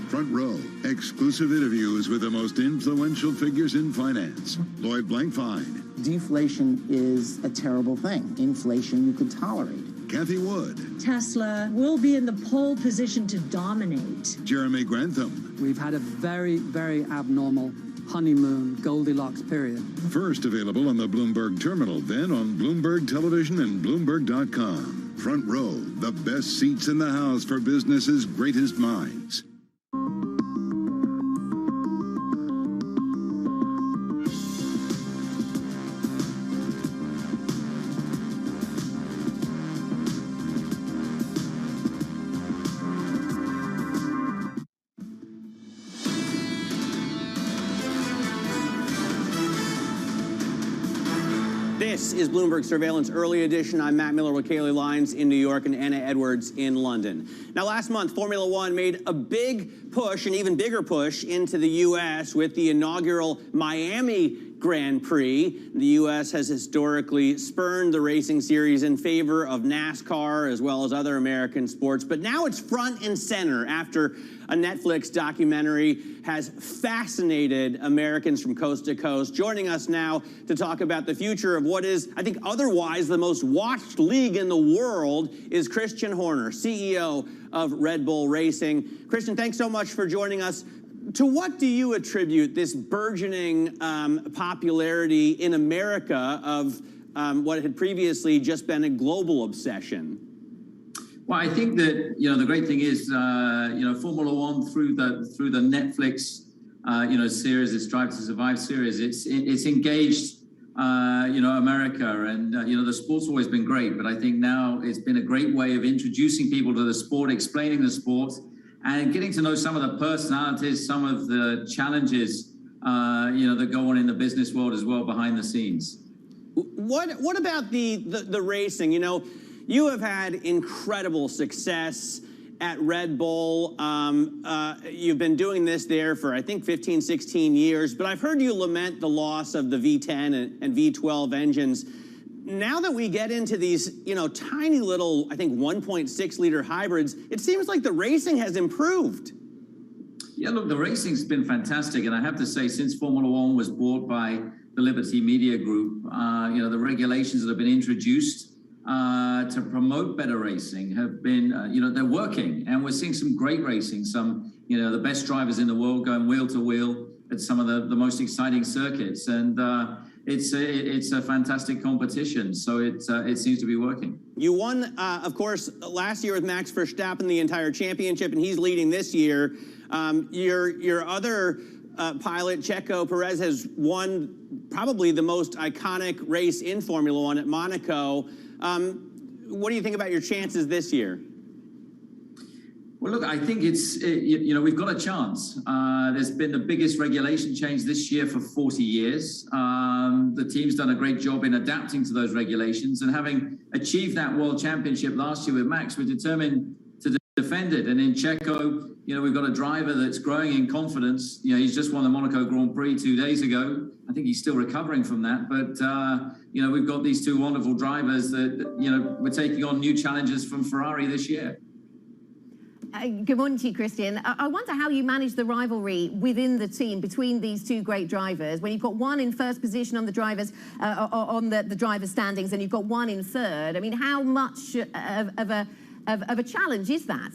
Front Row, exclusive interviews with the most influential figures in finance. Lloyd Blankfein. Deflation is a terrible thing. Inflation you could tolerate. Kathy Wood. Tesla will be in the pole position to dominate. Jeremy Grantham. We've had a very, very abnormal honeymoon Goldilocks period. First available on the Bloomberg Terminal, then on Bloomberg Television and Bloomberg.com. Front Row, the best seats in the house for business's greatest minds. This is Bloomberg Surveillance Early Edition. I'm Matt Miller with Kaylee Lyons in New York and Anna Edwards in London. Now, last month, Formula One made a big push, an even bigger push, into the U.S. with the inaugural Miami Grand Prix. The U.S. has historically spurned the racing series in favor of NASCAR as well as other American sports, but now it's front and center after a Netflix documentary has fascinated Americans from coast to coast. Joining us now to talk about the future of what is, I think, otherwise the most watched league in the world is Christian Horner, CEO of Red Bull Racing. Christian, thanks so much for joining us. To what do you attribute this burgeoning popularity in America of what had previously just been a global obsession? Well, I think that, you know, the great thing is, you know, Formula One through the Netflix, you know, series, its Drive to Survive series, it's engaged, you know, America, and you know, the sport's always been great, but I think now it's been a great way of introducing people to the sport, explaining the sport, and getting to know some of the personalities, some of the challenges, you know, that go on in the business world as well behind the scenes. What about the racing? You know, you have had incredible success at Red Bull. You've been doing this there for, I think, 15, 16 years, but I've heard you lament the loss of the V10 and V12 engines. Now that we get into these, you know, tiny little, I think, 1.6 liter hybrids, it seems like the racing has improved. Yeah, look, the racing's been fantastic. And I have to say, since Formula One was bought by the Liberty Media Group, the regulations that have been introduced to promote better racing have been, they're working. And we're seeing some great racing, some, the best drivers in the world going wheel to wheel at some of the most exciting circuits. And it's a fantastic competition. So it seems to be working. You won, of course, last year with Max Verstappen, the entire championship, and he's leading this year. Your other pilot, Checo Perez, has won probably the most iconic race in Formula One at Monaco. What do you think about your chances this year? Well, look, I think we've got a chance. There's been the biggest regulation change this year for 40 years. The team's done a great job in adapting to those regulations, and having achieved that world championship last year with Max, we're determined to defend it. And in Checo, we've got a driver that's growing in confidence. He's just won the Monaco Grand Prix 2 days ago. I think he's still recovering from that. But, we've got these two wonderful drivers that, we're taking on new challenges from Ferrari this year. Good morning to you, Christian. I wonder how you manage the rivalry within the team between these two great drivers. When you've got one in first position on the drivers the drivers' standings, and you've got one in third. I mean, how much of a challenge is that?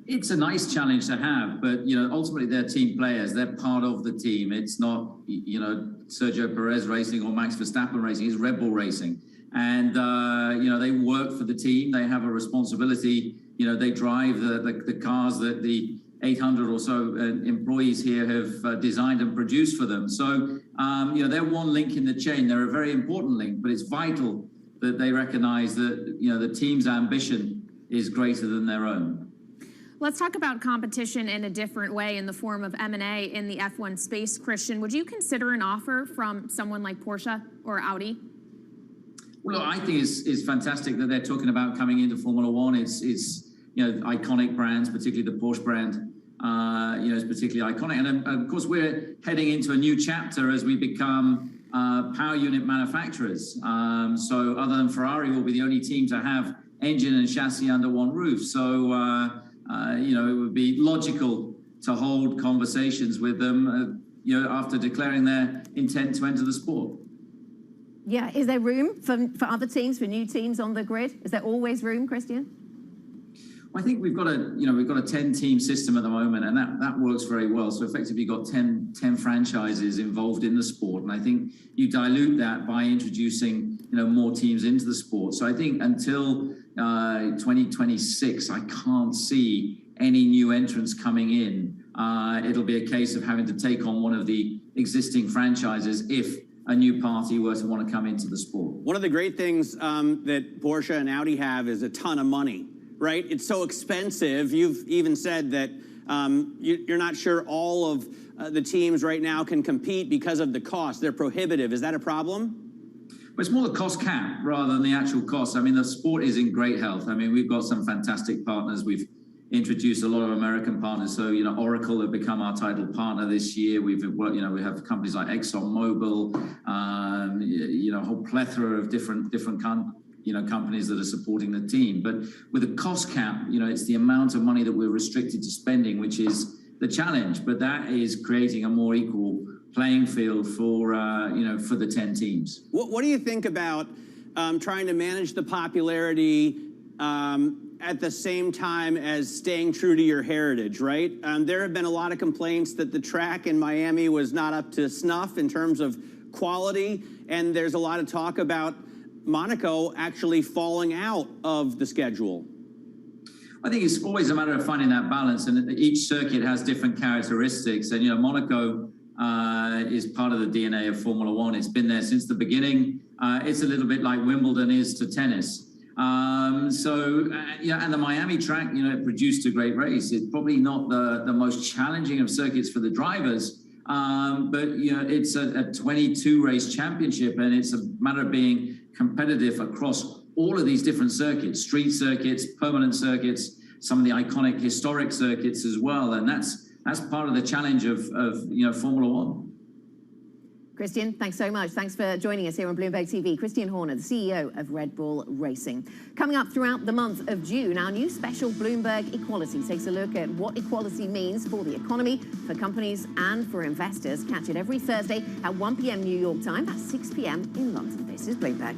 It's a nice challenge to have, but ultimately they're team players. They're part of the team. It's not Sergio Perez racing or Max Verstappen racing. It's Red Bull racing, and they work for the team. They have a responsibility. They drive the cars that the 800 or so employees here have designed and produced for them. So, they're one link in the chain. They're a very important link, but it's vital that they recognize that, the team's ambition is greater than their own. Let's talk about competition in a different way in the form of M&A in the F1 space. Christian, would you consider an offer from someone like Porsche or Audi? Well, I think it's fantastic that they're talking about coming into Formula One. It's iconic brands, particularly the Porsche brand, is particularly iconic. And of course, we're heading into a new chapter as we become power unit manufacturers. So other than Ferrari, we'll be the only team to have engine and chassis under one roof. So, it would be logical to hold conversations with them, after declaring their intent to enter the sport. Yeah, is there room for other teams, for new teams on the grid? Is there always room, Christian? Well, I think we've got a 10-team system at the moment, and that works very well. So effectively, you've got 10 franchises involved in the sport, and I think you dilute that by introducing more teams into the sport. So I think until 2026, I can't see any new entrants coming in. It'll be a case of having to take on one of the existing franchises if a new party were to want to come into the sport. One of the great things that Porsche and Audi have is a ton of money, right? It's so expensive. You've even said that you're not sure all of the teams right now can compete because of the cost. They're prohibitive. Is that a problem? But it's more the cost cap rather than the actual cost. I mean, the sport is in great health. I mean, we've got some fantastic partners. We've introduced a lot of American partners. So, Oracle have become our title partner this year. We have companies like ExxonMobil, a whole plethora of different companies that are supporting the team. But with a cost cap, it's the amount of money that we're restricted to spending, which is the challenge. But that is creating a more equal playing field for the 10 teams. What do you think about trying to manage the popularity at the same time as staying true to your heritage, right? There have been a lot of complaints that the track in Miami was not up to snuff in terms of quality, and there's a lot of talk about Monaco actually falling out of the schedule. I think it's always a matter of finding that balance, and each circuit has different characteristics. And Monaco is part of the DNA of Formula One. It's been there since the beginning. It's a little bit like Wimbledon is to tennis. And the Miami track, it produced a great race. It's probably not the most challenging of circuits for the drivers, but it's a 22 race championship, and it's a matter of being competitive across all of these different circuits, street circuits, permanent circuits, some of the iconic historic circuits as well. And that's part of the challenge of Formula One. Christian, thanks so much. Thanks for joining us here on Bloomberg TV. Christian Horner, the CEO of Red Bull Racing. Coming up throughout the month of June, our new special Bloomberg Equality takes a look at what equality means for the economy, for companies and for investors. Catch it every Thursday at 1 p.m. New York time. That's 6 p.m. in London. This is Bloomberg.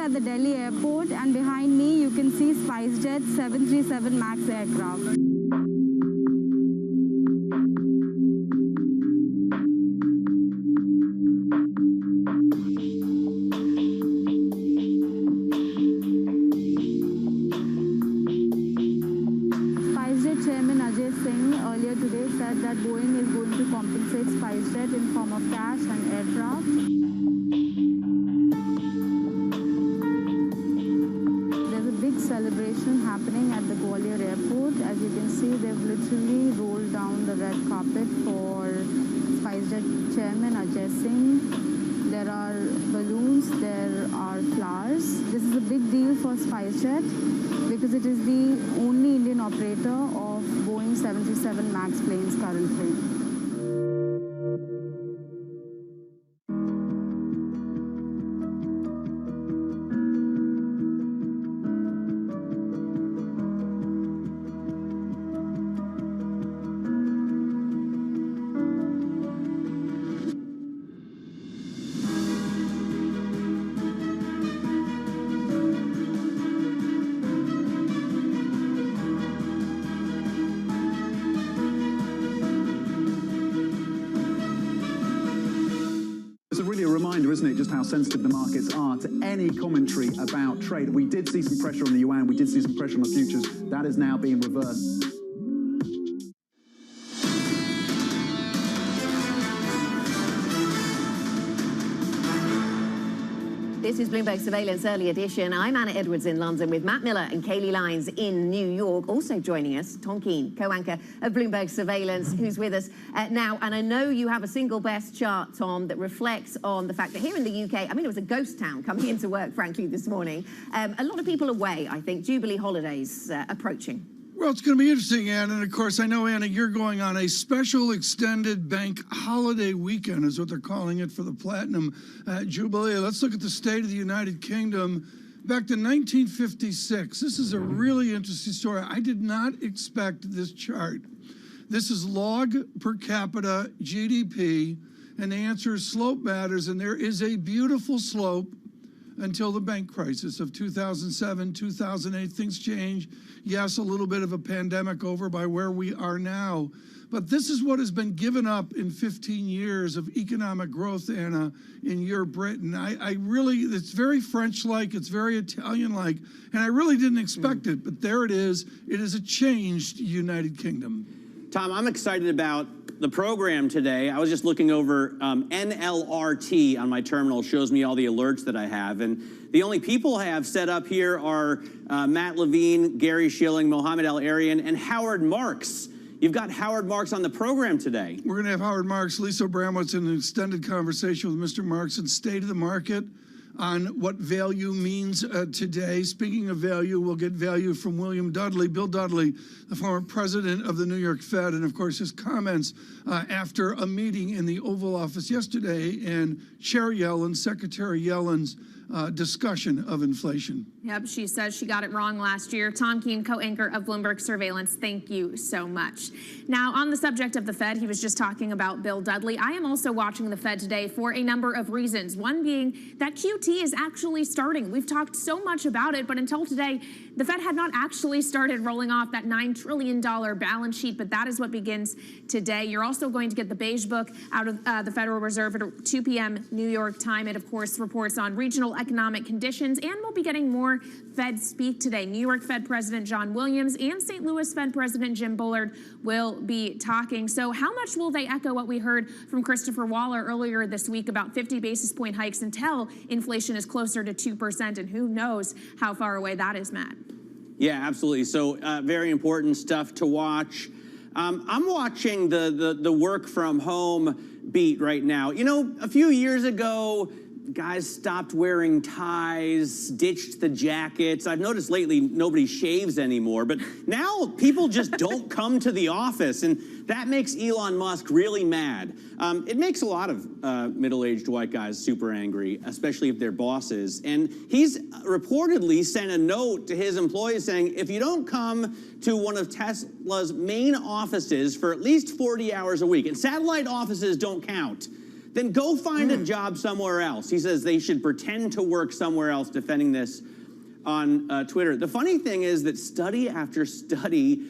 The Delhi airport, and behind me you can see SpiceJet 737 MAX aircraft. SpiceJet Chairman Ajay Singh earlier today said that Boeing is going to compensate SpiceJet in form of cash and aircraft. Celebration happening at the Gwalior airport. As you can see, they've literally rolled down the red carpet for SpiceJet Chairman Ajay Singh. There are balloons, there are flowers. This is a big deal for SpiceJet because it is the only Indian operator of Boeing 737 MAX planes currently. It's really a reminder, isn't it, just how sensitive the markets are to any commentary about trade. We did see some pressure on the yuan, we did see some pressure on the futures. That is now being reversed. This is Bloomberg Surveillance Early Edition. I'm Anna Edwards in London with Matt Miller and Kaylee Lyons in New York. Also joining us, Tom Keene, co-anchor of Bloomberg Surveillance, who's with us now. And I know you have a single best chart, Tom, that reflects on the fact that here in the UK, I mean, it was a ghost town coming into work, frankly, this morning. A lot of people away, I think. Jubilee holidays approaching. Well, it's going to be interesting, Anna. And of course, I know, Anna, you're going on a special extended bank holiday weekend, is what they're calling it, for the Platinum Jubilee. Let's look at the state of the United Kingdom. Back to 1956. This is a really interesting story. I did not expect this chart. This is log per capita GDP, and the answer is slope matters, and there is a beautiful slope until the bank crisis of 2007, 2008. Things change. Yes, a little bit of a pandemic over by where we are now. But this is what has been given up in 15 years of economic growth, Anna, in your Britain. I really, it's very French-like, it's very Italian-like, and I really didn't expect it, but there it is. It is a changed United Kingdom. Tom, I'm excited about the program today. I was just looking over NLRT on my terminal, shows me all the alerts that I have. And the only people I have set up here are Matt Levine, Gary Schilling, Mohammed El-Arian, and Howard Marks. You've got Howard Marks on the program today. We're going to have Howard Marks, Lisa Bramwitz, in an extended conversation with Mr. Marks and State of the Market. on what value means today. Speaking of value, we'll get value from William Dudley, Bill Dudley, the former president of the New York Fed, and of course his comments after a meeting in the Oval Office yesterday and Chair Yellen, Secretary Yellen's discussion of inflation. Yep, she says she got it wrong last year. Tom Keene, co-anchor of Bloomberg Surveillance, thank you so much. Now, on the subject of the Fed, he was just talking about Bill Dudley. I am also watching the Fed today for a number of reasons. One being that QT is actually starting. We've talked so much about it, but until today, the Fed had not actually started rolling off that $9 trillion balance sheet, but that is what begins today. You're also going to get the Beige Book out of the Federal Reserve at 2 p.m. New York time. It, of course, reports on regional economic conditions, and we'll be getting more Fed speak today. New York Fed President John Williams and St. Louis Fed President Jim Bullard will be talking. So how much will they echo what we heard from Christopher Waller earlier this week about 50 basis point hikes until inflation is closer to 2%? And who knows how far away that is, Matt? Yeah, absolutely. So very important stuff to watch. I'm watching the work from home beat right now. You know, a few years ago, guys stopped wearing ties, ditched the jackets. I've noticed lately nobody shaves anymore, but now people just don't come to the office, and that makes Elon Musk really mad. It makes a lot of middle-aged white guys super angry, especially if they're bosses. And he's reportedly sent a note to his employees saying, if you don't come to one of Tesla's main offices for at least 40 hours a week, and satellite offices don't count, then go find a job somewhere else. He says they should pretend to work somewhere else, defending this on Twitter. The funny thing is that study after study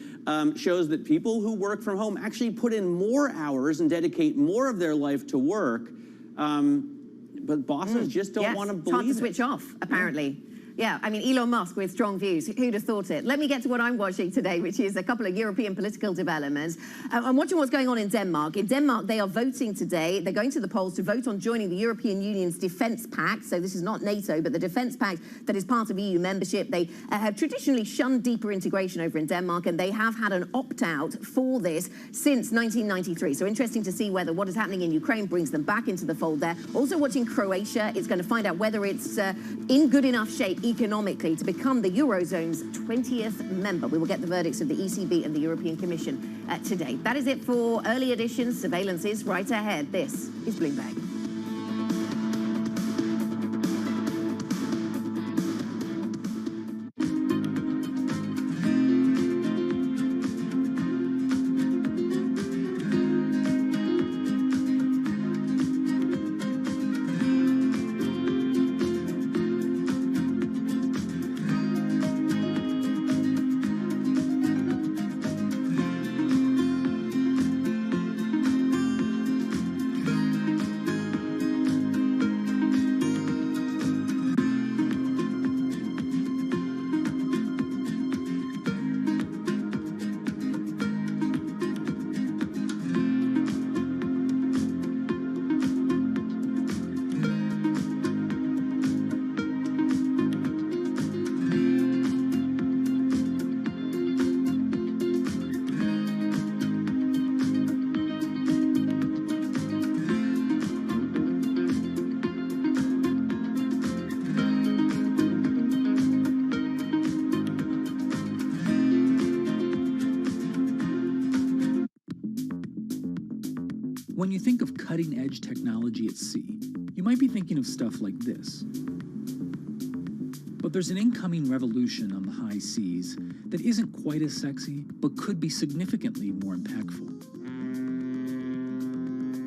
shows that people who work from home actually put in more hours and dedicate more of their life to work, but bosses just don't want to believe it. It's hard to switch off, apparently. Yeah, I mean, Elon Musk with strong views. Who'd have thought it? Let me get to what I'm watching today, which is a couple of European political developments. I'm watching what's going on in Denmark. In Denmark, they are voting today. They're going to the polls to vote on joining the European Union's defence pact. So this is not NATO, but the defence pact that is part of EU membership. They have traditionally shunned deeper integration over in Denmark, and they have had an opt-out for this since 1993. So interesting to see whether what is happening in Ukraine brings them back into the fold there. Also watching Croatia. It's going to find out whether it's in good enough shape economically to become the Eurozone's 20th member. We will get the verdicts of the ECB and the European Commission today. That is it for early edition. Surveillance is right ahead. This is Bloomberg. When you think of cutting-edge technology at sea, you might be thinking of stuff like this. But there's an incoming revolution on the high seas that isn't quite as sexy, but could be significantly more impactful.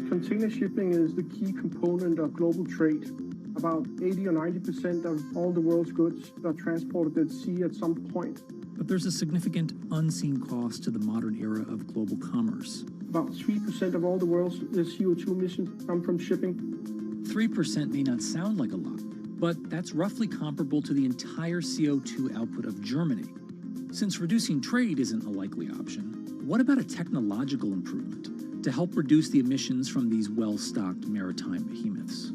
Container shipping is the key component of global trade. About 80 or 90% of all the world's goods are transported at sea at some point. But there's a significant unseen cost to the modern era of global commerce. About 3% of all the world's CO2 emissions come from shipping. 3% may not sound like a lot, but that's roughly comparable to the entire CO2 output of Germany. Since reducing trade isn't a likely option, what about a technological improvement to help reduce the emissions from these well-stocked maritime behemoths?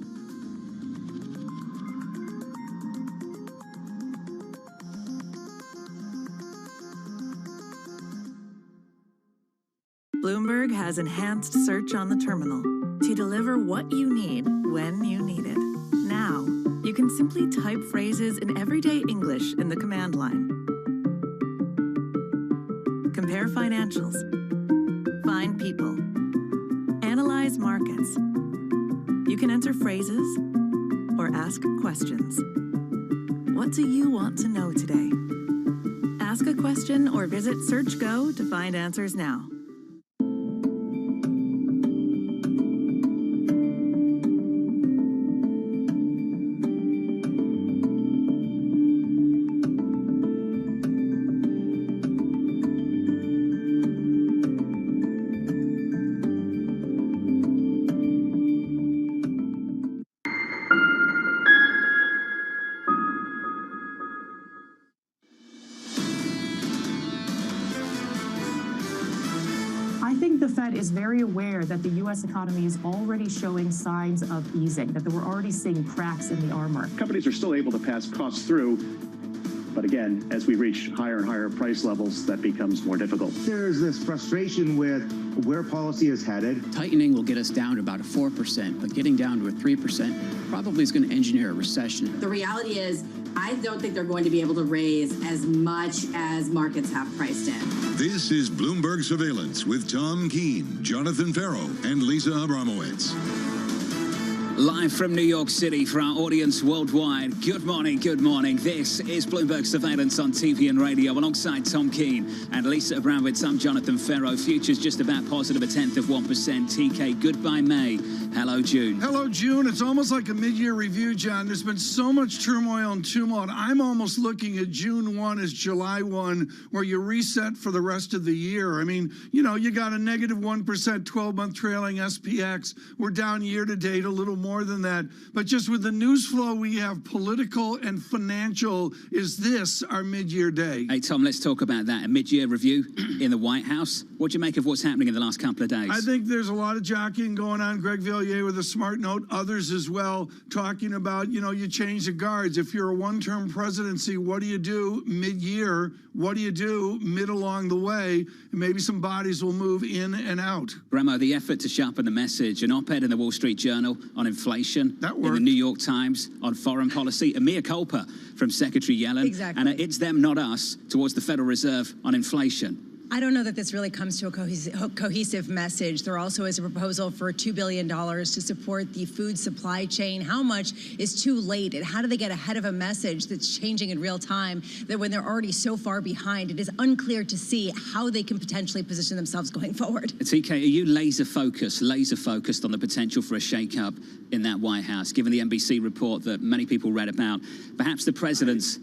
Bloomberg has enhanced search on the terminal to deliver what you need when you need it. Now, you can can simply type phrases in everyday English in the command line. Compare financials. Find people. Analyze markets. You can enter phrases or ask questions. What do you want to know today? Ask a question or visit SearchGo to find answers now. I think the Fed is very aware that the U.S. economy is already showing signs of easing, that we're already seeing cracks in the armor. Companies are still able to pass costs through, but again, as we reach higher and higher price levels, that becomes more difficult. There's this frustration with where policy is headed. Tightening will get us down to about a 4%, but getting down to a 3% probably is going to engineer a recession. The reality is, I don't think they're going to be able to raise as much as markets have priced in. This is Bloomberg Surveillance with Tom Keene, Jonathan Farrow, and Lisa Abramowitz. Live from New York City for our audience worldwide. Good morning, good morning. This is Bloomberg Surveillance on TV and radio alongside Tom Keene and Lisa Abramowitz. I'm Jonathan Farrow. Futures just about positive, 0.1%. TK, goodbye May. Hello, June. Hello, June. It's almost like a mid-year review, John. There's been so much turmoil and tumult. I'm almost looking at June 1 as July 1, where you reset for the rest of the year. I mean, you know, you got a negative 1% 12-month trailing SPX. We're down year to date a little more than that. But just with the news flow we have, political and financial, is this our mid-year day? Hey, Tom, let's talk about that. A mid-year review in the White House. What do you make of what's happening in the last couple of days? I think there's a lot of jockeying going on. Greg Villiers with a smart note, others as well, talking about, you know, you change the guards. If you're a one-term presidency, what do you do mid-year? What do you do mid along the way? And maybe some bodies will move in and out. Bremo, the effort to sharpen the message, an op-ed in the Wall Street Journal on inflation, in the New York Times on foreign policy, a mea culpa from Secretary Yellen. Exactly. And it's them, not us, towards the Federal Reserve on inflation. I don't know that this really comes to a cohesive message. There also is a proposal for $2 billion to support the food supply chain. How much is too late, and how do they get ahead of a message that's changing in real time, that when they're already so far behind, it is unclear to see how they can potentially position themselves going forward. TK, are you laser focused on the potential for a shakeup in that White House, given the NBC report that many people read about? Perhaps the president's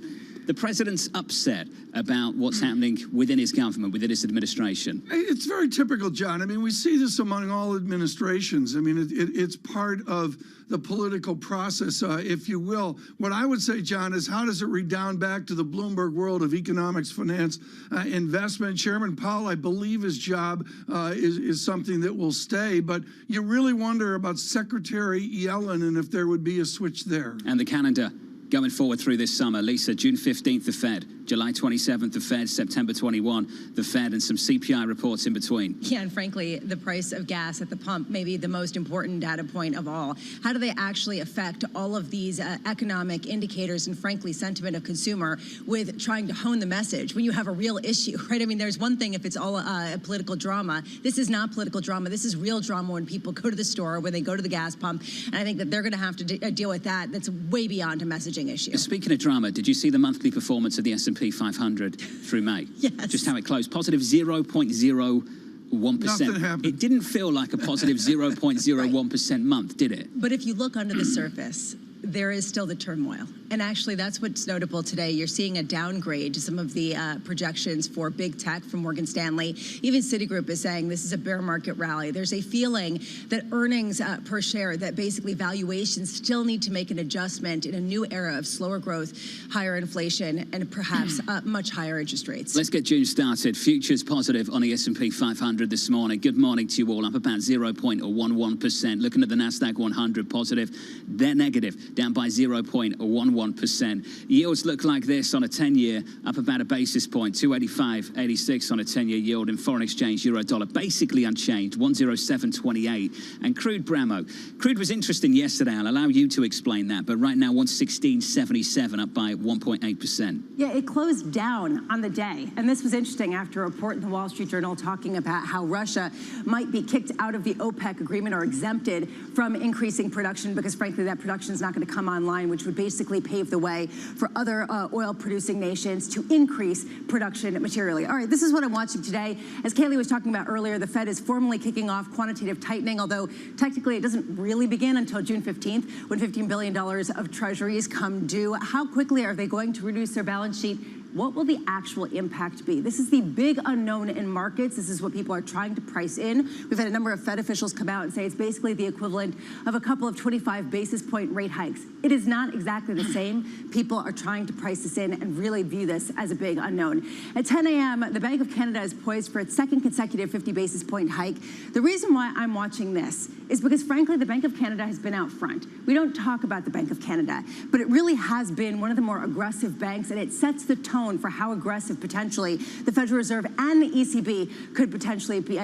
upset about what's happening within his government, within his administration. It's very typical, John. I mean, we see this among all administrations. I mean, it's part of the political process, if you will. What I would say, John, is how does it redound back to the Bloomberg world of economics, finance, investment? Chairman Powell, I believe his job is something that will stay, but you really wonder about Secretary Yellen and if there would be a switch there. And the calendar going forward through this summer. Lisa, June 15th, the Fed. July 27th, the Fed. September 21, the Fed, and some CPI reports in between. Yeah, and frankly, the price of gas at the pump may be the most important data point of all. How do they actually affect all of these economic indicators and, frankly, sentiment of consumer with trying to hone the message when you have a real issue, right? I mean, there's one thing if it's all a political drama. This is not political drama. This is real drama when people go to the store, when they go to the gas pump. And I think that they're going to have to deal with that. That's way beyond a messaging issue. Speaking of drama, did you see the monthly performance of the S&P 500 through May? Yes. Just how it closed. Positive 0.01%. Nothing happened. It didn't feel like a positive 0.01% month, did it? But if you look under the surface, there is still the turmoil. And actually, that's what's notable today. You're seeing a downgrade to some of the projections for big tech from Morgan Stanley. Even Citigroup is saying this is a bear market rally. There's a feeling that earnings per share, that basically valuations still need to make an adjustment in a new era of slower growth, higher inflation, and perhaps much higher interest rates. Let's get June started. Futures positive on the S&P 500 this morning. Good morning to you all. Up about 0.11%. Looking at the NASDAQ 100 positive. They're negative, down by 0.11%. 1%. Yields look like this on a 10-year, up about a basis point, 285.86 on a 10-year yield. In foreign exchange, euro dollar basically unchanged, 107.28. And crude, Bramo. Crude was interesting yesterday. I'll allow you to explain that, but right now 116.77, up by 1.8%. Yeah, it closed down on the day. And this was interesting after a report in the Wall Street Journal talking about how Russia might be kicked out of the OPEC agreement or exempted from increasing production because, frankly, that production is not going to come online, which would basically pave the way for other oil-producing nations to increase production materially. All right, this is what I'm watching today. As Kaylee was talking about earlier, the Fed is formally kicking off quantitative tightening, although technically it doesn't really begin until June 15th, when $15 billion of treasuries come due. How quickly are they going to reduce their balance sheet? What will the actual impact be? This is the big unknown in markets. This is what people are trying to price in. We've had a number of Fed officials come out and say it's basically the equivalent of a couple of 25 basis point rate hikes. It is not exactly the same. People are trying to price this in and really view this as a big unknown. At 10 a.m., the Bank of Canada is poised for its second consecutive 50 basis point hike. The reason why I'm watching this is because, frankly, the Bank of Canada has been out front. We don't talk about the Bank of Canada, but it really has been one of the more aggressive banks, and it sets the tone for how aggressive potentially the Federal Reserve and the ECB could potentially be.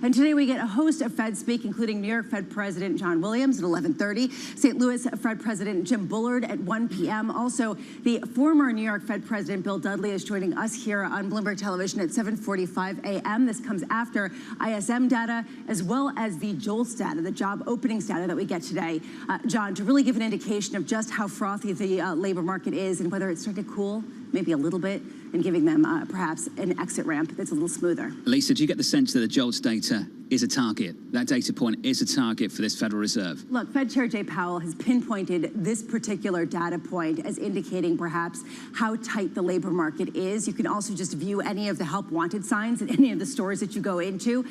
And today we get a host of Fed speak, including New York Fed President John Williams at 11:30, St. Louis Fed President Jim Bullard at 1 p.m. Also, the former New York Fed President Bill Dudley is joining us here on Bloomberg Television at 7:45 a.m. This comes after ISM data as well as the JOLTS data, the job openings data that we get today, John, to really give an indication of just how frothy the labor market is and whether it's starting to cool maybe a little bit and giving them perhaps an exit ramp that's a little smoother. Lisa, do you get the sense that the JOLTS data is a target? That data point is a target for this Federal Reserve? Look, Fed Chair Jay Powell has pinpointed this particular data point as indicating perhaps how tight the labor market is. You can also just view any of the help wanted signs in any of the stores that you go into.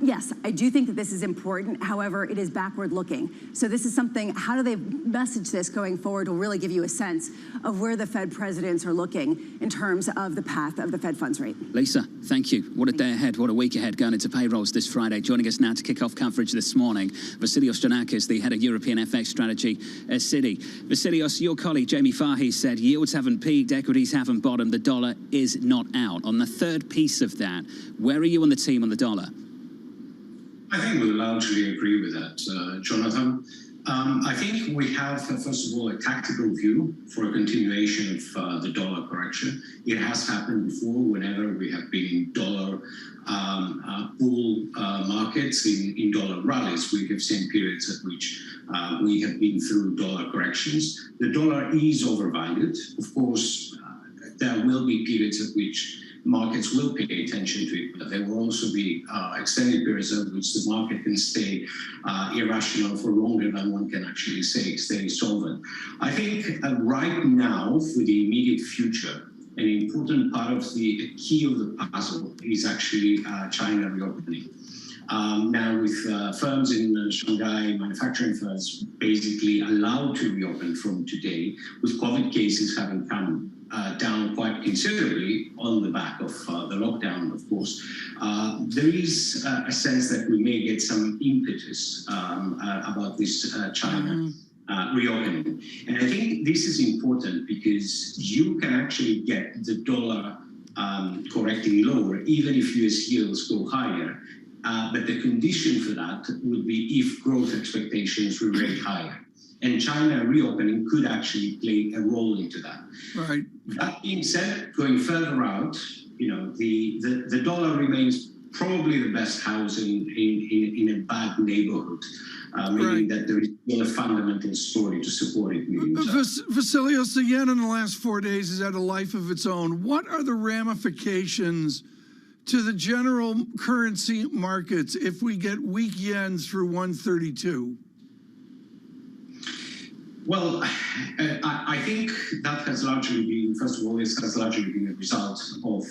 Yes, I do think that this is important. However, it is backward looking. So this is something, how do they message this going forward will really give you a sense of where the Fed presidents are looking in terms of the path of the Fed funds rate. Lisa, thank you. What a day ahead, what a week ahead going into payrolls this Friday. Joining us now to kick off coverage this morning, Vasilios Giannakis, the head of European FX strategy at Citi. Vasilios, your colleague Jamie Fahy said yields haven't peaked, equities haven't bottomed, the dollar is not out. On the third piece of that, where are you on the team on the dollar? I think we largely agree with that, Jonathan. I think we have, first of all, a tactical view for a continuation of the dollar correction. It has happened before whenever we have been in dollar bull markets, in dollar rallies. We have seen periods at which we have been through dollar corrections. The dollar is overvalued. Of course, there will be periods at which markets will pay attention to it, but there will also be extended periods at which the market can stay irrational for longer than one can actually say stay solvent. I think right now, for the immediate future, an important part of the key of the puzzle is actually China reopening. Now, with firms in Shanghai, manufacturing firms basically allowed to reopen from today, with COVID cases having come down quite considerably on the back of the lockdown, of course, there is a sense that we may get some impetus about this China reopening. And I think this is important because you can actually get the dollar correcting lower, even if US yields go higher. But the condition for that would be if growth expectations remain higher. And China reopening could actually play a role into that. Right. That being said, going further out, you know, the dollar remains probably the best house in a bad neighborhood, meaning that there is still a fundamental story to support it. Vasilios, the yen in the last 4 days has had a life of its own. What are the ramifications to the general currency markets if we get weak yen through 132? Well, I think that has largely been, first of all, this has largely been a result of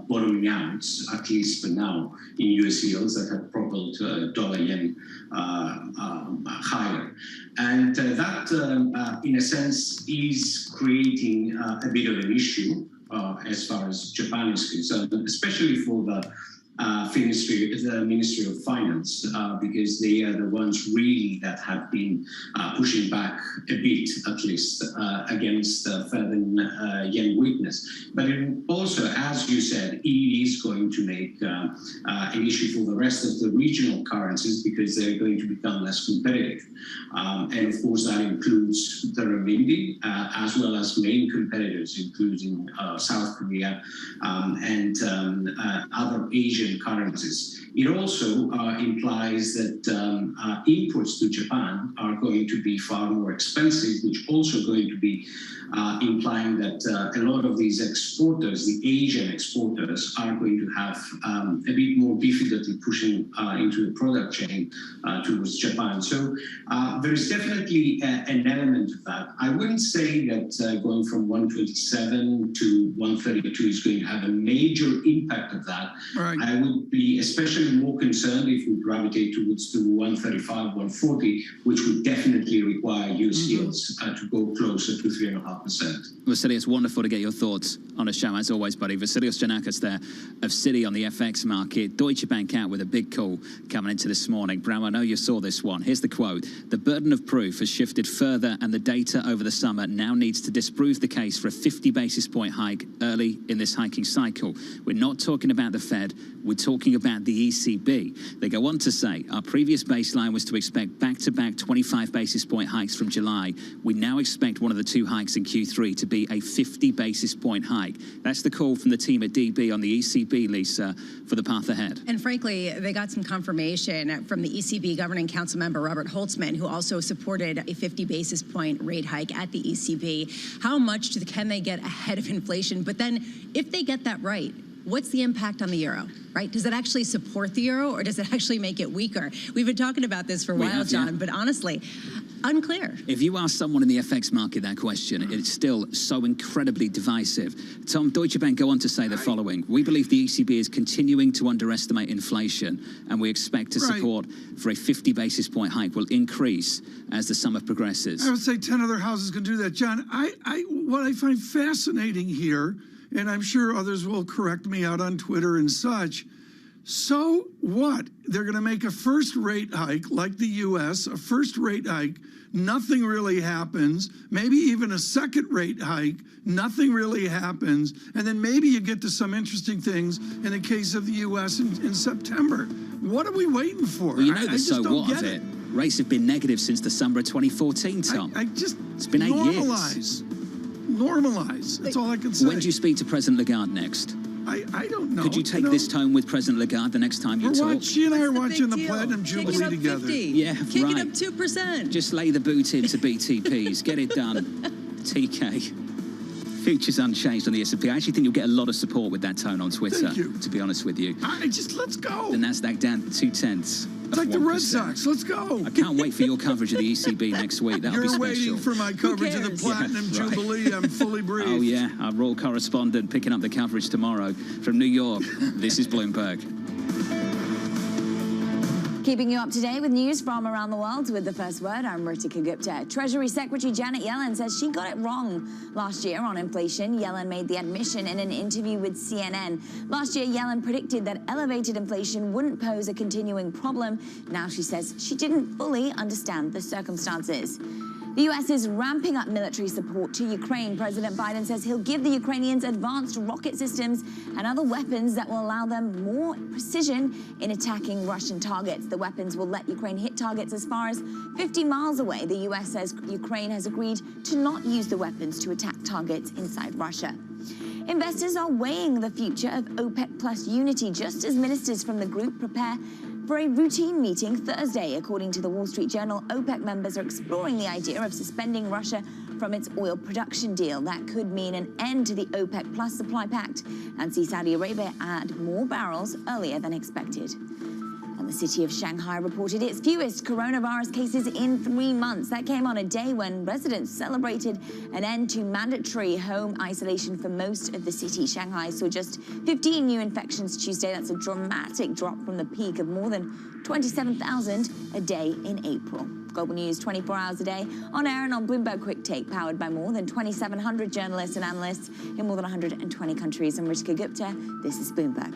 bottoming out, at least for now, in US yields that have propelled dollar-yen higher. And that, in a sense, is creating a bit of an issue as far as Japan is concerned, especially for the the Ministry of Finance, because they are the ones really that have been pushing back a bit, at least, against further yen weakness. But it also, as you said, it is going to make an issue for the rest of the regional currencies because they're going to become less competitive. And of course, that includes the renminbi, as well as main competitors, including South Korea and other Asian currencies. It also implies that imports to Japan are going to be far more expensive, which also going to be implying that a lot of these exporters, the Asian exporters, are going to have a bit more difficulty pushing into the product chain towards Japan. So there is definitely an element of that. I wouldn't say that going from 127 to 132 is going to have a major impact of that. Right. I would be especially more concerned if we gravitate towards the 135, 140, which would definitely require US yields to go closer to 3.5%. Vasily, it's wonderful to get your thoughts on a show, as always, buddy. Vasilios Giannakis there of Citi on the FX market. Deutsche Bank out with a big call coming into this morning. Bram, I know you saw this one. Here's the quote. The burden of proof has shifted further and the data over the summer now needs to disprove the case for a 50 basis point hike early in this hiking cycle. We're not talking about the Fed. We're talking about the ECB. They go on to say, our previous baseline was to expect back-to-back 25 basis point hikes from July. We now expect one of the two hikes in Q3 to be a 50 basis point hike. That's the call from the team at DB on the ECB, Lisa, for the path ahead. And frankly, they got some confirmation from the ECB Governing Council member Robert Holtzman, who also supported a 50 basis point rate hike at the ECB. How much can they get ahead of inflation? But then if they get that right, what's the impact on the euro, right? Does it actually support the euro or does it actually make it weaker? We've been talking about this for a while, John, but honestly, unclear. If you ask someone in the FX market that question, it's still so incredibly divisive. Tom, Deutsche Bank go on to say the following. We believe the ECB is continuing to underestimate inflation and we expect to support for a 50 basis point hike will increase as the summer progresses. I would say 10 other houses can do that. John, what I find fascinating here, and I'm sure others will correct me out on Twitter and such. So what? They're going to make a first rate hike like the U.S., a first rate hike. Nothing really happens. Maybe even a second rate hike. Nothing really happens. And then maybe you get to some interesting things in the case of the U.S. in September. What are we waiting for? Well, you know the so what of it. Rates have been negative since the summer of 2014, Tom. It's been 8 years. Normalize. That's all I can say. When do you speak to President Lagarde next? I don't know. Could you take this tone with President Lagarde the next time you talk? She and I are watching the Platinum Jubilee together. Yeah, Kick it up 2%. Just lay the boot into BTPs. Get it done. TK. Futures unchanged on the S&P. I actually think you'll get a lot of support with that tone on Twitter, to be honest with you. Let's go. The Nasdaq down 0.2. It's like the Red Sox. Let's go. I can't wait for your coverage of the ECB next week. That'll be special. You're waiting for my coverage of the Platinum Jubilee. I'm fully briefed. Oh, yeah. Our royal correspondent picking up the coverage tomorrow from New York. This is Bloomberg. Keeping you up to date with news from around the world with the first word, I'm Ritika Gupta. Treasury Secretary Janet Yellen says she got it wrong last year on inflation. Yellen made the admission in an interview with CNN. Last year, Yellen predicted that elevated inflation wouldn't pose a continuing problem. Now she says she didn't fully understand the circumstances. The U.S. is ramping up military support to Ukraine. President Biden says he'll give the Ukrainians advanced rocket systems and other weapons that will allow them more precision in attacking Russian targets. The weapons will let Ukraine hit targets as far as 50 miles away. The U.S. says Ukraine has agreed to not use the weapons to attack targets inside Russia. Investors are weighing the future of OPEC Plus unity just as ministers from the group prepare for a routine meeting Thursday. According to the Wall Street Journal, OPEC members are exploring the idea of suspending Russia from its oil production deal. That could mean an end to the OPEC Plus supply pact and see Saudi Arabia add more barrels earlier than expected. And the city of Shanghai reported its fewest coronavirus cases in 3 months. That came on a day when residents celebrated an end to mandatory home isolation for most of the city. Shanghai saw just 15 new infections Tuesday. That's a dramatic drop from the peak of more than 27,000 a day in April. Global News 24 hours a day on air and on Bloomberg Quick Take, powered by more than 2,700 journalists and analysts in more than 120 countries. I'm Ritika Gupta. This is Bloomberg.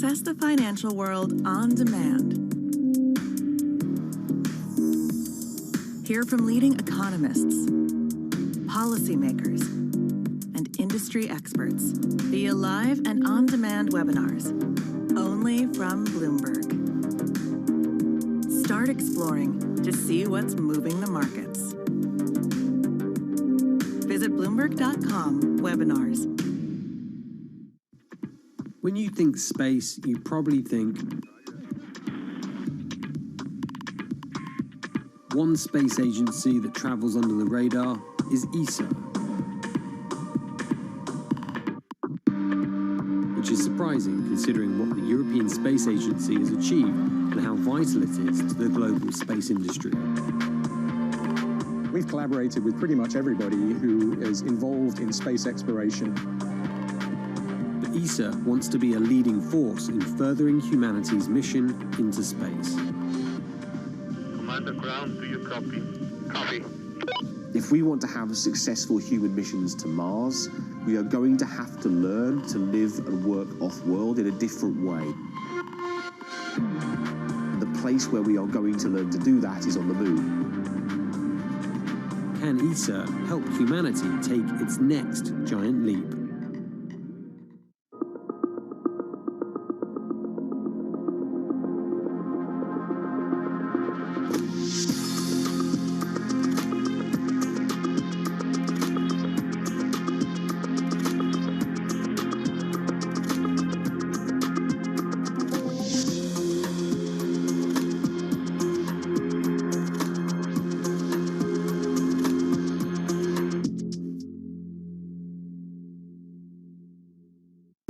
Access the financial world on demand. Hear from leading economists, policymakers, and industry experts via live and on-demand webinars, only from Bloomberg. Start exploring to see what's moving the markets. Visit Bloomberg.com/webinars. When you think space, you probably think one space agency that travels under the radar is ESA, which is surprising considering what the European Space Agency has achieved and how vital it is to the global space industry. We've collaborated with pretty much everybody who is involved in space exploration. But ESA wants to be a leading force in furthering humanity's mission into space. Commander Ground, do you copy? Copy. If we want to have successful human missions to Mars, we are going to have to learn to live and work off-world in a different way. The place where we are going to learn to do that is on the moon. Can ESA help humanity take its next giant leap?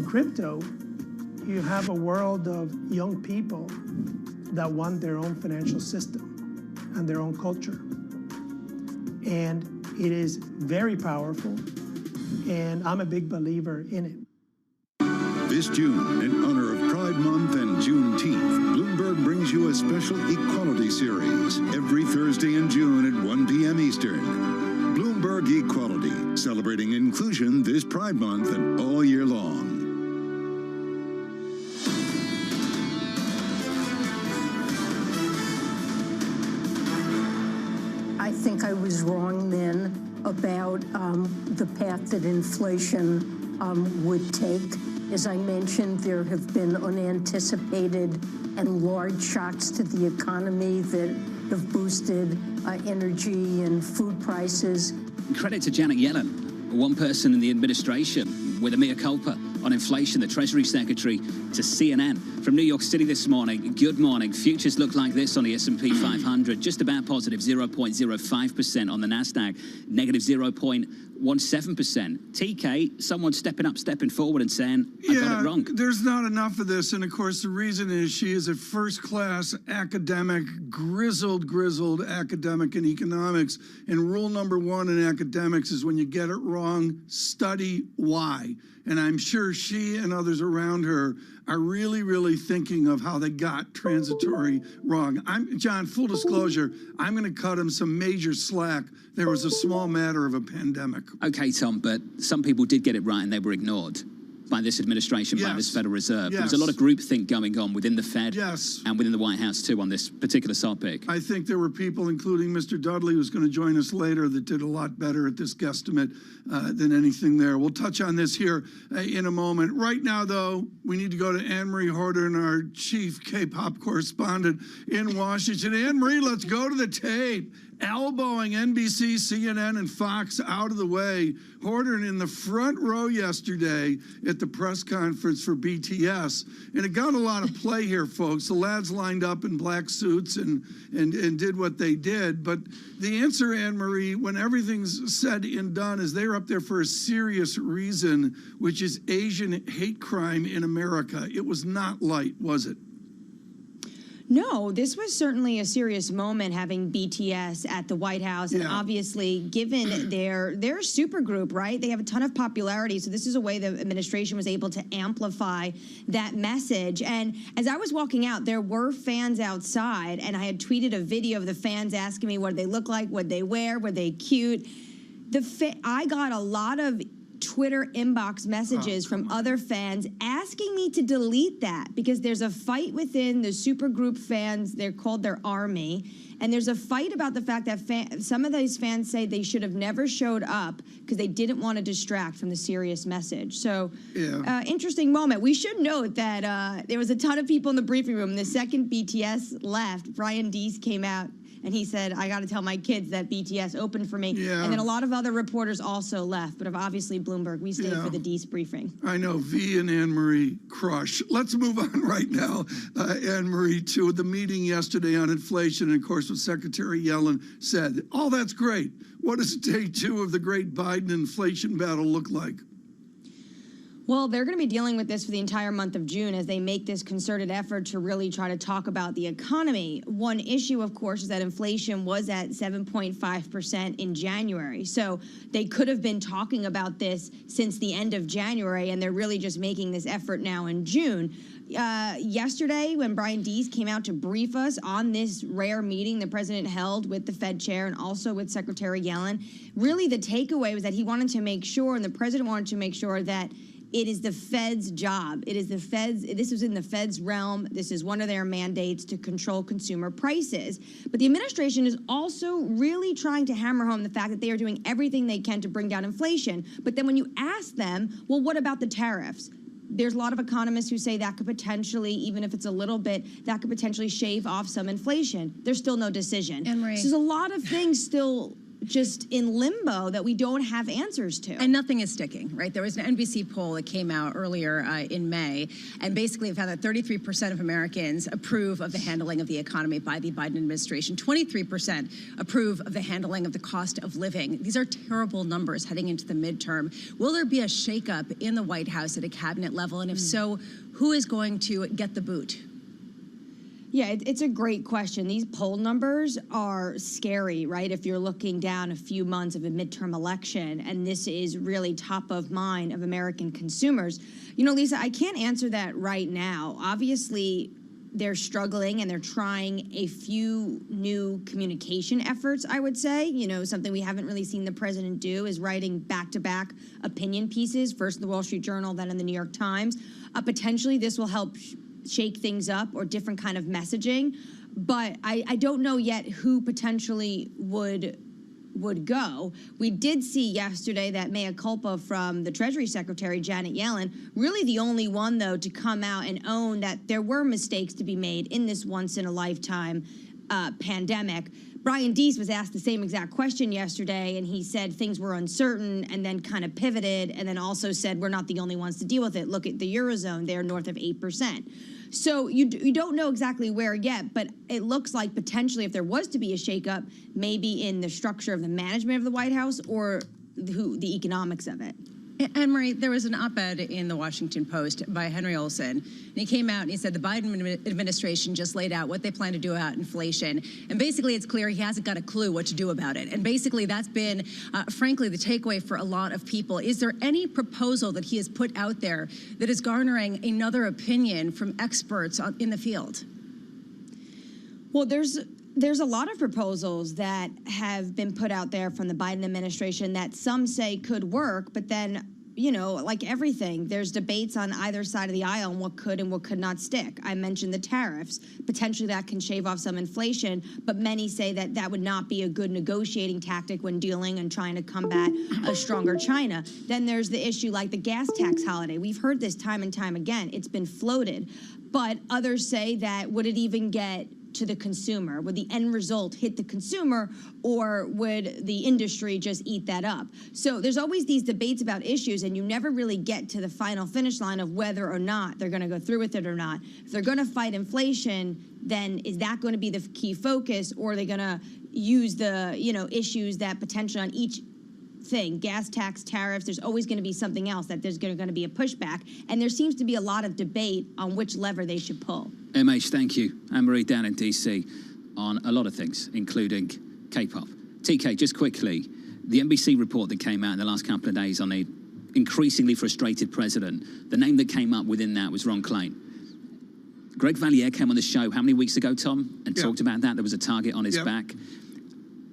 Crypto, you have a world of young people that want their own financial system and their own culture. And it is very powerful, and I'm a big believer in it. This June, in honor of Pride Month and Juneteenth, Bloomberg brings you a special equality series every Thursday in June at 1 p.m. Eastern. Bloomberg Equality, celebrating inclusion this Pride Month and all year long. I think I was wrong then about the path that inflation would take. As I mentioned, there have been unanticipated and large shocks to the economy that have boosted energy and food prices. Credit to Janet Yellen, one person in the administration with a mea culpa on inflation, the Treasury Secretary to CNN. From New York City this morning, good morning. Futures look like this on the S&P 500, just about positive 0.05% on the NASDAQ, negative 0.17%. TK, someone stepping forward and saying, I got it wrong. There's not enough of this. And of course, the reason is she is a first-class academic, grizzled academic in economics. And rule number one in academics is when you get it wrong, study why. And I'm sure she and others around her are really thinking of how they got transitory wrong. John, full disclosure, I'm going to cut him some major slack. There was a small matter of a pandemic. Okay, Tom, but some people did get it right and they were ignored by this administration, by this Federal Reserve. There was a lot of groupthink going on within the Fed and within the White House, too, on this particular topic. I think there were people, including Mr. Dudley, who's going to join us later, that did a lot better at this guesstimate than anything there. We'll touch on this here in a moment. Right now, though, we need to go to Anne-Marie Horton, our chief K-pop correspondent in Washington. Anne-Marie, let's go to the tape. Elbowing NBC, CNN, and Fox out of the way. Horton in the front row yesterday at the press conference for BTS. And it got a lot of play here, folks. The lads lined up in black suits and did what they did. But the answer, Anne-Marie, when everything's said and done, is they're up there for a serious reason, which is Asian hate crime in America. It was not light, was it? No, this was certainly a serious moment having BTS at the White House. And obviously, given their supergroup, right? They have a ton of popularity. So this is a way the administration was able to amplify that message. And as I was walking out, there were fans outside. And I had tweeted a video of the fans asking me what they look like, what they wear, were they cute. I got a lot of Twitter inbox messages from other fans asking me to delete that because there's a fight within the supergroup fans. They're called their army. And there's a fight about the fact that some of these fans say they should have never showed up because they didn't want to distract from the serious message. So, interesting moment. We should note that there was a ton of people in the briefing room. The second BTS left, Brian Deese came out and he said, I got to tell my kids that BTS opened for me. Yeah. And then a lot of other reporters also left. But obviously, Bloomberg, we stayed for the Deese briefing. I know, V and Anne-Marie crush. Let's move on right now, Anne-Marie, to the meeting yesterday on inflation. And, of course, what Secretary Yellen said. All that's great. What does day 2 of the great Biden inflation battle look like? Well, they're going to be dealing with this for the entire month of June as they make this concerted effort to really try to talk about the economy. One issue, of course, is that inflation was at 7.5% in January. So they could have been talking about this since the end of January, and they're really just making this effort now in June. Yesterday, when Brian Deese came out to brief us on this rare meeting the president held with the Fed chair and also with Secretary Yellen, really the takeaway was that he wanted to make sure, and the president wanted to make sure, that it is the Fed's job. It is the Fed's, this is in the Fed's realm. This is one of their mandates to control consumer prices. But the administration is also really trying to hammer home the fact that they are doing everything they can to bring down inflation. But then when you ask them, well, what about the tariffs? There's a lot of economists who say that could potentially, even if it's a little bit, that could potentially shave off some inflation. There's still no decision. So there's a lot of things still just in limbo that we don't have answers to. And nothing is sticking, right? There was an NBC poll that came out earlier in May, and basically it found that 33% of Americans approve of the handling of the economy by the Biden administration. 23% approve of the handling of the cost of living. These are terrible numbers heading into the midterm. Will there be a shakeup in the White House at a cabinet level? And if so, who is going to get the boot? Yeah, it's a great question. These poll numbers are scary, right? If you're looking down a few months of a midterm election, and this is really top of mind of American consumers. You know, Lisa, I can't answer that right now. Obviously, they're struggling and they're trying a few new communication efforts, I would say. You know, something we haven't really seen the president do is writing back-to-back opinion pieces, first in the Wall Street Journal, then in the New York Times. Potentially, this will help shake things up or different kind of messaging. But I don't know yet who potentially would go. We did see yesterday that mea culpa from the Treasury Secretary, Janet Yellen, really the only one, though, to come out and own that there were mistakes to be made in this once-in-a-lifetime pandemic. Brian Deese was asked the same exact question yesterday, and he said things were uncertain and then kind of pivoted and then also said we're not the only ones to deal with it. Look at the Eurozone. They're north of 8%. So you don't know exactly where yet, but it looks like potentially if there was to be a shakeup, maybe in the structure of the management of the White House or the economics of it. Anne-Marie, there was an op-ed in the Washington Post by Henry Olsen, and he came out and he said the Biden administration just laid out what they plan to do about inflation, and basically it's clear he hasn't got a clue what to do about it. And basically that's been, frankly, the takeaway for a lot of people. Is there any proposal that he has put out there that is garnering another opinion from experts in the field? Well, there's a lot of proposals that have been put out there from the Biden administration that some say could work, but then, you know, like everything, there's debates on either side of the aisle on what could and what could not stick. I mentioned the tariffs. Potentially that can shave off some inflation, but many say that that would not be a good negotiating tactic when dealing and trying to combat a stronger China. Then there's the issue like the gas tax holiday. We've heard this time and time again. It's been floated, but others say that would it even get to the consumer? Would the end result hit the consumer, or would the industry just eat that up? So there's always these debates about issues, and you never really get to the final finish line of whether or not they're going to go through with it or not. If they're going to fight inflation, then is that going to be the key focus, or are they going to use the, you know, issues that potentially on each thing, gas tax, tariffs, there's always going to be something else that there's going to be a pushback, and there seems to be a lot of debate on which lever they should pull. MH, thank you. Anne-Marie down in DC on a lot of things, including K-pop. TK, just quickly, the NBC report that came out in the last couple of days on the increasingly frustrated president, the name that came up within that was Ron Klain. Greg Valliere came on the show how many weeks ago, Tom, and talked about that. There was a target on his back.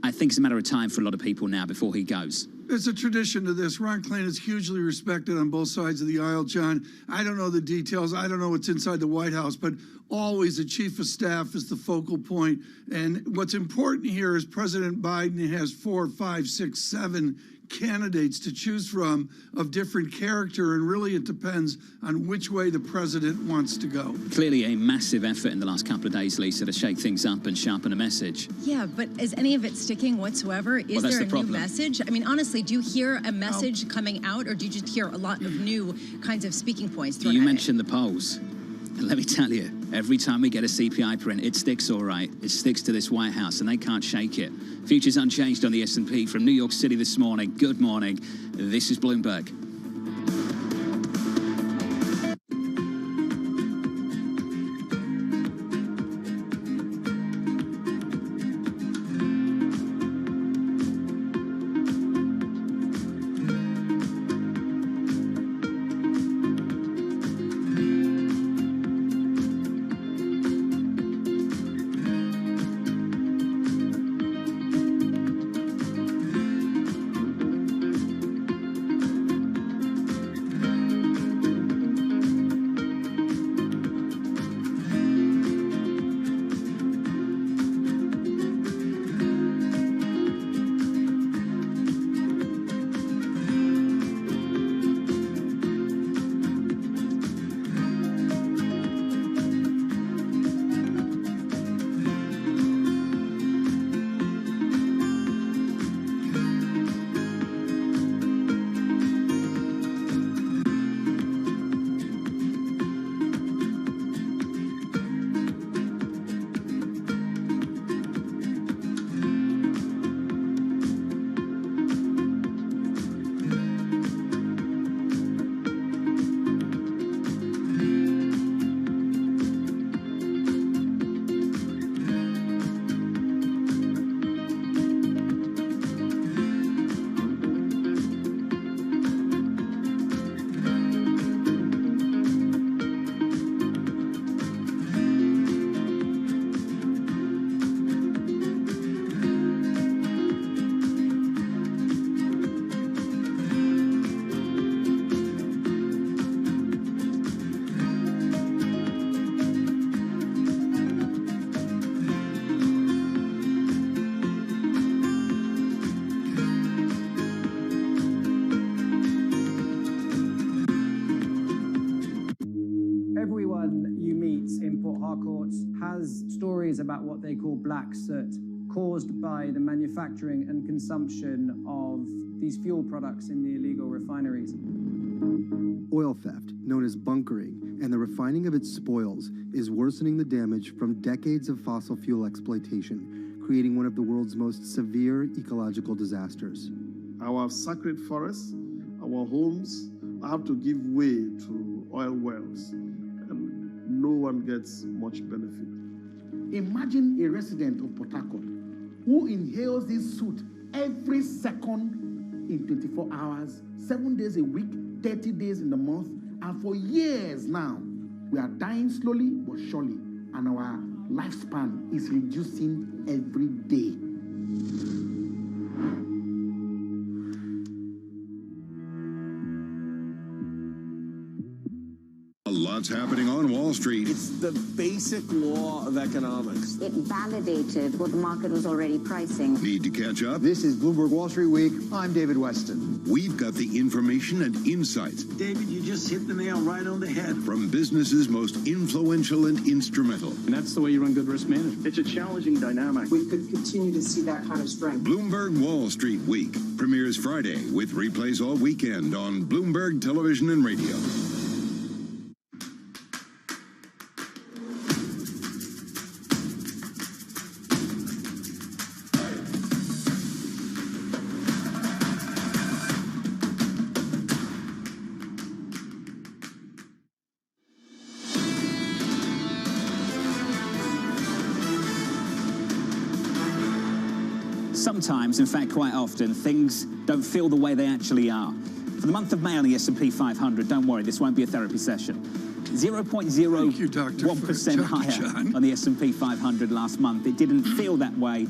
I think it's a matter of time for a lot of people now before he goes. There's a tradition to this. Ron Klain is hugely respected on both sides of the aisle, John. I don't know the details. I don't know what's inside the White House, but always the chief of staff is the focal point. And what's important here is President Biden has 4, 5, 6, 7 candidates to choose from of different character, and really it depends on which way the president wants to go. Clearly a massive effort in the last couple of days, Lisa, to shake things up and sharpen a message. Yeah, but is any of it sticking whatsoever? Is there a new message? I mean, honestly, do you hear a message coming out, or do you just hear a lot of new kinds of speaking points thrown at it? You mentioned the polls. And let me tell you, every time we get a CPI print, it sticks all right. It sticks to this White House, and they can't shake it. Futures unchanged on the S&P from New York City this morning. Good morning. This is Bloomberg. has stories about what they call black soot caused by the manufacturing and consumption of these fuel products in the illegal refineries. Oil theft, known as bunkering, and the refining of its spoils is worsening the damage from decades of fossil fuel exploitation, creating one of the world's most severe ecological disasters. Our sacred forests, our homes have to give way to oil wells, and no one gets much benefit. Imagine a resident of Port Harcourt who inhales this soot every second in 24 hours, 7 days a week, 30 days in the month, and for years now, we are dying slowly but surely, and our lifespan is reducing every day. Lots happening on Wall Street. It's the basic law of economics. It validated what the market was already pricing. Need to catch up? This is Bloomberg Wall Street Week. I'm David Weston. We've got the information and insights. David, you just hit the nail right on the head. From businesses most influential and instrumental. And that's the way you run good risk management. It's a challenging dynamic. We could continue to see that kind of strength. Bloomberg Wall Street Week premieres Friday with replays all weekend on Bloomberg Television and Radio. Sometimes, in fact quite often, things don't feel the way they actually are. For the month of May on the S&P 500, don't worry, this won't be a therapy session. 0.01% higher on the S&P 500 last month. It didn't feel that way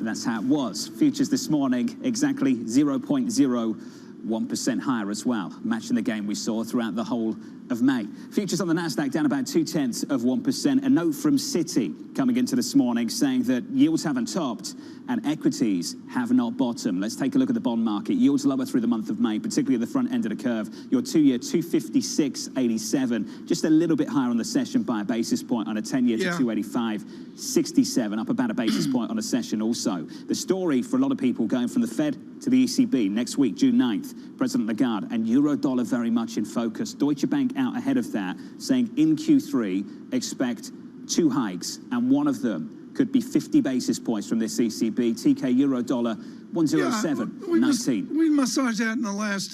But that's how it was. Futures this morning exactly 0.01% higher as well, matching the gain we saw throughout the whole of May. Futures on the Nasdaq down about 0.2%. A note from Citi coming into this morning saying that yields haven't topped and equities have not bottomed. Let's take a look at the bond market. Yields lower through the month of May, particularly at the front end of the curve. Your 2-year 256.87, just a little bit higher on the session by a basis point. On a 10-year to 285.67, up about a basis point on a session also. The story for a lot of people going from the Fed to the ECB next week, June 9th, President Lagarde, and euro-dollar very much in focus. Deutsche Bank out ahead of that, saying in Q3 expect 2 hikes, and one of them could be 50 basis points from this ECB. TK euro-dollar 107.19. We massaged that in the last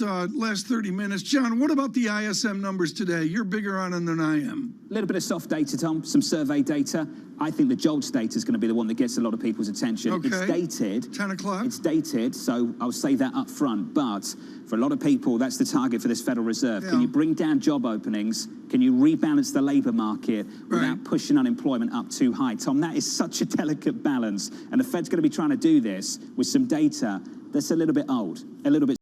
30 minutes. John, what about the ISM numbers today? You're bigger on them than I am. A little bit of soft data, Tom, some survey data. I think the JOLTS data is going to be the one that gets a lot of people's attention. Okay. It's dated. 10 o'clock. It's dated, so I'll say that up front. But for a lot of people, that's the target for this Federal Reserve. Yeah. Can you bring down job openings? Can you rebalance the labour market without pushing unemployment up too high? Tom, that is such a delicate balance. And the Fed's going to be trying to do this with some data that's a little bit old, a little bit